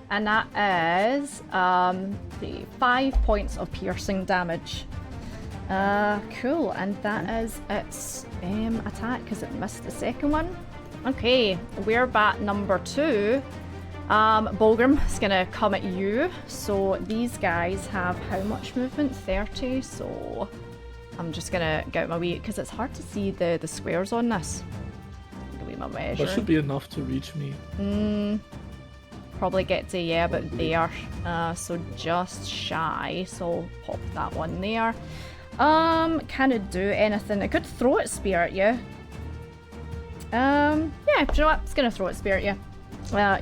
And that is the 5 points of piercing damage. Cool, and that is its attack because it missed the second one. Okay, werebat number 2. Bulgrim is gonna come at you. So these guys have how much movement? 30. So I'm just gonna get out my wee because it's hard to see the squares on this. Give me my measure. That should be enough to reach me. Probably get to, yeah, but there. So just shy. So I'll pop that one there. Can it do anything? It could throw its spear at you. Yeah, do you know what? It's gonna throw a spear at you.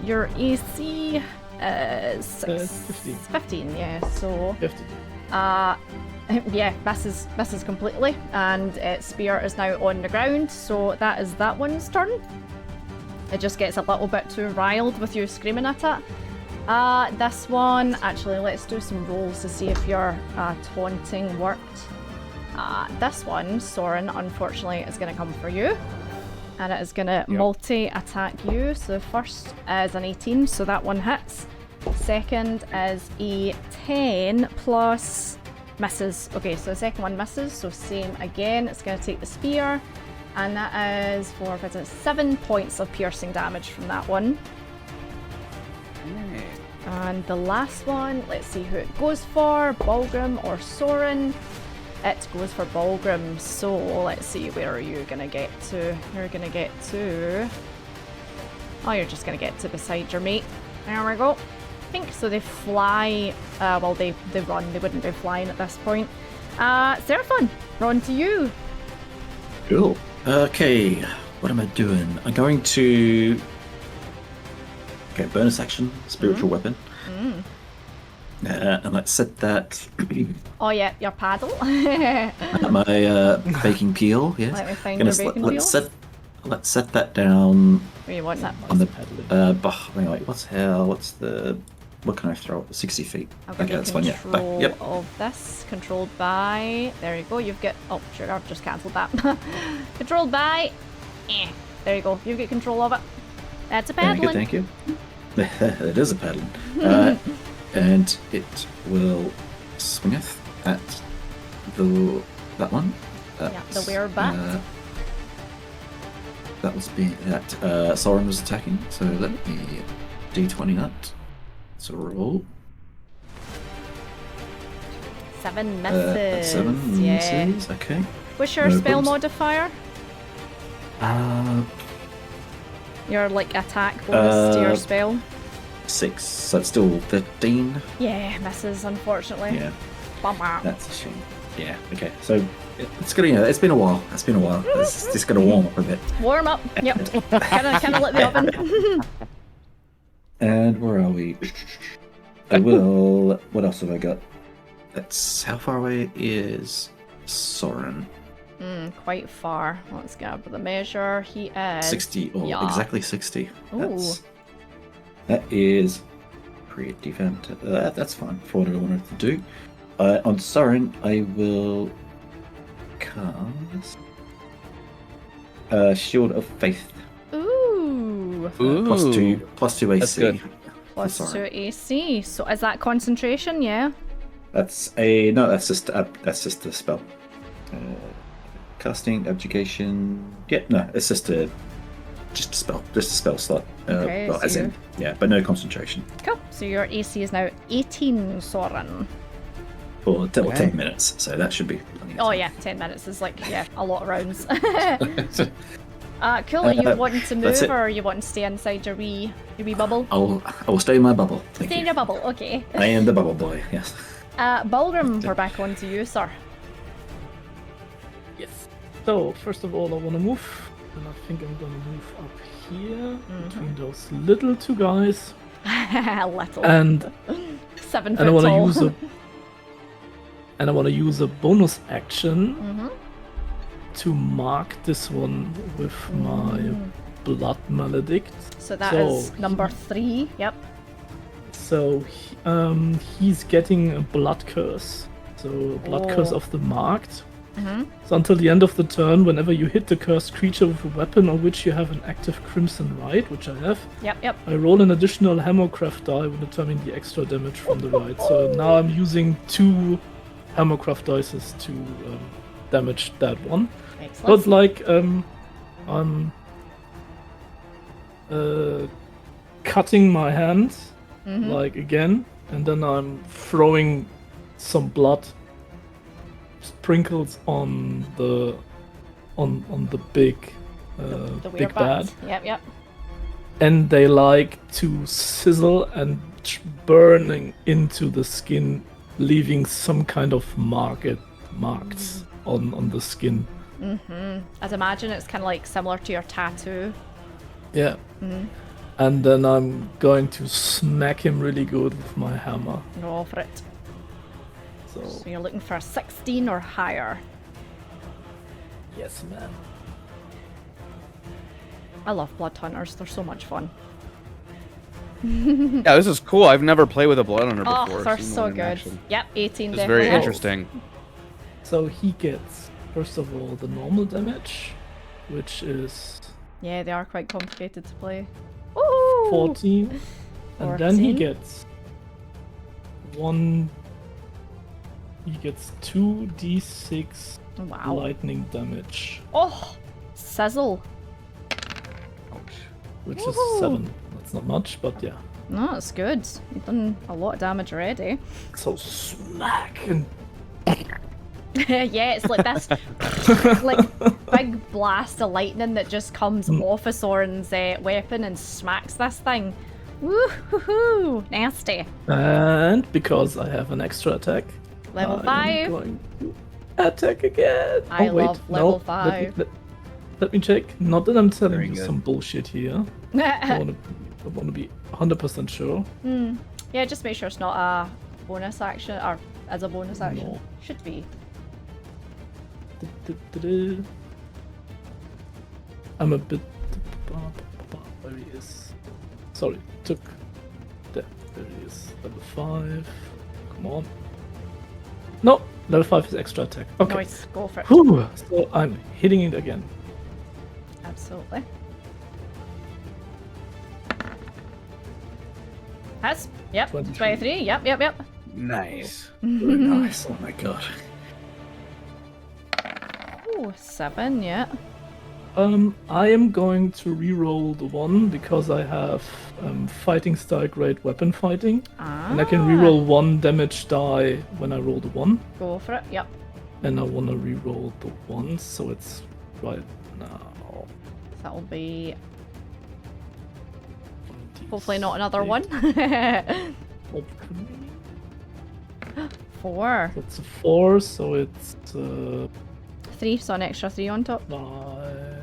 Your AC is 15, yeah, so 50. yeah, misses completely, and its spear is now on the ground, so that is that one's turn. It just gets a little bit too riled with you screaming at it. This one, actually, let's do some rolls to see if your taunting worked. This one, Soren, unfortunately, is going to come for you. And it is going to multi-attack you. So the first is an 18, so that one hits. Second is a 10 plus misses. Okay, so the second one misses, so same again. It's going to take the spear. And that is 7 points of piercing damage from that one. And the last one, let's see who it goes for, Balgrim or Soren. It goes for Balgrim, so let's see, where are you going to get to? You're going to get to... Oh, you're just going to get to beside your mate. There we go. I think so they fly, well they run, they wouldn't be flying at this point. Seraphon, we're on to you. Cool. Okay, what am I doing? I'm going to... Okay, bonus action, spiritual weapon. And let's set that Oh yeah, your paddle. at my baking peel. Yes. Let me find your baking peel. Let's set that down Where you want that? on the what can I throw? 60 feet. I'll give you that's fine. Yeah. control Yep. of this. Controlled by... There you go, you've got... Oh, sure, I've just cancelled that. Controlled by... There you go, you get control of it. That's a paddling. Thank you. It is a paddling. And it will swingeth at that one. Yeah, the werebat. That was being that Soren was attacking. So let me d20 that. So roll. 7 misses. 7 yeah. misses. Okay. What's your No spell problems. modifier? Uh, Your like attack bonus to your spell? 6. So it's still 15. Yeah, misses unfortunately. Yeah. Bummer. That's a shame. Yeah. Okay. So it's gonna. It's been a while. It's just gonna warm up a bit. Warm up. Yep. kind of lit the oven. And where are we? I will. What else have I got? That's how far away is Soren? Quite far. Let's grab the measure. He is 60. Oh, yeah. exactly 60. Ooh. That is pretty fantastic. That's fine for what I wanted to do. On Soren, I will cast Shield of Faith. Ooh. Plus 2 AC. That's good. Plus 2 AC. So is that concentration? Yeah. That's just a spell. Casting, abjuration. Yeah, no, it's just a spell slot. Okay, well, so as in, yeah, but no concentration. Cool. So your AC is now 18, Soren. For 10 minutes, so that should be plenty of Oh time. yeah, 10 minutes is like, yeah, a lot of rounds. Cool, are you wanting to that's move it. or are you wanting to stay inside your wee bubble? I will stay in my bubble. Thank Stay in you. your bubble, okay. I am the bubble boy. Yes. Balgrim, we're back on to you, sir. Yes. So, first of all, I want to move. And I think I'm going to move up here between those little two guys. Little. And 7 I foot want to tall. use a bonus action to mark this one with my blood maledict. So that is number 3, yep. So he's getting a blood curse. So a blood curse of the marked. So until the end of the turn, whenever you hit the cursed creature with a weapon on which you have an active Crimson Rite, which I have, Yep. I roll an additional Hammercraft die when determining the extra damage from the rite. So now I'm using 2 Hammercraft dices to damage that one. Excellent. But like I'm cutting my hand like again, and then I'm throwing some blood sprinkles on the big the big bad, Yep. and they like to sizzle and burning into the skin, leaving some kind of marks on the skin. I'd imagine it's kind of like similar to your tattoo. Yeah. And then I'm going to smack him really good with my hammer. Go for it. So, So you're looking for a 16 or higher. yes, man. I love blood hunters. They're so much fun. Yeah, this is cool. I've never played with a blood hunter Oh, before. they're seen so one in good. action. Yep, 18 It's definitely. very hits. interesting. So he gets, first of all, the normal damage, which is Yeah, they are quite complicated to play. Ooh! 14. And then he 14. gets he gets 2d6 Wow. lightning damage, Oh! Sizzle. Ouch. which Woohoo. is 7. That's not much, but yeah. No, it's good. You've done a lot of damage already. So smack and Yeah, it's like this like big blast of lightning that just comes off of Soren's weapon and smacks this thing. Woo-hoo-hoo! Nasty. And because I have an extra attack, Level I'm 5. going to attack again. I oh, wait, love level no, 5. Let me check. Not that I'm telling Very you good. some bullshit here. I want to be 100% sure. Yeah, just make sure it's not a bonus action, or as a bonus action. No. Should be. I'm a bit. Where he is? Sorry, took. There he is. Level 5. Come on. No, level 5 is extra attack. Okay. Nice, go for it. Whew. So I'm hitting it again. Absolutely. Has? Yep. 23. 23. Yep. Nice. Very nice. Oh my god. Ooh, 7, yeah. I am going to re-roll the 1 because I have fighting style great weapon fighting, and I can re-roll 1 damage die when I roll the 1, Go for it, yep. and I want to re-roll the 1, so it's right now. That'll be 1d6. hopefully not another one. Hopefully. 4. That's a 4, so it's 3, so an extra 3 on top. 5.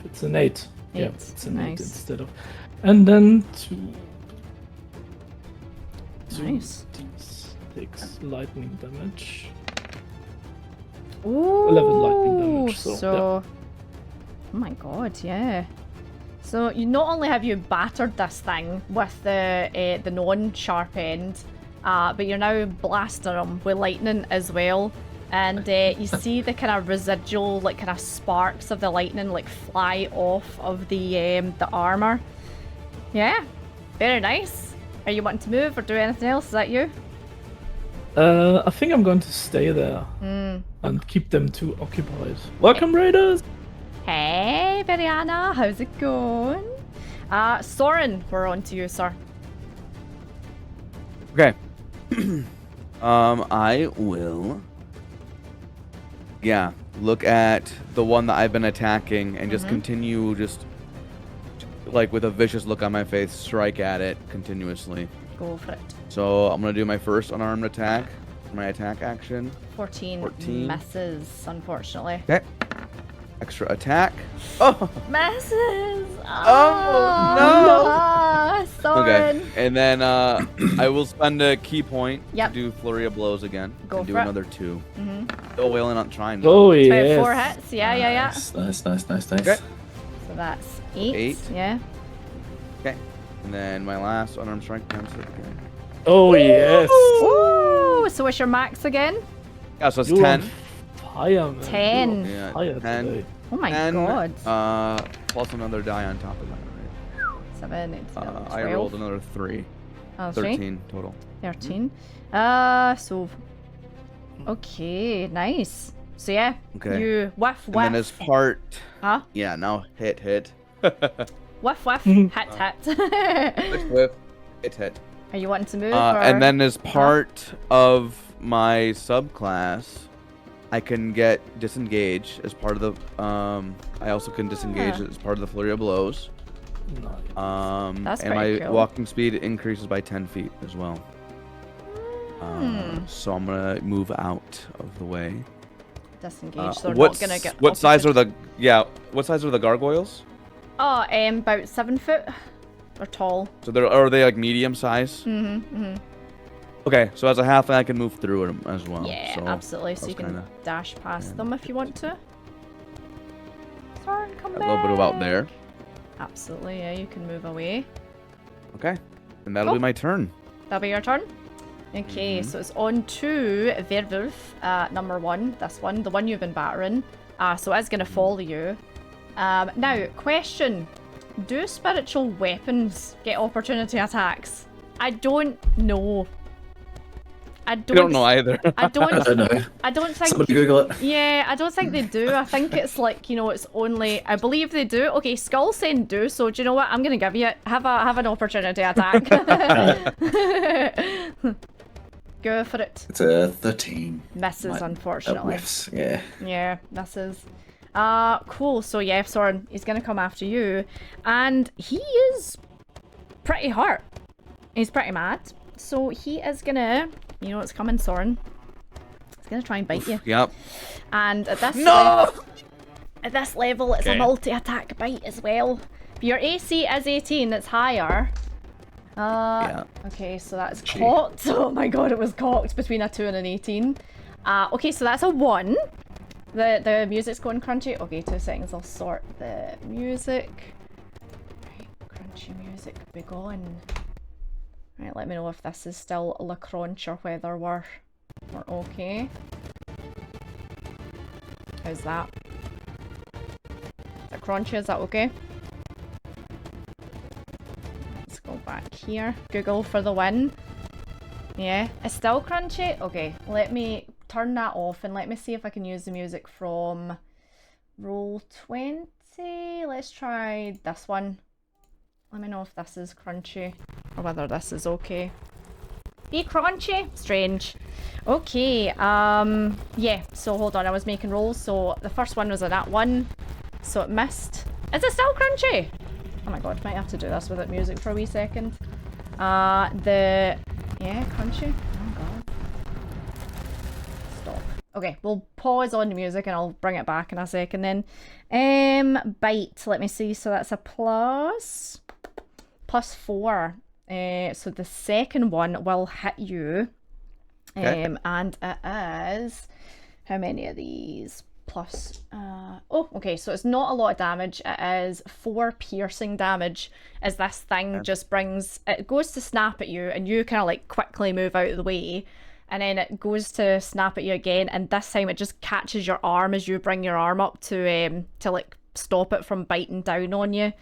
It's an 8. Yeah, 8, it's an 8 nice. instead of. And then 2 Nice. d6 lightning damage. Ooh, 11 lightning damage, so, oh my god, yeah. So you not only have you battered this thing with the non-sharp end, but you're now blasting them with lightning as well. And you see the kind of residual, like kind of sparks of the lightning, like fly off of the armor. Yeah, very nice. Are you wanting to move or do anything else? Is that you? I think I'm going to stay there and keep them too occupied. Welcome, Raiders! Hey, Veriana, how's it going? Soren, we're on to you, sir. Okay. I will. Yeah, look at the one that I've been attacking and just continue, just like with a vicious look on my face, strike at it continuously. Go for it. So I'm gonna do my first unarmed attack, my attack action. 14, 14. misses, unfortunately. Okay. Extra attack. Oh. Misses! no! Soren! Okay. And then I will spend a key point Yep. to do flurry of blows again. Go and do for it. another 2. Mm-hmm. Oh, well, not trying. though. Oh, yes. 4 hits, yeah. Nice. Okay. So that's 8. 8. Yeah. Okay. And then my last unarmed strike times it again. Oh, yes. Ooh, so what's your max again? Yeah, so it's You're 10. on fire, man. 10. You're Yeah, on fire 10. today. Oh my 10, god. Plus another die on top of that, 7, 8, right? 12. I rolled another 3. Oh, 3? 13 total. 13. So. Okay, nice. So yeah, Okay. you whiff. And then as part... Huh? Yeah, now hit. Whiff, Mhm. hit. Whiff. Hit. Are you wanting to move? And then as part of my subclass, I can get disengage as part of the... I also can disengage as part of the flurry of blows. Nice. That's and my pretty cool. walking speed increases by 10 feet as well. So I'm gonna move out of the way. disengage, so they're not gonna get. What size are the gargoyles? Oh, about 7 foot. They're tall. So are they like medium size? Okay, so as a halfling, I can move through them as well. Yeah, so absolutely. So you can dash past them if you want to. Soren, come back. A little bit about there. Absolutely, yeah, you can move away. Okay, and that'll be my turn. That'll be your turn. Okay, so it's on to Werewolf, number 1. This one, the one you've been battering. So it's gonna follow you. Now, question: do spiritual weapons get opportunity attacks? I don't know. I don't know either. I don't know. I don't think. Somebody Google it. Yeah, I don't think they do. I think it's like, it's only. I believe they do. Okay, Skull saying do. So do you know what? I'm gonna give you it. Have an opportunity attack. Go for it. It's a 13. Misses, unfortunately. Whiffs, yeah. Yeah, misses. Cool. So yeah, Soren, he's gonna come after you, and he is pretty hurt. He's pretty mad. So he is gonna. You know what's coming, Soren. He's gonna try and bite you. Yep. And at this level, it's a multi-attack bite as well. If your AC is 18, it's higher. Yeah. Okay, so that's cocked. Oh my god, it was cocked between a 2 and an 18. Okay, so that's a 1. The music's going crunchy. Okay, 2 seconds. I'll sort the music. Right, crunchy music, be gone. Right, let me know if this is still la crunch or whether we're okay. How's that? Is it crunchy? Is that okay? Let's go back here. Google for the win. Yeah, it's still crunchy? Okay, let me turn that off and let me see if I can use the music from Roll20. Let's try this one. Let me know if this is crunchy or whether this is okay. Be crunchy? Strange. Okay, yeah, so hold on, I was making rolls. So the first one was a nat 1, so it missed. Is it still crunchy? Oh my god, might have to do this without music for a wee second. Yeah, crunchy. Oh god. Stop. Okay, we'll pause on the music and I'll bring it back in a second then. Bite, let me see, so that's a +4. So the second one will hit you. Okay. And it is, how many of these? Plus, okay, so it's not a lot of damage. It is 4 piercing damage as this thing just brings, it goes to snap at you and you kind of like quickly move out of the way. And then it goes to snap at you again, and this time it just catches your arm as you bring your arm up to like stop it from biting down on you.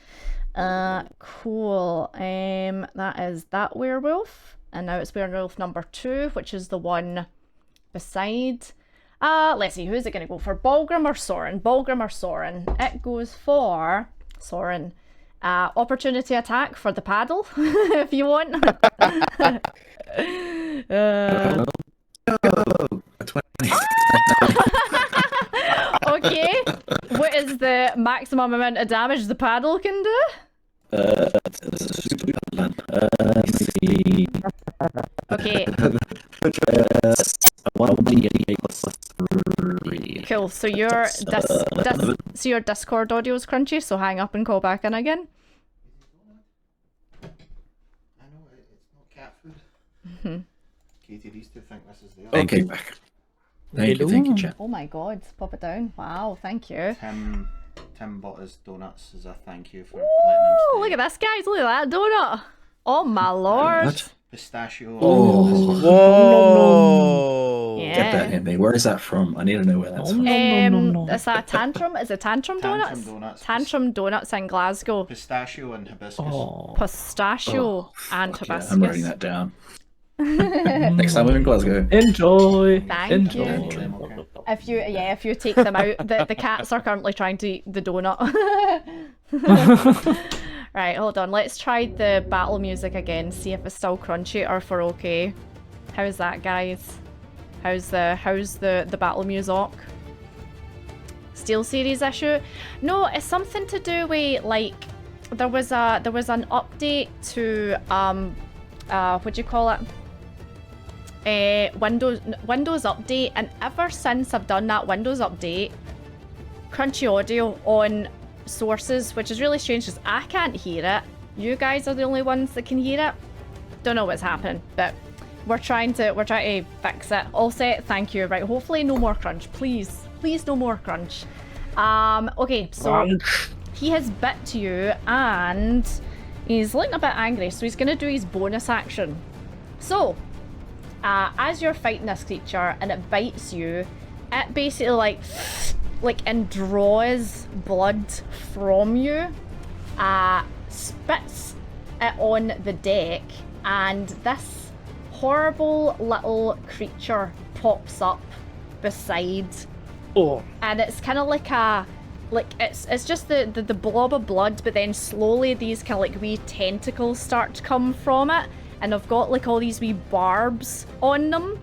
Cool. That is that werewolf, and now it's werewolf number 2, which is the one beside. Let's see, who's it gonna go for? Balgrim or Soren? Balgrim or Soren? It goes for Soren. Opportunity attack for the paddle, if you want. Okay, what is the maximum amount of damage the paddle can do? Okay. Cool. So your Discord audio is crunchy. So hang up and call back in again. I know it's not cat food. Katie, these two think this is the other. Okay, back. Thank you, chat. Oh my god, pop it down. Wow, thank you. Tim bought us donuts as a thank you for letting him Oh, stay. look at this, guys. Look at that donut. Oh my lord. What? Pistachio. Oh, Whoa! Yeah. get that in me. Where is that from? I need to know where that's from. It's a Tantrum. Is it Tantrum donuts? Tantrum donuts. Tantrum donuts in Glasgow. Pistachio and hibiscus. Oh, Pistachio and Fuck yeah, hibiscus. I'm writing that down. Next time I'm in Glasgow. enjoy. Thank you. Enjoy them, okay. If you take them out, the cats are currently trying to eat the donut. Right, hold on. Let's try the battle music again. See if it's still crunchy or if we're okay. How's that, guys? How's the battle music? Steel Series issue? No, it's something to do with like there was an update to what do you call it? Windows update, and ever since I've done that Windows update, crunchy audio on sources, which is really strange because I can't hear it. You guys are the only ones that can hear it. Don't know what's happening, but we're trying to fix it. All set, thank you. Right, hopefully no more crunch, please no more crunch. Okay, so he has bit you and he's looking a bit angry, so he's gonna do his bonus action. So as you're fighting this creature and it bites you, it basically and draws blood from you, spits it on the deck, and this horrible little creature pops up beside. And it's kind of it's just the blob of blood, but then slowly these kind of wee tentacles start to come from it, and I've got all these wee barbs on them.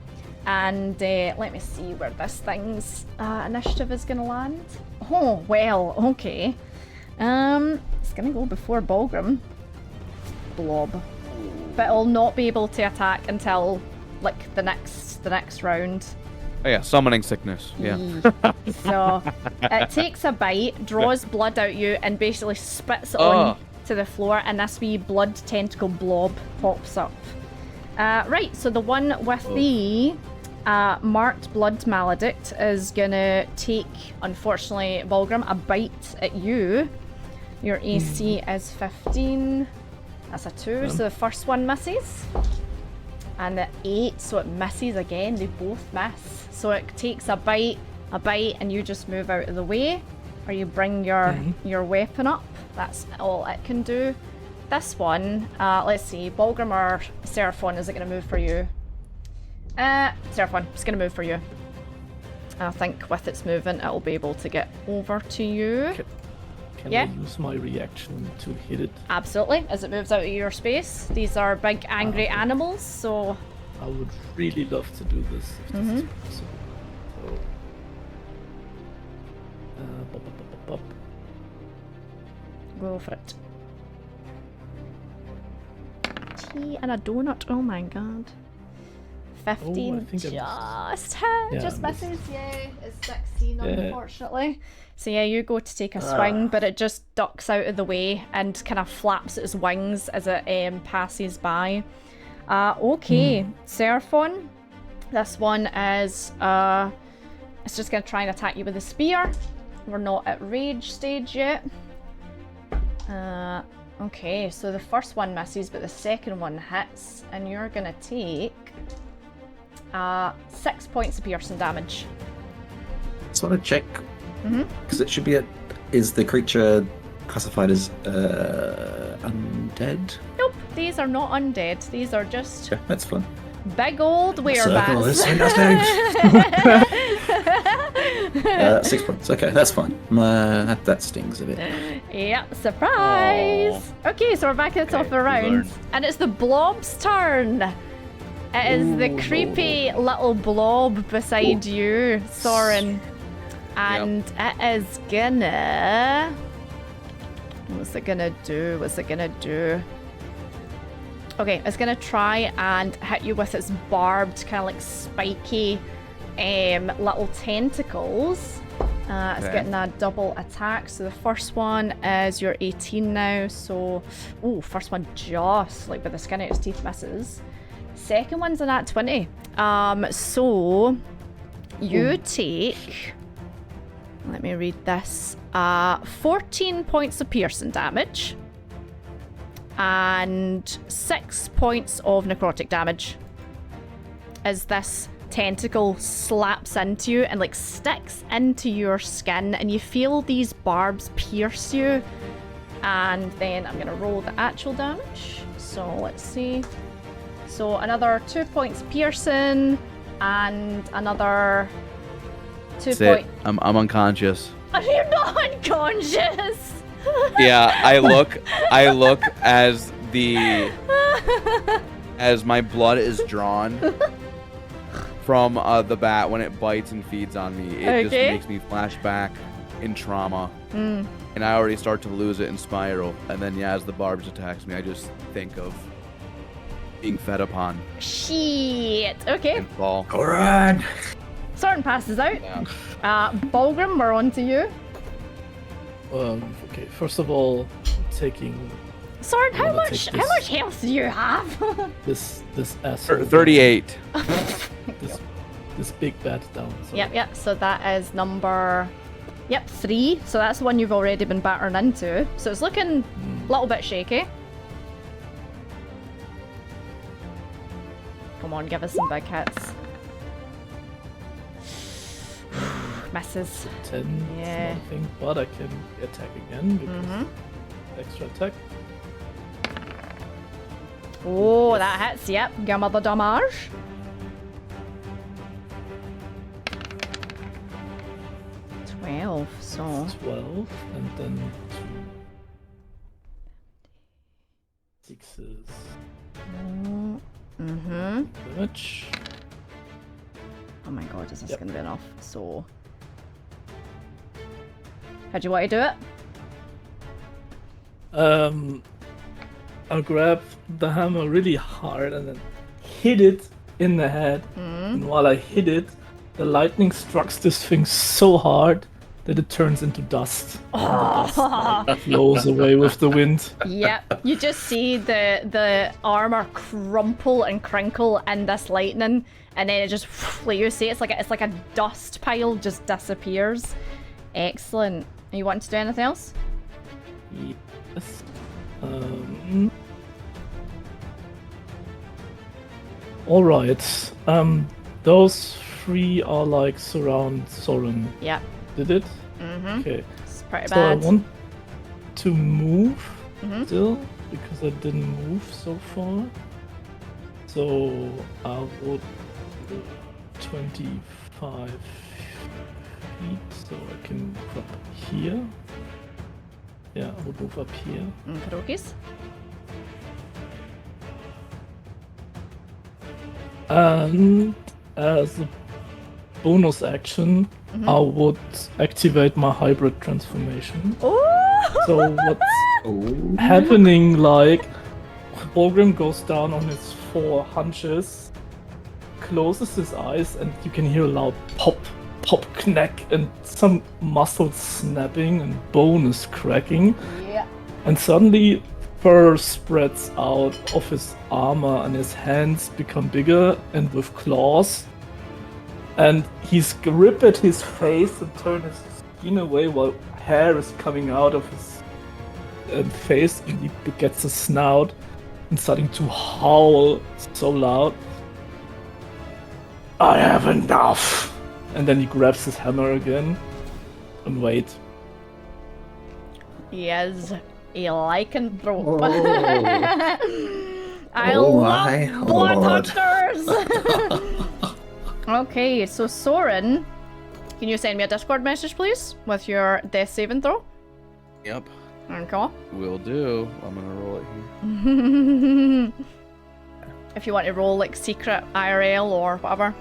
And let me see where this thing's initiative is gonna land. Oh well, okay. It's gonna go before Bulgrim. Blob. But it'll not be able to attack until the next round. Oh yeah, summoning sickness. Yeah. So it takes a bite, draws blood out you, and basically spits it on to the floor, and this wee blood tentacle blob pops up. Right, so the one with the marked blood maledict is gonna take, unfortunately, Bulgrim, a bite at you. Your AC is 15. That's a 2, so the first one misses. And the 8, so it misses again. They both miss. So it takes a bite, and you just move out of the way, or you bring your weapon up. That's all it can do. This one, let's see, Bulgrim or Seraphon, is it going to move for you? Seraphon, it's going to move for you. I think with its movement, it'll be able to get over to you. Can I use my reaction to hit it? Absolutely, as it moves out of your space. These are big, angry animals, so... I would really love to do this if this is possible. So, go for it. Tea and a donut, oh my god. 15 just misses, yeah. It's 16 unfortunately. So yeah, you go to take a swing, but it just ducks out of the way and kind of flaps its wings as it passes by. Okay, Seraphon. This one is, it's just going to try and attack you with a spear. We're not at rage stage yet. Okay, so the first one misses, but the second one hits, and you're going to take 6 points of piercing damage. Just want to check, because it should be is the creature classified as undead? Nope, these are not undead. These are just that's fun. big old werebats. 6 points. Okay, that's fine. That stings a bit. Yep, surprise! Aww. Okay, so we're back at the top of the round, and it's the blob's turn. It is the creepy little blob beside you, Soren. And it is gonna... What's it gonna do? Okay, it's gonna try and hit you with its barbed, kind of spiky little tentacles. It's getting a double attack. So the first one is your 18 now. So, first one just by the skin out its teeth misses. Second one's a nat 20. So you take, let me read this, 14 points of piercing damage and 6 points of necrotic damage as this tentacle slaps into you and sticks into your skin, and you feel these barbs pierce you. And then I'm gonna roll the actual damage. So let's see. So another 2 points piercing and another 2 points. I'm unconscious. Are you not unconscious? Yeah, I look as my blood is drawn from the bat when it bites and feeds on me. It just makes me flash back in trauma. And I already start to lose it in spiral. And then as the barbs attacks me, I just think of being fed upon Shit. Okay. and fall. Alright. Soren passes out. Yeah. Bulgrim, we're on to you. Okay, first of all, taking Soren, how gonna much take how this. much health do you have? this asshole. 38. This big bat down. So. Yep. So that is number 3. So that's the one you've already been battering into. So it's looking a little bit shaky. Come on, give us some big hits. Misses. 10. Yeah. It's not a thing, but I can attack again because extra attack. Oh, that hits. Yep. Give him the damage. So 12, and then 2 6s. Damage. Oh my god, is this Yep. gonna be enough? So how do you want to do it? I'll grab the hammer really hard and then hit it in the head. And while I hit it, the lightning strikes this thing so hard that it turns into dust. And the dust like, flows away with the wind. Yep. You just see the armor crumple and crinkle in this lightning, and then it just, like you say, it's like a dust pile just disappears. Excellent. You want to do anything else? Yes. Alright. Those 3 are like surround Soren. Yep. Did it? Mm-hmm. Okay. It's pretty So I bad. want to move still because I didn't move so far. So I would 25 feet, so I can move up here. Yeah, I would move up here. Karoki's. And as a bonus action, I would activate my hybrid transformation. Oh! So what's happening, like, Bulgrim goes down on his 4 hunches, closes his eyes, and you can hear a loud pop, pop, knack, and some muscles snapping and bone is cracking. Yeah. And suddenly fur spreads out of his armor and his hands become bigger and with claws. And he's gripped at his face and turned his skin away while hair is coming out of his face, and he gets a snout and starting to howl so loud. I have enough! And then he grabs his hammer again and wait. Yes. A lycanthrope. Oh. I Oh love my blood lord. hunters! Okay, so Soren, can you send me a Discord message, please, with your death saving throw? Yep. Okay. Will do. I'm gonna roll it here. If you want to roll like secret IRL or whatever.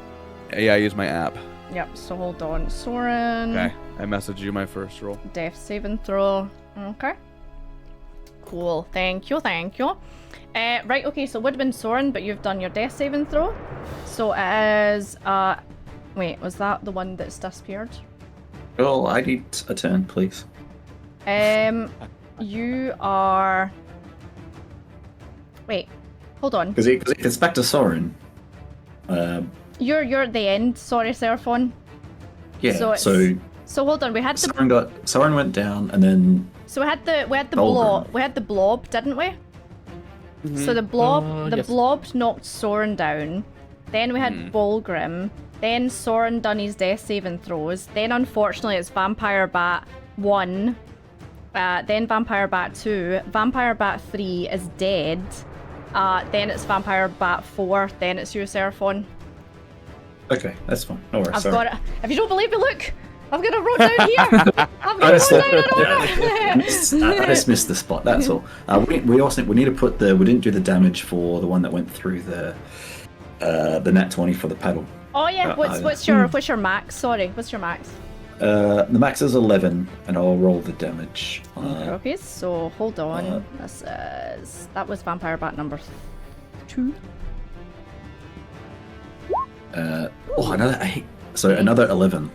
Yeah, I use my app. Yep, so hold on. Soren. Okay. I messaged you my first roll. Death saving throw. Okay. Cool. Thank you. Right, okay, so it would have been Soren, but you've done your death saving throw. So it is, wait, was that the one that's disappeared? Well, I need a turn, please. You are... Wait, hold on. Because if it's back to Soren, You're at the end, sorry, Seraphon. yeah, So so, it's- So hold on, we had the... Soren went down, and then So we had the Bulgrim. blob. We had the blob, didn't we? So the blob, yes. blob knocked Soren down. Then we had Bulgrim. Then Soren done his death saving throws. Then unfortunately it's Vampire Bat 1. Then Vampire Bat 2. Vampire Bat 3 is dead. Then it's Vampire Bat 4. Then it's you, Seraphon. okay, that's fine. No worries. I've sorry. got it. If you don't believe me, look. I've got it wrote down here. I've got it wrote down in order. I just missed the spot. That's all. We also need to put we didn't do the damage for the one that went through the nat 20 for the paddle. Oh yeah, what's your max? Sorry, what's your max? The max is 11, and I'll roll the damage. Okay, so hold on. That was Vampire Bat number 2. Another 11.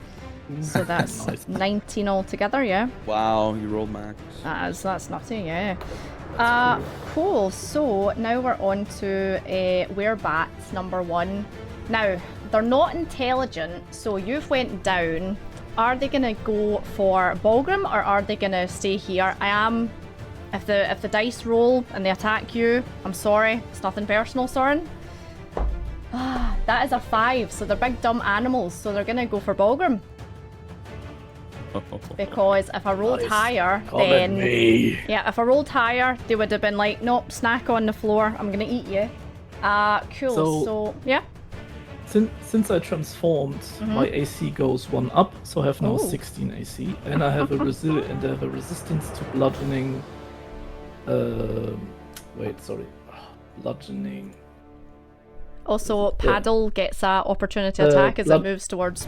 So that's Nice. 19 altogether, yeah? Wow, you rolled max. That's nutty, yeah. Cool. So now we're on to werebats number 1. Now, they're not intelligent, so you've went down. Are they gonna go for Balgrim or are they gonna stay here? If the dice roll and they attack you, I'm sorry, it's nothing personal, Soren. That is a 5, so they're big dumb animals, so they're gonna go for Balgrim. Because if I rolled Nice. higher, Come at then me. yeah, if I rolled higher, they would have been like, nope, snack on the floor, I'm gonna eat you. Cool. So yeah. Since I transformed, my AC goes 1 up, so I have now Ooh. 16 AC, and I have a resistance to bludgeoning. Bludgeoning. Also, Paddle gets a opportunity attack as it moves towards.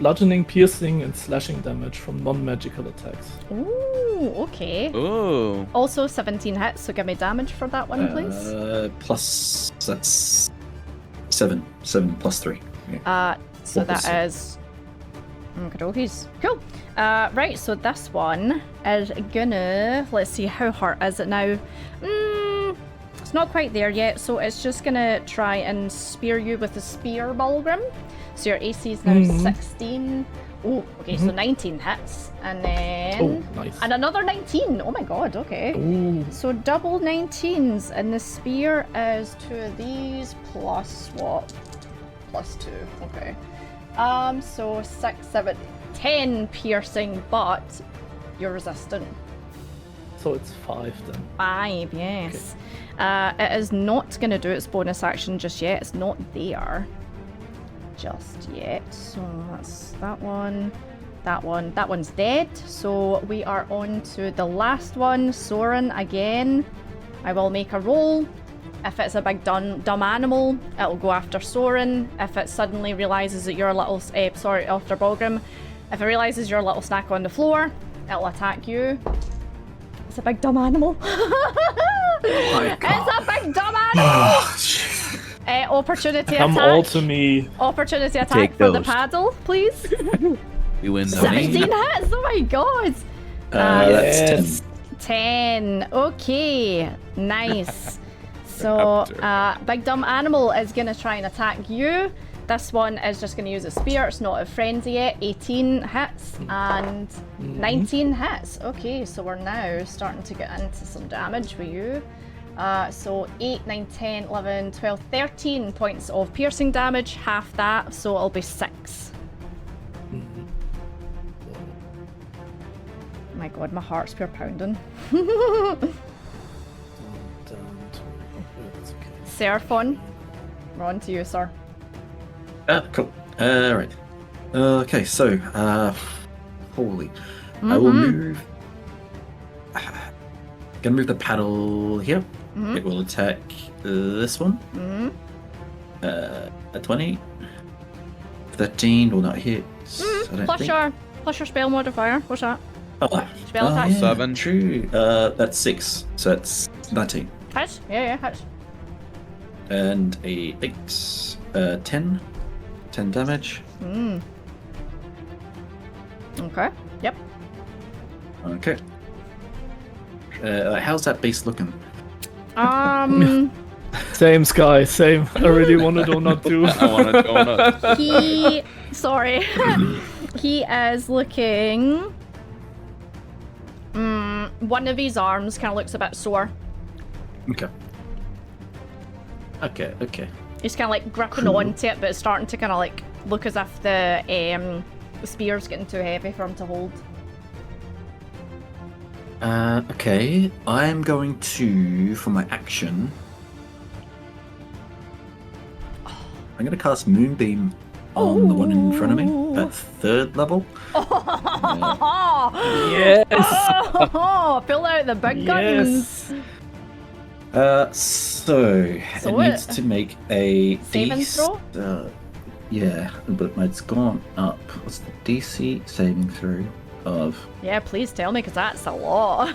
Bludgeoning, piercing, and slashing damage from non-magical attacks. Ooh, okay. Ooh. Also 17 hits, so give me damage for that one, please. Plus, that's 7. 7 plus 3. Yeah. So What was that is. Okey-dokies. Cool. Right, so this one is gonna. Let's see, how hurt is it now? It's not quite there yet, so it's just gonna try and spear you with a spear, Balgrim. So your AC is now 16. Oh, okay, so 19 hits. And then. Oh, nice. And another 19. Oh my god, okay. Ooh. So double 19s, and the spear is 2 of these plus what? Plus 2. Okay. So 6, 7, 10 piercing, but you're resistant. So it's 5 then. 5, yes. It is not going to do its bonus action just yet. It's not there just yet. So that's that one. That one. That one's dead. So we are on to the last one. Soren again. I will make a roll. If it's a big dumb animal, it'll go after Soren. If it suddenly realizes that you're a little... after Balgrim. If it realizes you're a little snack on the floor, it'll attack you. It's a big dumb animal. It's a big dumb animal! Opportunity Come attack. all to me. Opportunity attack Take for the those. paddle, please. You win the 17 hits! Oh my god! That's 10. 10. Okay. Nice. So, big dumb animal is going to try and attack you. This one is just going to use a spear. It's not a frenzy yet. 18 hits and 19 hits. Okay, so we're now starting to get into some damage with you. So 8, 9, 10, 11, 12, 13 points of piercing damage. Half that, so it'll be 6. My god, my heart's pure pounding. Seraphon, we're on to you, sir. Cool. Right. Okay, so, holy. I will move. Gonna move the paddle here. It will attack this one. A 20. 13 will not hit. I don't think. Plus your spell modifier. What's that? Spell attack. Yeah, 7. True. That's 6. So that's 19. Hits? Yeah, hits. And a 8. 10. 10 damage. Okay. Yep. Okay. How's that base looking? Same, Sky, same. I really want a donut too. I want a donut. Sorry. He is looking... one of his arms kind of looks a bit sore. Okay. Okay. He's kind of like gripping onto it, but it's starting to kind of like look as if the spear's getting too heavy for him to hold. Okay. I'm going to, for my action, I'm going to cast Moonbeam on the one in front of me at 3rd level. Yes! Oh, pull out the big guns. So it needs to make a saving throw? Yeah, but it's gone up. What's the DC saving throw of? Yeah, please tell me, because that's a lot.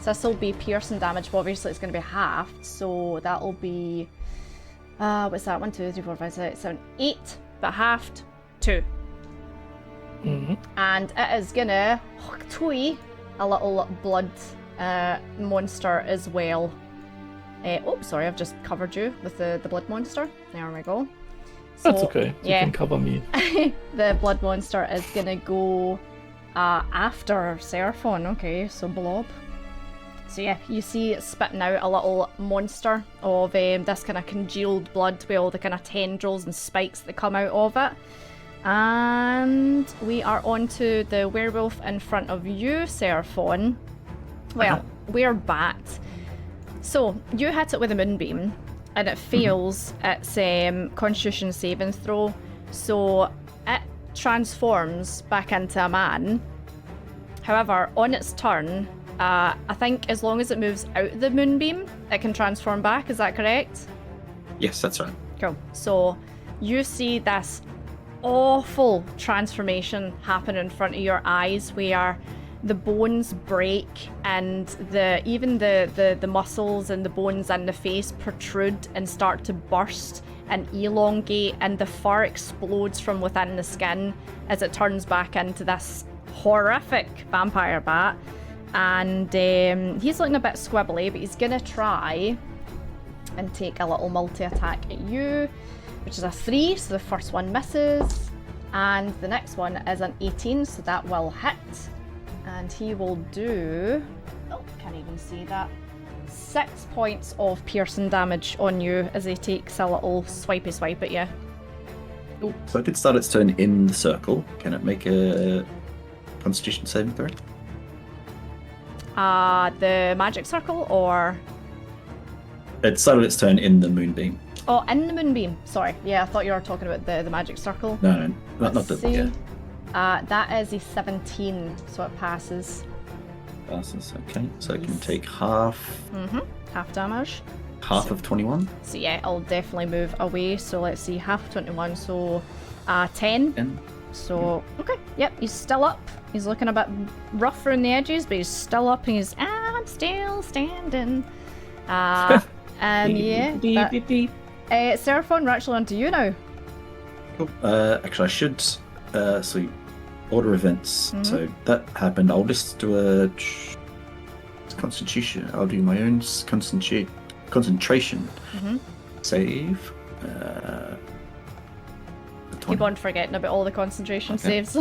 So this will be piercing damage, but obviously it's going to be halved. So that'll be, what's that? 1, 2, 3, 4, 5, 6, 7, 8, but halved 2. And it is gonna toy a little blood monster as well. Oh, sorry, I've just covered you with the blood monster. There we go. So, That's okay. You can cover me. The blood monster is gonna go after Seraphon. Okay, so blob. So yeah, you see it spitting out a little monster of this kind of congealed blood with all the kind of tendrils and spikes that come out of it. And we are on to the werewolf in front of you, Seraphon. Well, we're back. So, you hit it with a moonbeam, and it fails its constitution saving throw. So, it transforms back into a man. However, on its turn, I think as long as it moves out the moonbeam, it can transform back. Is that correct? Yes, that's right. Cool. So, you see this awful transformation happen in front of your eyes where the bones break and even the muscles and the bones in the face protrude and start to burst and elongate, and the fur explodes from within the skin as it turns back into this horrific vampire bat. And he's looking a bit squibbly, but he's gonna try and take a little multi-attack at you, which is a 3, so the first one misses, and the next one is an 18, so that will hit, and he will do, oh, can't even see that, 6 points of piercing damage on you as he takes a little swipey swipe at you. Oh, so it did start its turn in the circle. Can it make a Constitution saving throw? The magic circle, or? It started its turn in the moonbeam. Oh, in the moonbeam. Sorry. Yeah, I thought you were talking about the magic circle. No, not the. See. Yeah. That is a 17, so it passes. Passes. Okay, so it can take half. Half damage. Half of 21. So yeah, I'll definitely move away. So let's see, half 21, so 10. 10. So, okay, yep, he's still up. He's looking a bit rough around the edges, but he's still up and he's, I'm still standing. And yeah, Seraphon, we're actually on to you now. Cool. Actually, I should. So, order events. So that happened. I'll just do a Constitution. I'll do my own concentration save. Keep on forgetting about all the concentration saves.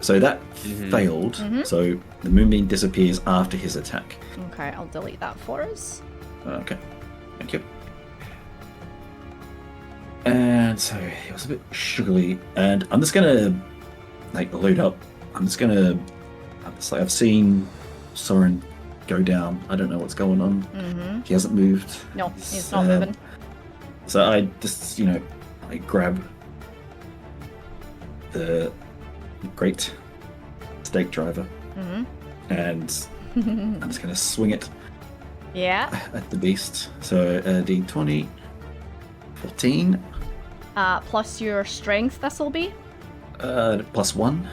So that failed. So the moonbeam disappears after his attack. Okay, I'll delete that for us. Okay, thank you. And so it was a bit sugary, and I'm just gonna load up. I've seen Soren go down. I don't know what's going on. He hasn't moved. No, he's not moving. So I just, I grab the great stake driver and I'm just gonna swing it at the beast. So D20, 14. Plus your strength, this will be? Plus 1.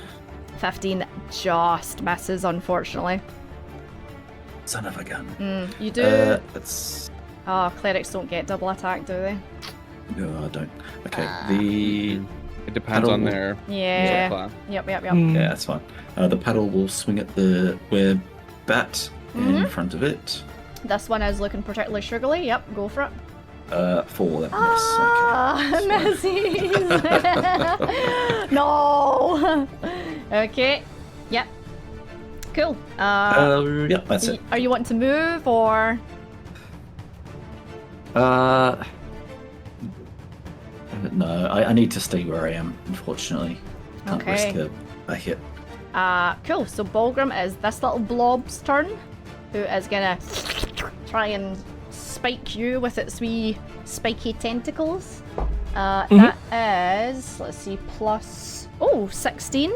15 just misses, unfortunately. Son of a gun. You do. Clerics don't get double attack, do they? No, I don't. Okay, It depends on their class. Yep. Yeah, that's fine. The paddle will swing at the bat in front of it. This one is looking particularly sugary. Yep, go for it. 4, that miss. Okay, Messies. No. Okay. Yep. Cool. Yeah, that's it. Are you wanting to move or? No, I need to stay where I am, unfortunately. Can't risk a hit. Cool. So Balgrim is this little blob's turn, who is gonna try and spike you with its wee spiky tentacles. That is, let's see, plus 16. I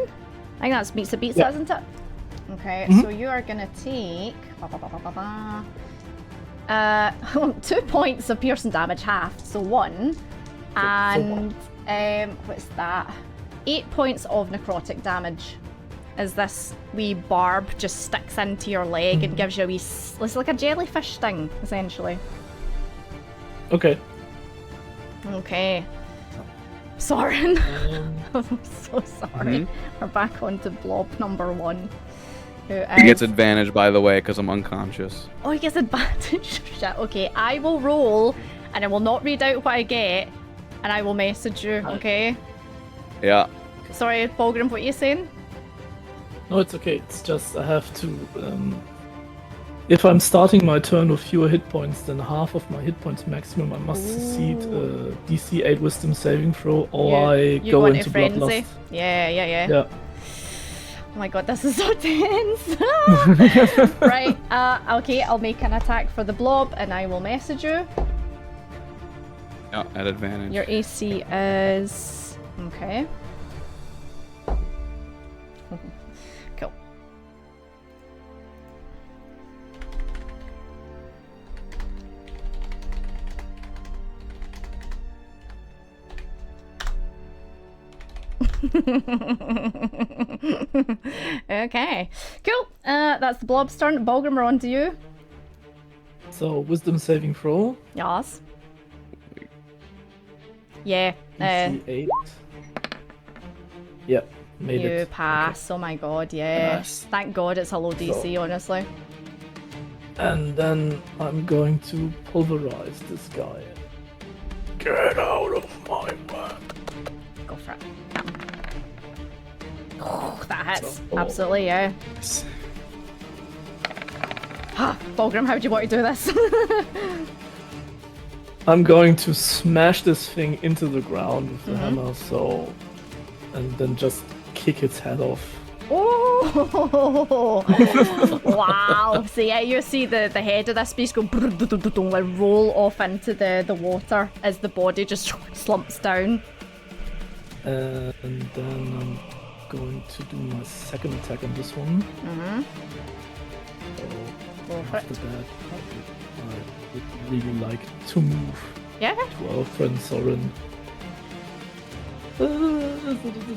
think that meets the beats, isn't it? Okay, so you are gonna take 2 points of piercing damage, half, so 1. And what's that? 8 points of necrotic damage. as this wee barb just sticks into your leg and gives you a wee... It's like a jellyfish sting, essentially. Okay. Okay. Soren. I'm so sorry. We're back on to blob number 1. He gets advantage, by the way, because I'm unconscious. Oh, he gets advantage. Shit. Okay, I will roll, and I will not read out what I get, and I will message you. Okay. Yeah. Sorry, Bolgrim, what are you saying? No, it's okay. It's just I have to. If I'm starting my turn with fewer hit points than half of my hit points maximum, I must succeed a DC 8 Wisdom saving throw, or You go go into frenzy. bloodlust. Yeah. Yeah. Oh my god, this is so tense. Right, okay, I'll make an attack for the blob and I will message you. Yeah, at advantage. Your AC is... Okay. Cool. Okay, cool. That's the blob's turn. Bolgrim, we're on to you. So Wisdom saving throw. Yes. Yeah. DC 8. Yeah, made You it. pass. Oh my god, yeah. Nice. Thank god it's a low DC, honestly. And then I'm going to pulverize this guy. Get out of my way. Go for it. Yeah. Oh, that hits. Oh. Absolutely, yeah. Bolgrim, how do you want to do this? I'm going to smash this thing into the ground with the hammer, and then just kick its head off. Oh! Wow! So yeah, you see the head of this beast go and roll off into the water as the body just slumps down. And then I'm going to do my second attack on this one. So Go for after it. that, I would really like to move Yeah. to our friend Soren.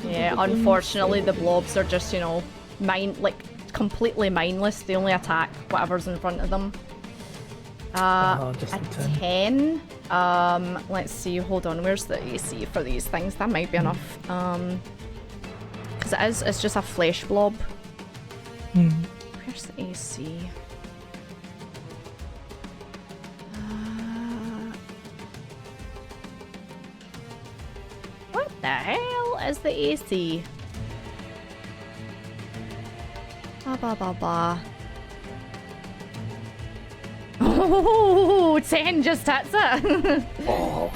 Yeah, unfortunately the blobs are just, completely mindless. They only attack whatever's in front of them. Just A a 10. 10. Let's see, hold on, where's the AC for these things? That might be enough. Because it's just a flesh blob. Where's the AC? What the hell is the AC? Ba. Oh, 10 just hits it. Oh,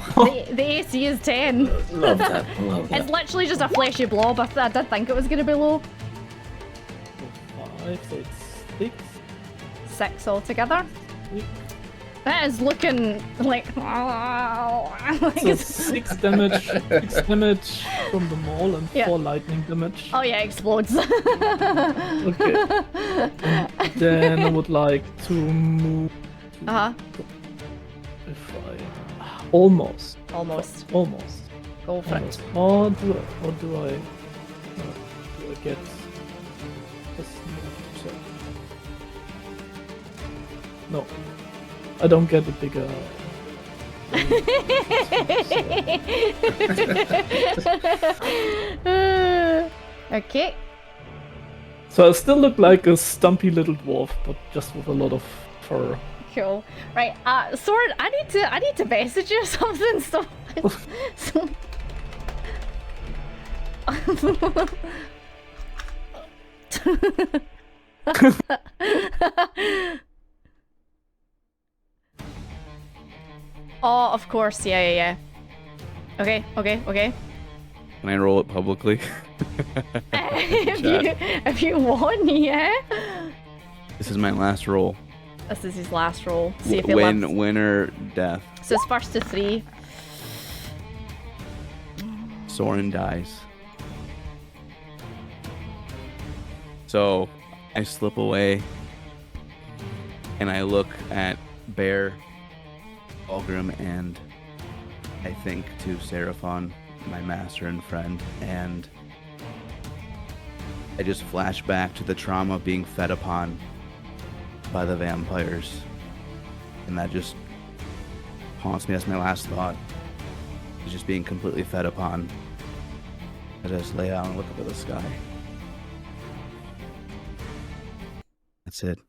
The AC is 10. love that. Love It's that. literally just a fleshy blob. I did think it was going to be low. 5, so it's 6. 6 altogether. That is looking like... So 6 damage, 6 damage from the maul and 4 lightning damage. Oh yeah, explodes. Okay. And then I would like to move. If I almost Almost. go Go for it. almost. Or do I get a sneak check? No, I don't get a bigger. Okay. So I still look like a stumpy little dwarf, but just with a lot of fur. Cool. Right. Sword. I need to message you something. So. Oh, of course. Yeah. Okay. Can I roll it publicly? if you want, yeah. This is my last roll. This is his last roll. See if he lives. Win or death. So it's first to 3. Soren dies. So I slip away and I look at Bear, Bolgrim, and I think to Seraphon, my master and friend, and I just flash back to the trauma of being fed upon by the vampires. And that just haunts me as my last thought. Is just being completely fed upon. I just lay down and look up at the sky. That's it.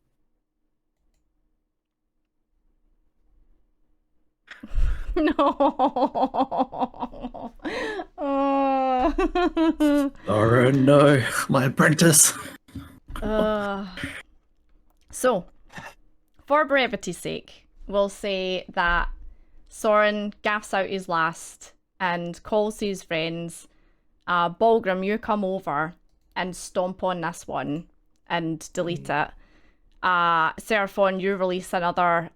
No. Oh. Oh no, my apprentice. So, for brevity's sake, we'll say that Soren gaffs out his last and calls his friends. Balgrim, you come over and stomp on this one and delete it. Seraphon, you release another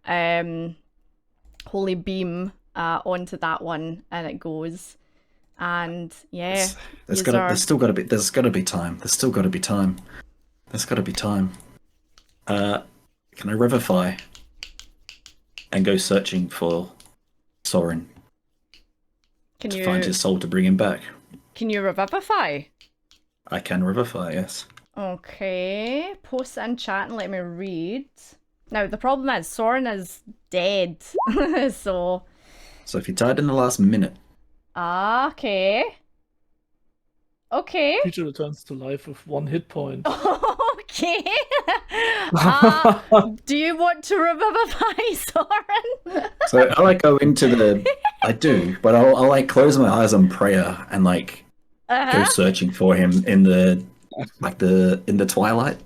holy beam onto that one, and it goes. And yeah, there's still got to be time. There's still got to be time. Can I revivify and go searching for Soren to find his soul to bring him back? Can you revivify? I can revivify, yes. Okay, post it in chat and let me read. Now the problem is Soren is dead, so if he died in the last minute. Okay. Creature returns to life with 1 hit point. Okay. Do you want to revivify Soren? So I like go into the. I do, but I'll like close my eyes on prayer and like go searching for him in the twilight.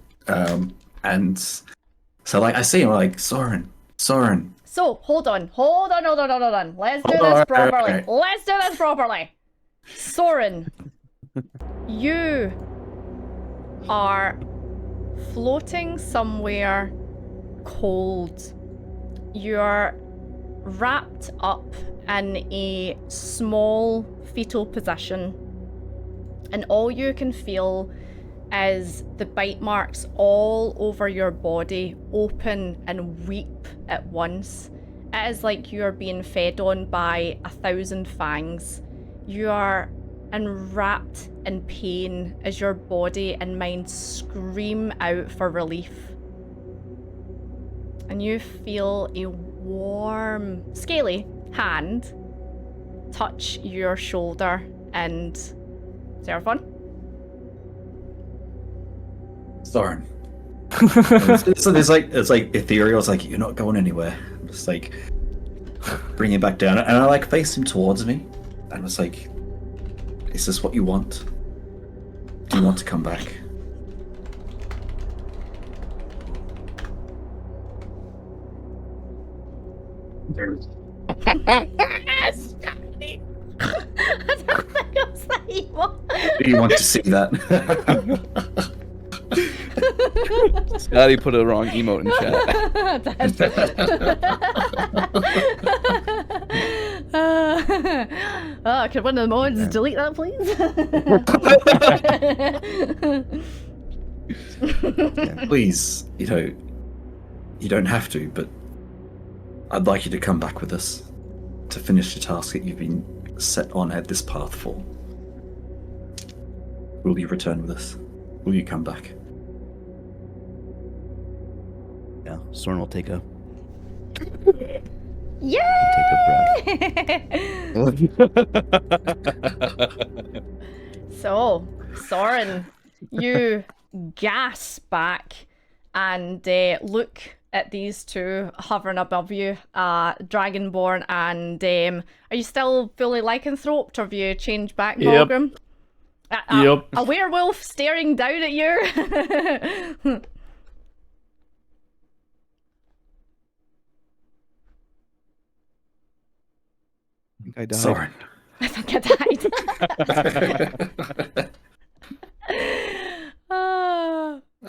And so like I see him like Soren. So hold on. Let's do this properly. Let's do this properly. Soren, you are floating somewhere cold. You're wrapped up in a small fetal position, and all you can feel is the bite marks all over your body open and weep at once. It is like you are being fed on by 1,000 fangs. You are enwrapped in pain as your body and mind scream out for relief. And you feel a warm, scaly hand touch your shoulder, and Seraphon? Soren. it's like ethereal. It's like, you're not going anywhere. I'm just like bring him back down, and I like face him towards me, and it's like, is this what you want? Do you want to come back? Do you want to see that? Scotty put a wrong emote in chat. Could one of the mods delete that, please? Please, you don't have to, but I'd like you to come back with us to finish the task that you've been set on at this path for. Will you return with us? Will you come back? Yeah, Soren will take a breath. So, Soren, you gasp back and look at these two hovering above you, Dragonborn, and are you still fully lycanthroped, or have you changed back, Balgrim? Yep. A werewolf staring down at you. I died. Soren. I think I died.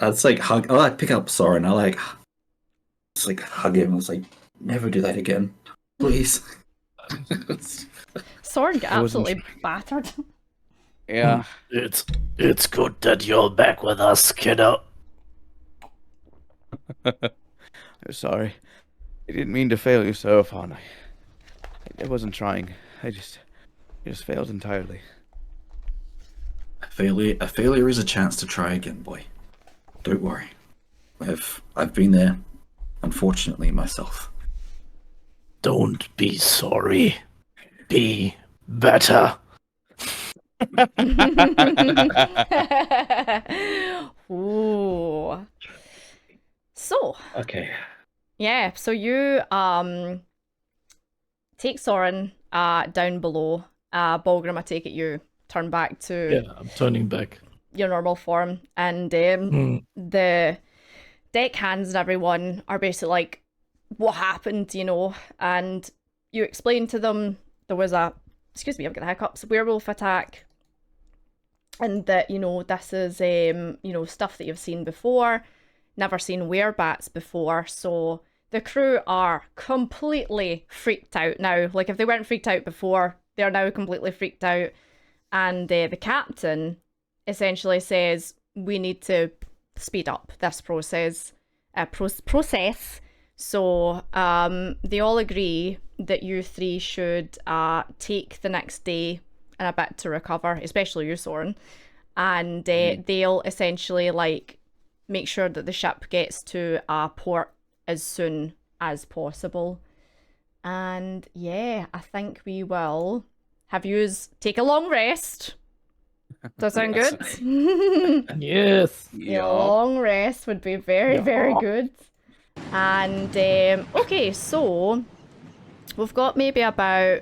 It's like hug. I like pick up Soren. I like just like hug him. I was like, never do that again, please. Soren got absolutely battered. Yeah. It's good that you're back with us, kiddo. I'm sorry. I didn't mean to fail you, Seraphon. I wasn't trying. I just failed entirely. A failure is a chance to try again, boy. Don't worry. I've been there, unfortunately, myself. Don't be sorry. Be better. Ooh. So, Okay. yeah, so you take Soren down below. Balgrim, I take it you turn back to Yeah, I'm turning back. your normal form, and the deck hands and everyone are basically like, what happened, you know? And you explain to them there was a, excuse me, I've got hiccups, werewolf attack, and that, you know, this is, you know, stuff that you've seen before, never seen werebats before, so the crew are completely freaked out now. Like, if they weren't freaked out before, they're now completely freaked out, and the captain essentially says, we need to speed up this process. So they all agree that you three should take the next day and a bit to recover, especially you, Soren, and they'll essentially like make sure that the ship gets to a port as soon as possible. And yeah, I think we will have yous take a long rest. Does that sound good? Yes. A long rest would be very, very good. And okay, so we've got maybe about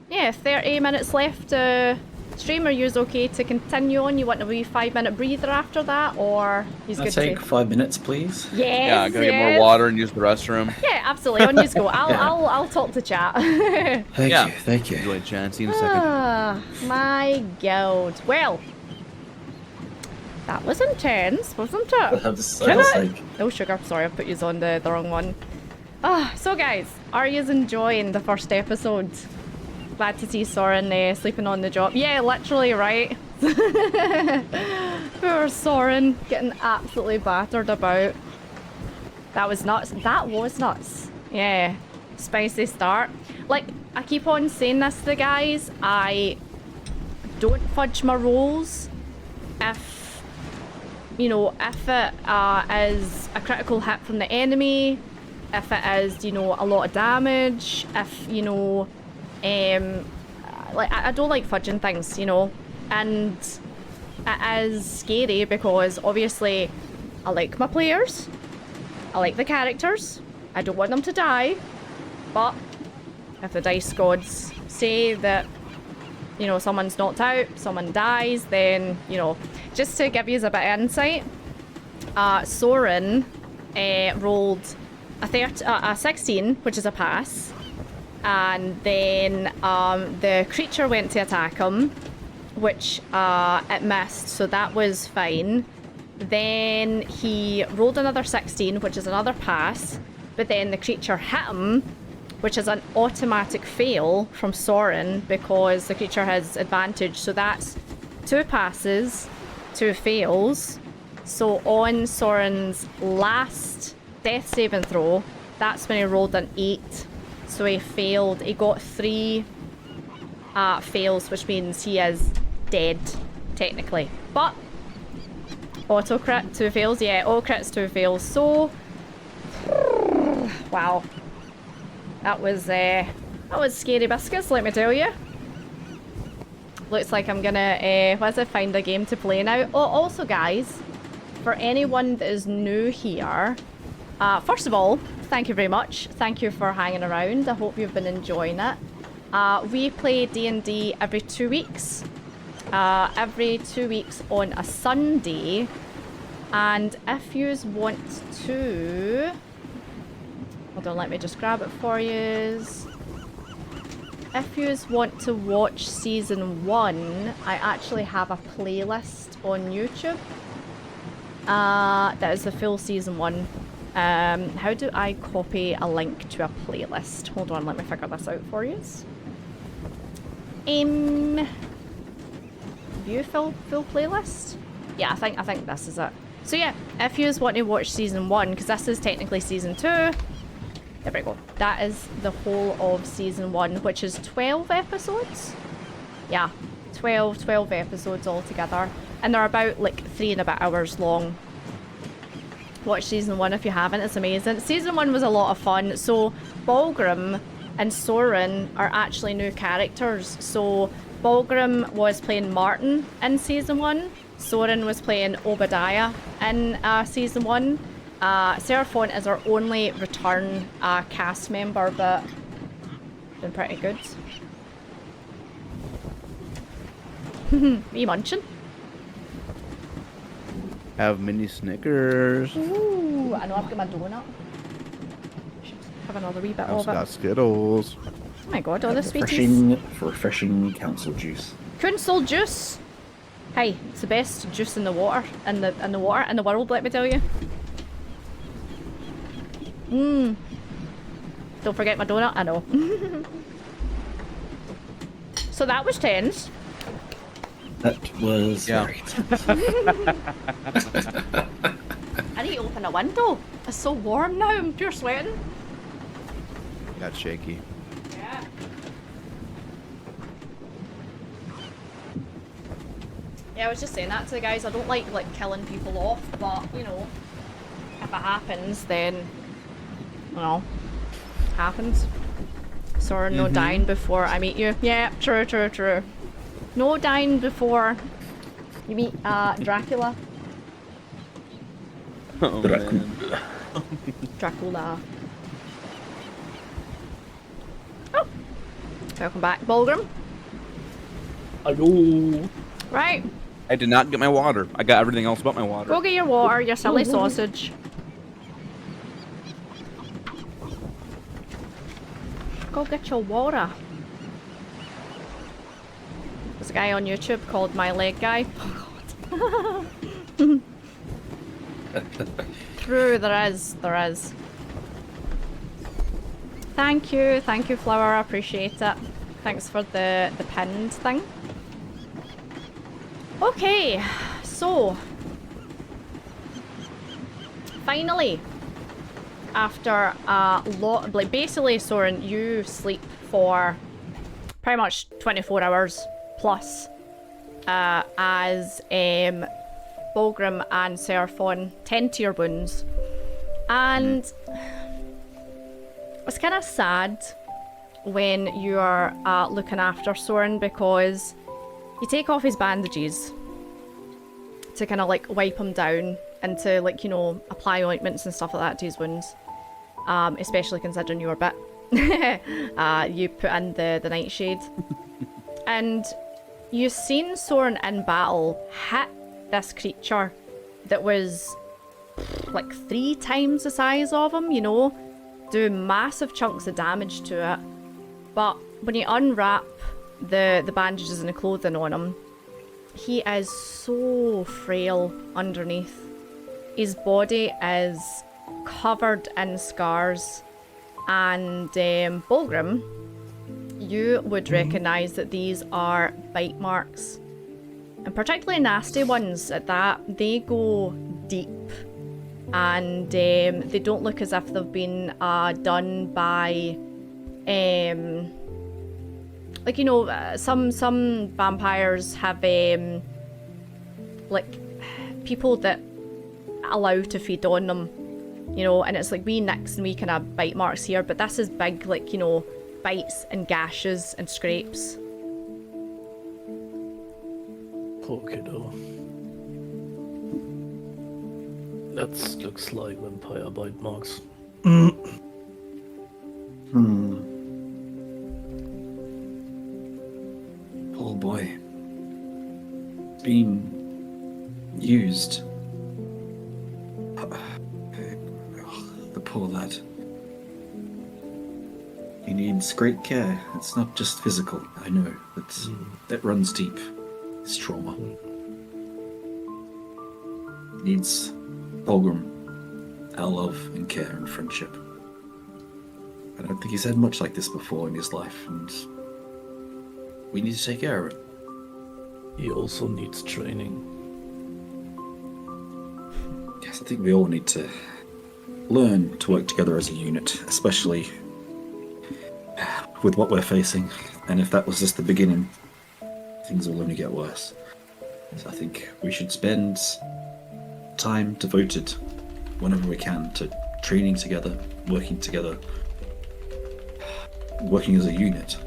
30 minutes left to stream. Are you okay to continue on? You want a wee 5-minute breather after that, or he's Can I good to take 5 minutes, please? Yes, Yeah, gotta get more water and use the restroom. Yeah, absolutely. On you go. I'll talk to chat. Thank you. Enjoy, Jan. See you in a second. Ah, my god. Well, that was intense, wasn't it? I was like, No sugar. Sorry, I put you on the wrong one. So guys, are you enjoying the first episode? Glad to see Soren sleeping on the job. Yeah, literally, right? Poor Soren, getting absolutely battered about. That was nuts. That was nuts. Yeah, spicy start. Like, I keep on saying this to the guys, I don't fudge my rolls if, you know, if it is a critical hit from the enemy, if it is, you know, a lot of damage, if, you know, like, I don't like fudging things, you know, and it is scary because obviously I like my players, I like the characters, I don't want them to die, but if the dice gods say that, you know, someone's knocked out, someone dies, then, you know, just to give you a bit of insight, Soren rolled a 16, which is a pass, and then the creature went to attack him, which it missed, so that was fine. Then he rolled another 16, which is another pass, but then the creature hit him, which is an automatic fail from Soren because the creature has advantage, so that's 2 passes, 2 fails. So on Soren's last death saving throw, that's when he rolled an 8. So he failed. He got 3 fails, which means he is dead, technically. But auto crit, 2 fails. Yeah, auto crits, 2 fails. So wow, that was scary biscuits, let me tell you. Looks like I'm gonna find a game to play now. Oh, also guys, for anyone that is new here, first of all, thank you very much. Thank you for hanging around. I hope you've been enjoying it. We play D&D every 2 weeks. Every 2 weeks on a Sunday. And if you want to... Hold on, let me just grab it for you. If you want to watch season 1, I actually have a playlist on YouTube. That is the full season 1. How do I copy a link to a playlist? Hold on, let me figure this out for you. View full playlist? Yeah, I think this is it. So yeah, if you want to watch season 1, because this is technically season 2, there we go. That is the whole of season 1, which is 12 episodes. Yeah, 12 episodes altogether. and they're about like 3 and a bit hours long. Watch season 1 if you haven't, it's amazing. Season 1 was a lot of fun. So Balgrim and Soren are actually new characters. So Balgrim was playing Martin in season 1. Soren was playing Obadiah in season 1. Seraphon is our only return cast member, but been pretty good. Are you munching? Have mini Snickers. Ooh, I know I've got my donut. Should have another wee bit I've of it. got Skittles. Oh my god, all the sweeties. Refreshing council juice. Council juice. Hey, it's the best juice in the water, in the world, let me tell you. Don't forget my donut, I know. So that was tense. That was very I need to open a window. It's so warm now, I'm pure sweating. Got shaky. Yeah. Yeah, I was just saying that to the guys. I don't like killing people off, but you know, if it happens, then you know, it happens. Sorry, no dying before I meet you. Yeah, true. No dying before you meet Dracula. Oh, man. Dracula. Oh! Welcome back, Balgrim. Hello. Right, I did not get my water. I got everything else but my water. go get your water, your silly sausage. Go get your water. There's a guy on YouTube called My Leg Guy. Oh god. True, there is. Thank you, Flower, I appreciate it. Thanks for the pinned thing. Okay, so finally, after a lot, like basically, Soren, you sleep for pretty much 24 hours plus, as Balgrim and Seraphon tend to your wounds, and it's kind of sad when you're looking after Soren, because you take off his bandages to kind of like wipe him down and to like, you know, apply ointments and stuff like that to his wounds, especially considering you were bit. You put in the nightshade and you've seen Soren in battle hit this creature that was like 3 times the size of him, you know, do massive chunks of damage to it. But when you unwrap the bandages and the clothing on him, he is so frail underneath. His body is covered in scars, and Balgrim, you would recognise that these are bite marks, and particularly nasty ones at that. They go deep, and they don't look as if they've been done by like, you know, some vampires have like people that allow to feed on them, you know, and it's like wee nicks and wee kind of bite marks here, but this is big, like, you know, bites and gashes and scrapes. Poor kiddo. That looks like vampire bite marks. Poor boy. Being used. The poor lad. He needs great care. It's not just physical, I know. That runs deep. It's trauma. Needs Balgrim, our love and care and friendship. I don't think he's had much like this before in his life, and we need to take care of it. He also needs training. Yes, I think we all need to learn to work together as a unit, especially with what we're facing. And if that was just the beginning, things will only get worse. So I think we should spend time devoted whenever we can to training together, working as a unit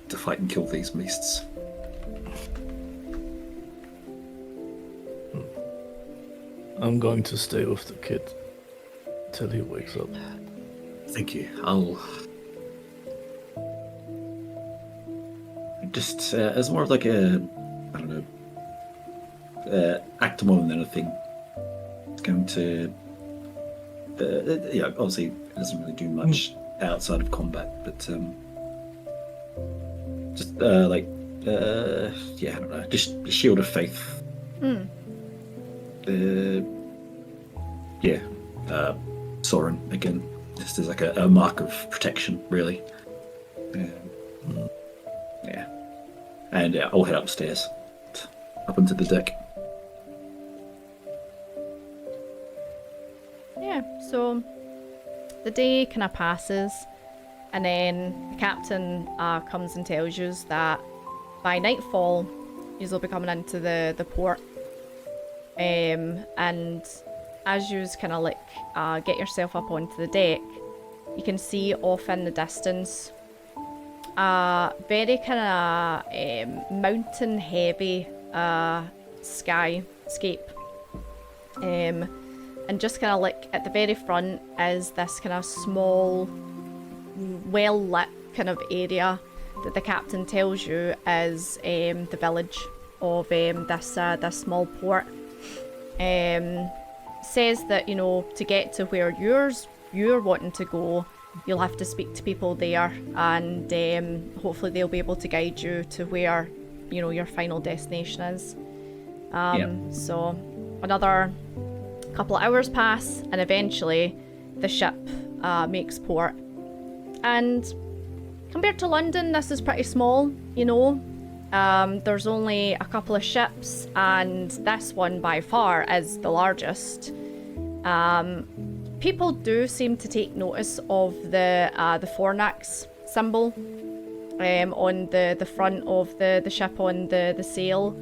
to fight and kill these beasts. I'm going to stay with the kid till he wakes up. Thank you. I'll just as more of like a, I don't know, act more than anything. It's going to, yeah, obviously it doesn't really do much outside of combat, but just yeah, I don't know, just a shield of faith. Yeah, Soren again, just as like a mark of protection, really. Yeah, and I'll head upstairs, up into the deck. Yeah, so the day kind of passes, and then the captain comes and tells you that by nightfall, you'll be coming into the port. And as you kind of like get yourself up onto the deck, you can see off in the distance very kind of mountain heavy skyscape. And just kind of like at the very front is this kind of small, well lit kind of area that the captain tells you is the village of this small port. Says that, you know, to get to where you're wanting to go, you'll have to speak to people there, and hopefully they'll be able to guide you to where, you know, your final destination is. So another couple of hours pass, and eventually the ship makes port. And compared to London, this is pretty small, you know. There's only a couple of ships, and this one by far is the largest. People do seem to take notice of the fornax symbol on the front of the ship on the sail.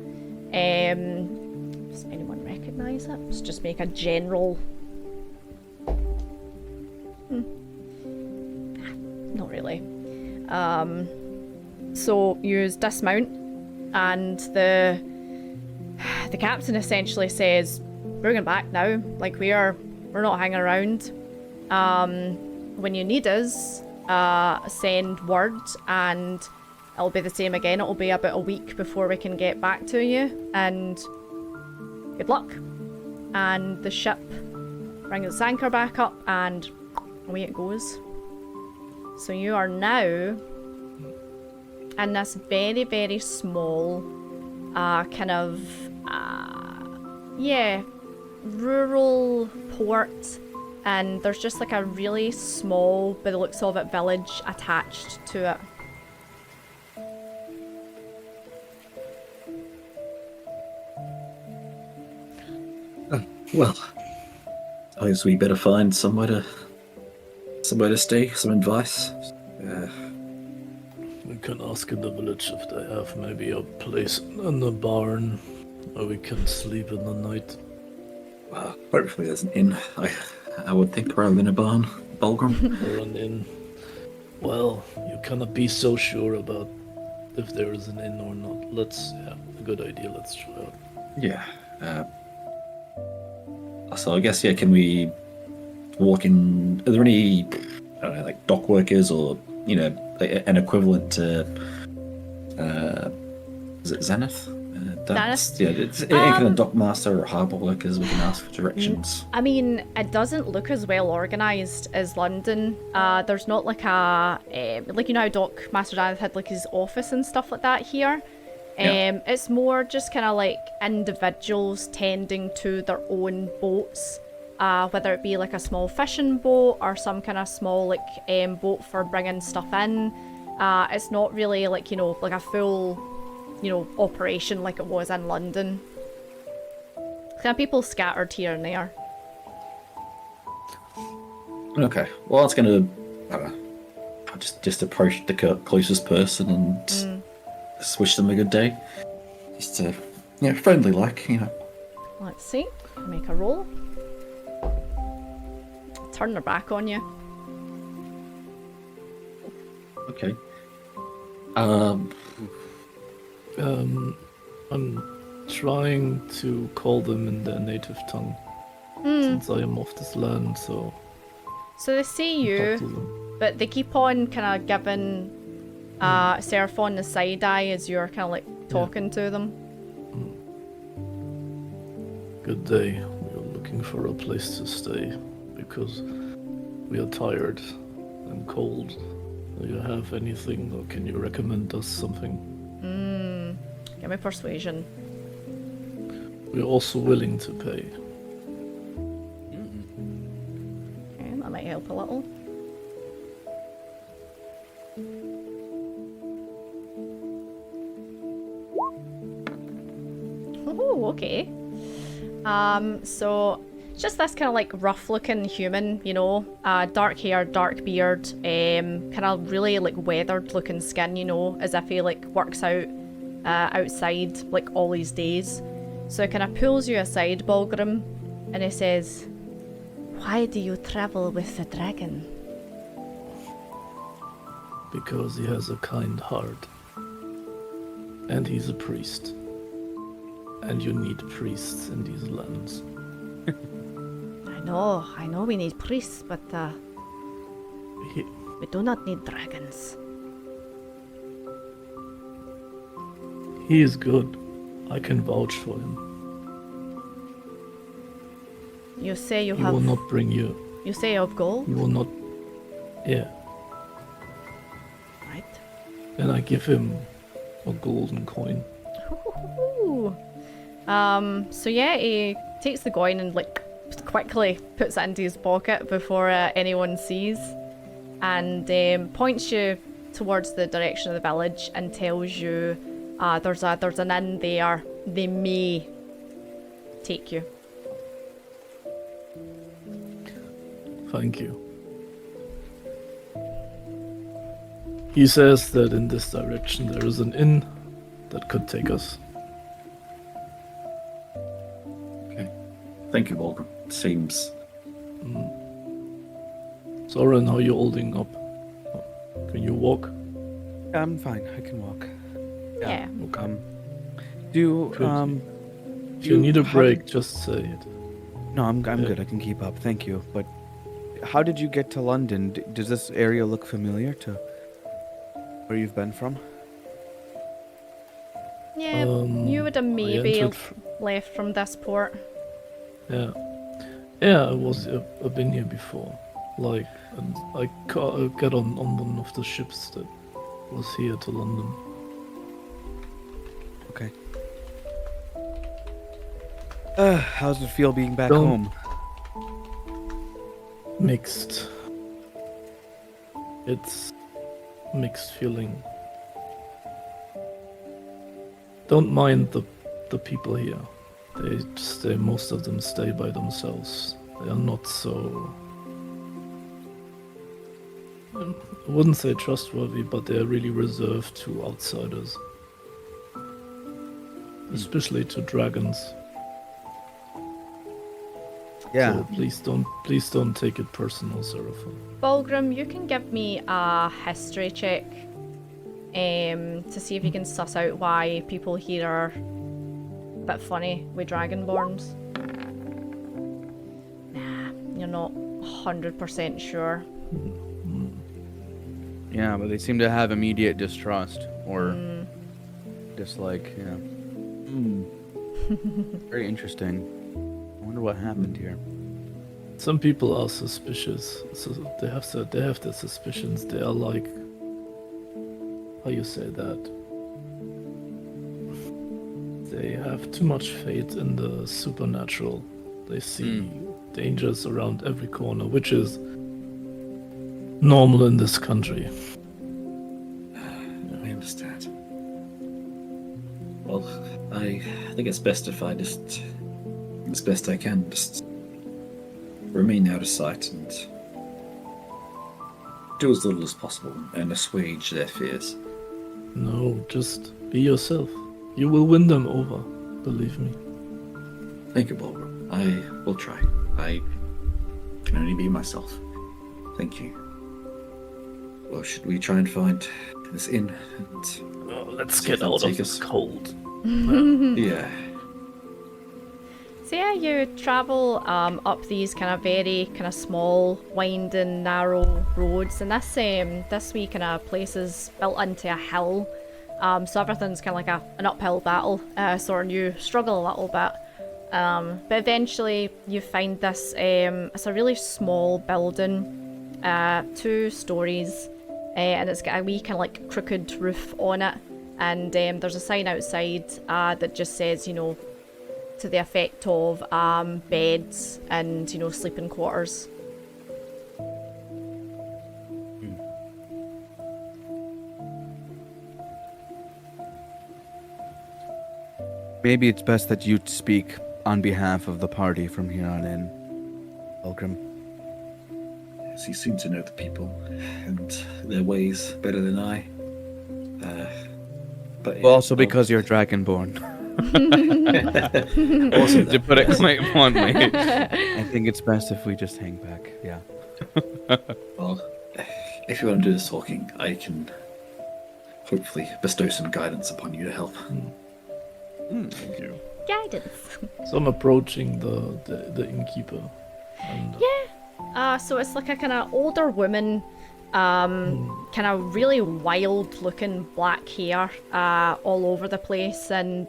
Does anyone recognise it? Let's just make a general. Not really. So you dismount, and the captain essentially says, "We're going back now. Like we're not hanging around. When you need us, send word, and it'll be the same again. It'll be about a week before we can get back to you. And good luck." And the ship brings its anchor back up, and away it goes. So you are now in this very, very small, kind of, rural port, and there's just like a really small, by the looks of it, village attached to it. Well, I guess we better find somewhere to stay, some advice. We can ask in the village if they have maybe a place in the barn where we can sleep in the night. Well, hopefully there's an inn, I would think, rather than a barn. Bulgrim? Or an inn. Well, you cannot be so sure about if there is an inn or not. A good idea, let's try it. Yeah. So I guess, can we walk in? Are there any, I don't know, like dock workers or, you know, like an equivalent to, is it Zenith? Zenith? Yeah, it's any kind of dock master or harbour workers we can ask for directions. I mean, it doesn't look as well organised as London. There's not like like, you know how Dock Master Zenith had like his office and stuff like that here? It's more just kind of like individuals tending to their own boats, whether it be like a small fishing boat or some kind of small like boat for bringing stuff in. It's not really like, you know, like a full, you know, operation like it was in London. Kind of people scattered here and there. Okay, well, I was gonna just approach the closest person and just wish them a good day. Just friendly like, Let's see. Make a roll. Turn their back on you. Okay. I'm trying to call them in their native tongue. Since I am of this land, so So they see talk to you, them. but they keep on kind of giving Seraphon the side eye as you're kind of like talking to them. Good day. We are looking for a place to stay because we are tired and cold. Do you have anything, or can you recommend us something? Give me persuasion. We are also willing to pay. Okay, that might help a little. Oh, okay. So just this kind of like rough looking human, you know, dark hair, dark beard, kind of really like weathered looking skin, you know, as if he like works out outside like all these days. So he kind of pulls you aside, Balgrim, and he says, "Why do you travel with the dragon?" Because he has a kind heart. And he's a priest. And you need priests in these lands. I know we need priests, but He, we do not need dragons. he is good. I can vouch for him. You say you He have. will not bring you. You say you have gold, He will not. Yeah. right? And I give him a golden coin. Ooh. So yeah, he takes the coin and like quickly puts it into his pocket before anyone sees, and points you towards the direction of the village and tells you there's an inn there. They may take you. Thank you. He says that in this direction there is an inn that could take us. Okay. Thank you, Walgrim. Seems Soren, how are you holding up? Can you walk? I'm fine. I can walk. Yeah. Do Good. If you need a break, just say it. No, I'm Yeah. good. I can keep up. Thank you. But how did you get to London? Does this area look familiar to where you've been from? Yeah, you would have I maybe entered left from this port. Yeah. Yeah, I've been here before. Like, and I got on one of the ships that was here to London. Okay. How does it feel being back Don't- home? Mixed. It's mixed feeling. Don't mind the people here. Most of them stay by themselves. They are not so. I wouldn't say trustworthy, but they are really reserved to outsiders, especially to dragons. Yeah. So please don't take it personal, Seraphim. Balgrim, you can give me a history check to see if you can suss out why people here are a bit funny with dragonborns. Nah, you're not 100% sure. Yeah, but they seem to have immediate distrust or dislike. Yeah. Very interesting. I wonder what happened here. Some people are suspicious, so they have their suspicions. They are like, how you say that? They have too much faith in the supernatural. They see dangers around every corner, which is normal in this country. I understand. Well, I think it's best if I just, as best I can, just remain out of sight and do as little as possible and assuage their fears. No, just be yourself. You will win them over, believe me. Thank you, Barbara. I will try. I can only be myself. Thank you. Well, should we try and find this inn? And Oh, let's see get if they'll out of take this us? cold. Yeah. So yeah, you travel up these kind of very kind of small, winding, narrow roads, and this wee kind of place is built into a hill. So everything's kind of like an uphill battle. So you struggle a little bit, but eventually you find this. It's a really small building, 2 stories, and it's got a wee kind of like crooked roof on it. And there's a sign outside that just says, you know, to the effect of beds and, you know, sleeping quarters. Maybe it's best that you speak on behalf of the party from here on in, Pilgrim. Yes, you seem to know the people and their ways better than I. But Well, also because you're Dragonborn. also To put it quite bluntly, I think it's best if we just hang back. Yeah. well, if you want to do this talking, I can hopefully bestow some guidance upon you to help. Thank you. Guidance. So I'm approaching the innkeeper. And, So it's like a kind of older woman, kind of really wild looking black hair all over the place, and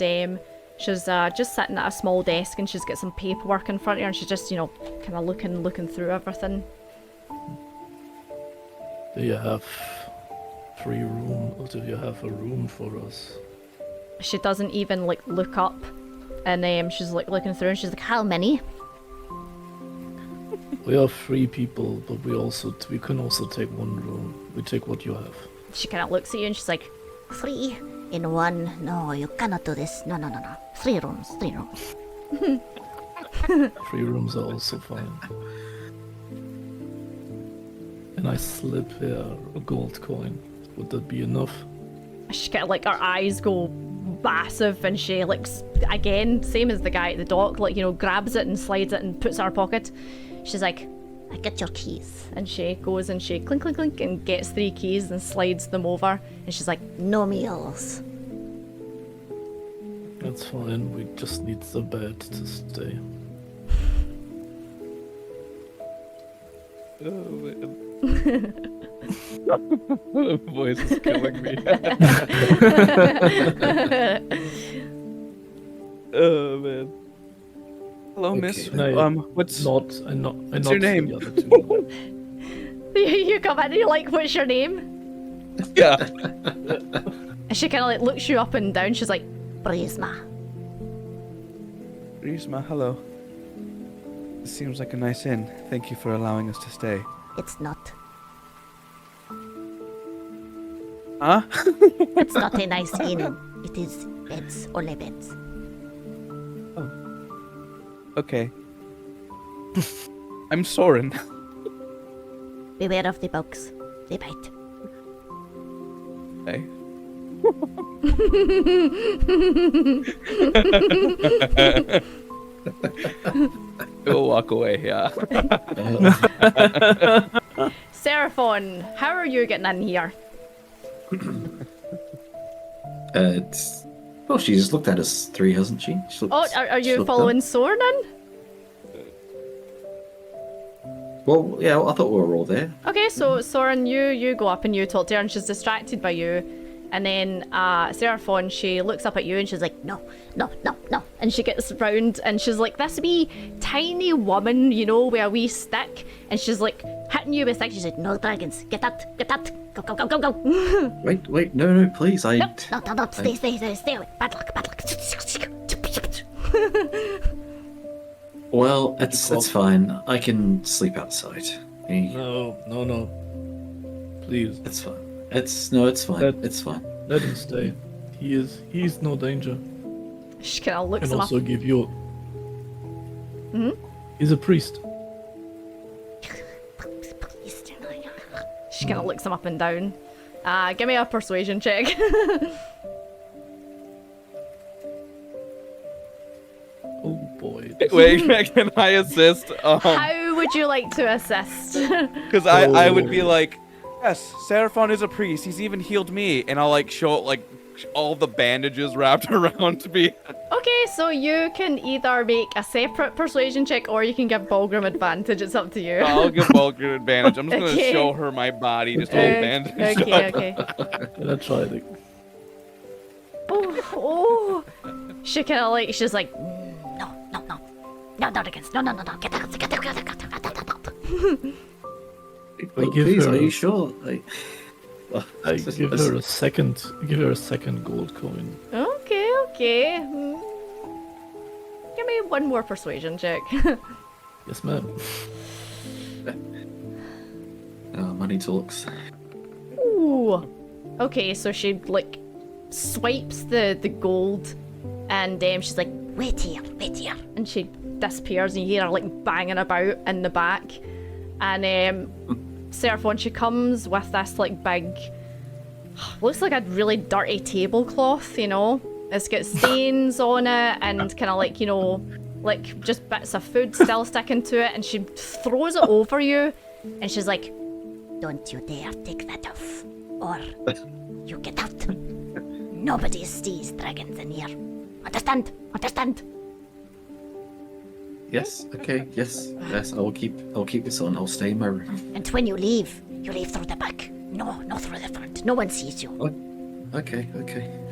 she's just sitting at a small desk, and she's got some paperwork in front of her, and she's just, you know, kind of looking through everything. do you have free room, or do you have a room for us? She doesn't even like look up, and she's like looking through, and she's like, "How many?" We are 3 people, but we can also take 1 room. We take what you have. She kind of looks at you, and she's like, 3 in 1. No, you cannot do this. No. 3 rooms. 3 rooms. 3 rooms are also fine. And I slip her a gold coin. Would that be enough? she kind of like her eyes go massive, and she like again, same as the guy at the dock, like, you know, grabs it and slides it and puts it in her pocket. She's like, I get your keys. and she goes and she clink clink clink and gets 3 keys and slides them over, and she's like, No meals. That's fine. We just need the bed to stay. Oh man. The voice is killing me. Oh man. Hello, Okay. miss. No, What's What's your name? The other 2. you come in and you're like, what's your name? yeah? And she kind of like looks you up and down. She's like, Prisma. Risma, hello. This seems like a nice inn. Thank you for allowing us to stay. It's not. Huh? It's not a nice inn. It is beds, only beds. Okay. I'm Soren. Beware of the bugs. They bite. Hey. We'll walk away, yeah. Seraphon, how are you getting in here? Well, she's looked at us 3, hasn't she? She's looked- Oh, are she's you looked following up. Soren in? Well, yeah, I thought we were all there. Okay, so Soren, you go up and you talk to her, and she's distracted by you. And then Seraphon, she looks up at you and she's like, No. and she gets round and she's like this wee tiny woman, you know, with a wee stick, and she's like hitting you with a stick. She's like, No dragons. Get out. Go. Wait, no, please, I... No. Stay away. Bad luck. Well, it's fine. I can sleep outside. Hey, No. Please, it's fine. It's fine. That- It's fine. let him stay. He's no danger. she kind of looks Can him up. also give you... He's a priest. She kind of looks him up and down. Give me a persuasion check. Wait, can I assist? How would you like to assist? Because I would be like, yes, Seraphon is a priest. He's even healed me, and I'll like show like all the bandages wrapped around me. Okay, so you can either make a separate persuasion check or you can give Balgrim advantage. It's up to you. I'll give Bulger advantage. I'm just gonna Okay. show her my body, just all bandaged. Okay. Can I try the... Oh. She kind of like, she's like, No, not against. No, get out. I give Please, her- are you sure? I give her a second gold coin. okay. Give me one more persuasion check. Yes, ma'am. Money talks. Ooh. Okay, so she like swipes the gold, and she's like, Wait here. and she disappears, and you hear her like banging about in the back, and Seraphon, she comes with this like big, looks like a really dirty tablecloth, you know. It's got stains on it and kind of like, you know, like just bits of food still sticking to it, and she throws it over you, and she's like, Don't you dare take that off, or you get out. Nobody sees dragons in here. Understand? Yes. Okay. Yes. I'll keep this on. I'll stay in my room. And when you leave through the back. No, through the front. No one sees you. Okay.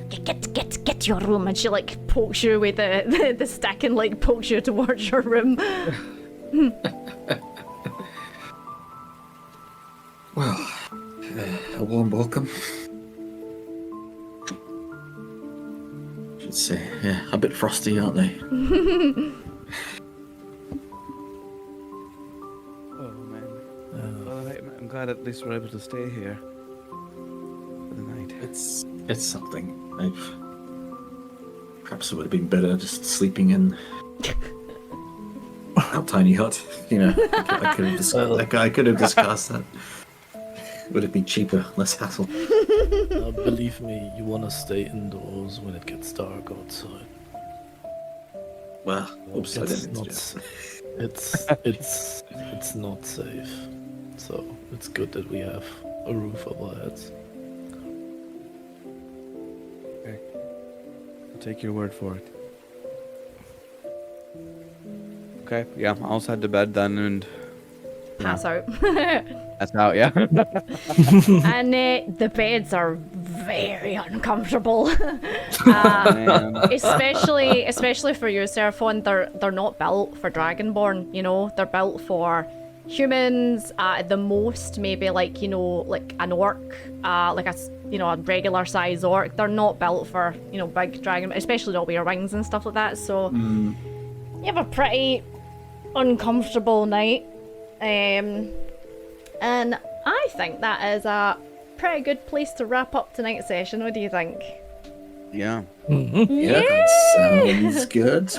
Get your room. and she like pokes you with the stick and like pokes you towards your room. Well, a warm welcome. Should say, yeah, a bit frosty, aren't they? Oh man. Well, I'm glad at least we're able to stay here for the night. It's something. Perhaps it would have been better just sleeping in our tiny hut. You know, I could have discussed that. Would have been cheaper, less hassle. Believe me, you want to stay indoors when it gets dark outside. Well, oops, I It's didn't not, it's not safe. So it's good that we have a roof over our heads. Okay. I'll take your word for it. Okay, yeah, I'll just head to bed then and Pass out. that's out, yeah. And the beds are very uncomfortable. Man. especially for you, Seraphon. They're not built for Dragonborn, you know. They're built for humans, at the most maybe like, you know, like an orc, like a regular size orc. They're not built for, you know, big dragon, especially not with your wings and stuff like that. So you have a pretty uncomfortable night. And I think that is a pretty good place to wrap up tonight's session. What do you think? Yeah. Yeah, that sounds good.